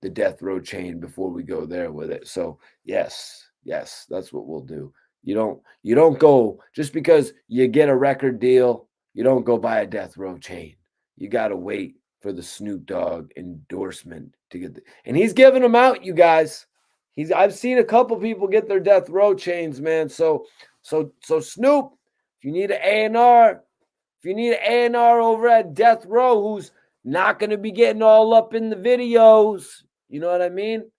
Speaker 1: the death row chain before we go there with it. So yes, that's what we'll do. You don't go just because you get a record deal, you don't go buy a death row chain. You gotta wait for the Snoop Dogg endorsement to get and he's giving them out, you guys. I've seen a couple people get their death row chains, man. So Snoop, if you need an A&R, if you need an A&R over at Death Row who's not going to be getting all up in the videos, you know what I mean?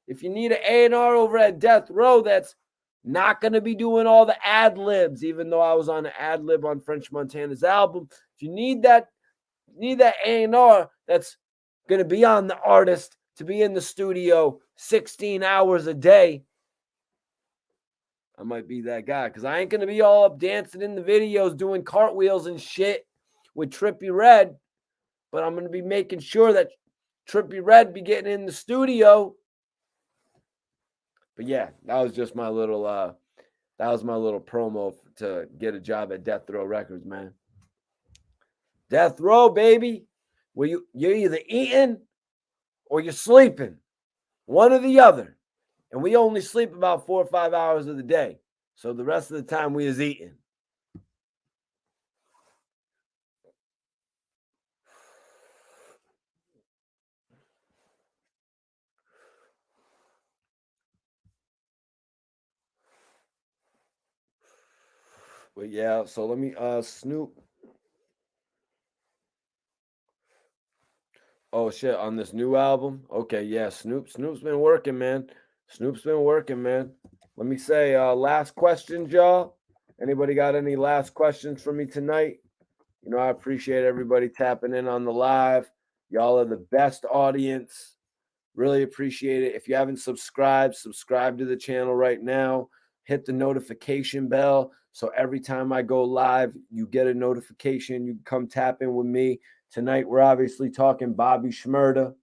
Speaker 1: If you need an A&R over at Death Row that's not going to be doing all the ad libs, even though I was on an ad lib on French Montana's album. If you need that A&R that's going to be on the artist to be in the studio 16 hours a day, I might be that guy because I ain't going to be all up dancing in the videos doing cartwheels and shit with Trippie Redd, but I'm going to be making sure that Trippie Redd be getting in the studio. But yeah, that was just my little promo to get a job at Death Row Records, man. Death Row, baby. Where you're either eating or you're sleeping. One or the other. And we only sleep about 4 or 5 hours of the day. So the rest of the time we is eating. But yeah, so let me Snoop. Oh shit, on this new album? Okay, yeah, Snoop's been working, man. Snoop's been working, man. Let me say last questions, y'all. Anybody got any last questions for me tonight? I appreciate everybody tapping in on the live. Y'all are the best audience. Really appreciate it. If you haven't subscribed, subscribe to the channel right now. Hit the notification bell so every time I go live, you get a notification. You come tap in with me. Tonight, we're obviously talking Bobby Shmurda.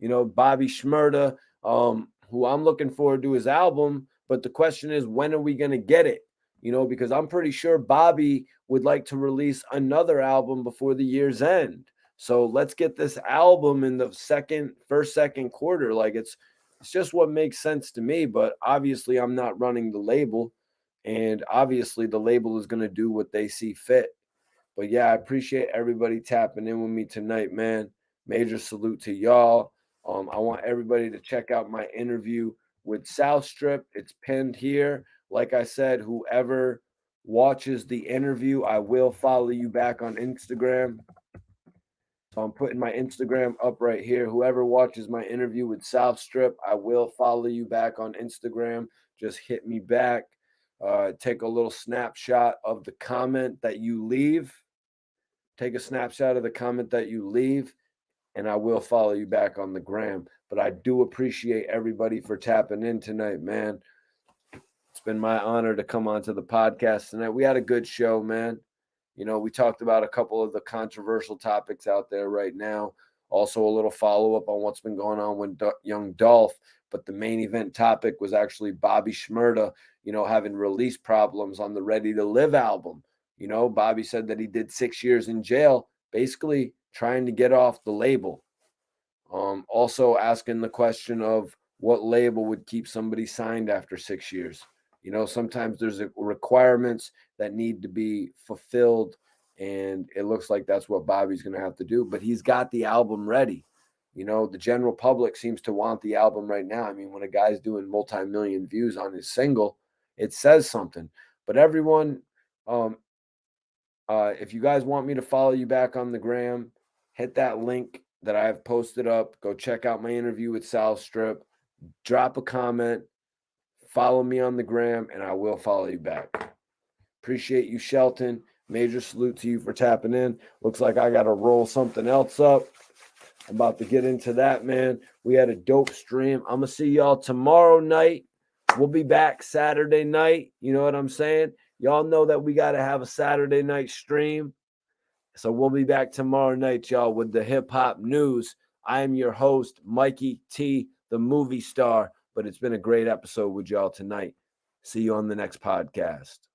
Speaker 1: Bobby Shmurda, who I'm looking forward to his album. But the question is, when are we going to get it? Because I'm pretty sure Bobby would like to release another album before the year's end. So let's get this album in the second quarter. Like It's just what makes sense to me. But obviously, I'm not running the label, and obviously, the label is going to do what they see fit. But yeah, I appreciate everybody tapping in with me tonight, man. Major salute to y'all. I want everybody to check out my interview with South Strip. It's pinned here. Like I said, whoever watches the interview, I will follow you back on Instagram. So I'm putting my Instagram up right here. Whoever watches my interview with South Strip, I will follow you back on Instagram. Just hit me back. Take a little snapshot of the comment that you leave. Take a snapshot of the comment that you leave, and I will follow you back on the gram. But I do appreciate everybody for tapping in tonight, man. It's been my honor to come onto the podcast tonight. We had a good show, man. You know, we talked about a couple of the controversial topics out there right now. Also, a little follow up on what's been going on with young Dolph. But the main event topic was actually Bobby Shmurda, you know, having release problems on the Ready to Live album. You know, Bobby said that he did 6 years in jail, basically trying to get off the label. Also asking the question of what label would keep somebody signed after 6 years. You know, sometimes there's requirements that need to be fulfilled, and it looks like that's what Bobby's going to have to do. But he's got the album ready. You know, the general public seems to want the album right now. I mean, when a guy's doing multi-million views on his single, it says something. But everyone, if you guys want me to follow you back on the gram, hit that link that I have posted up. Go check out my interview with South Strip. Drop a comment. Follow me on the gram, and I will follow you back. Appreciate you, Shelton. Major salute to you for tapping in. Looks like I got to roll something else up. I'm about to get into that, man. We had a dope stream. I'm going to see y'all tomorrow night. We'll be back Saturday night. You know what I'm saying? Y'all know that we got to have a Saturday night stream. So we'll be back tomorrow night, y'all, with the hip hop news. I am your host, Mikey T, the movie star. But it's been a great episode with y'all tonight. See you on the next podcast.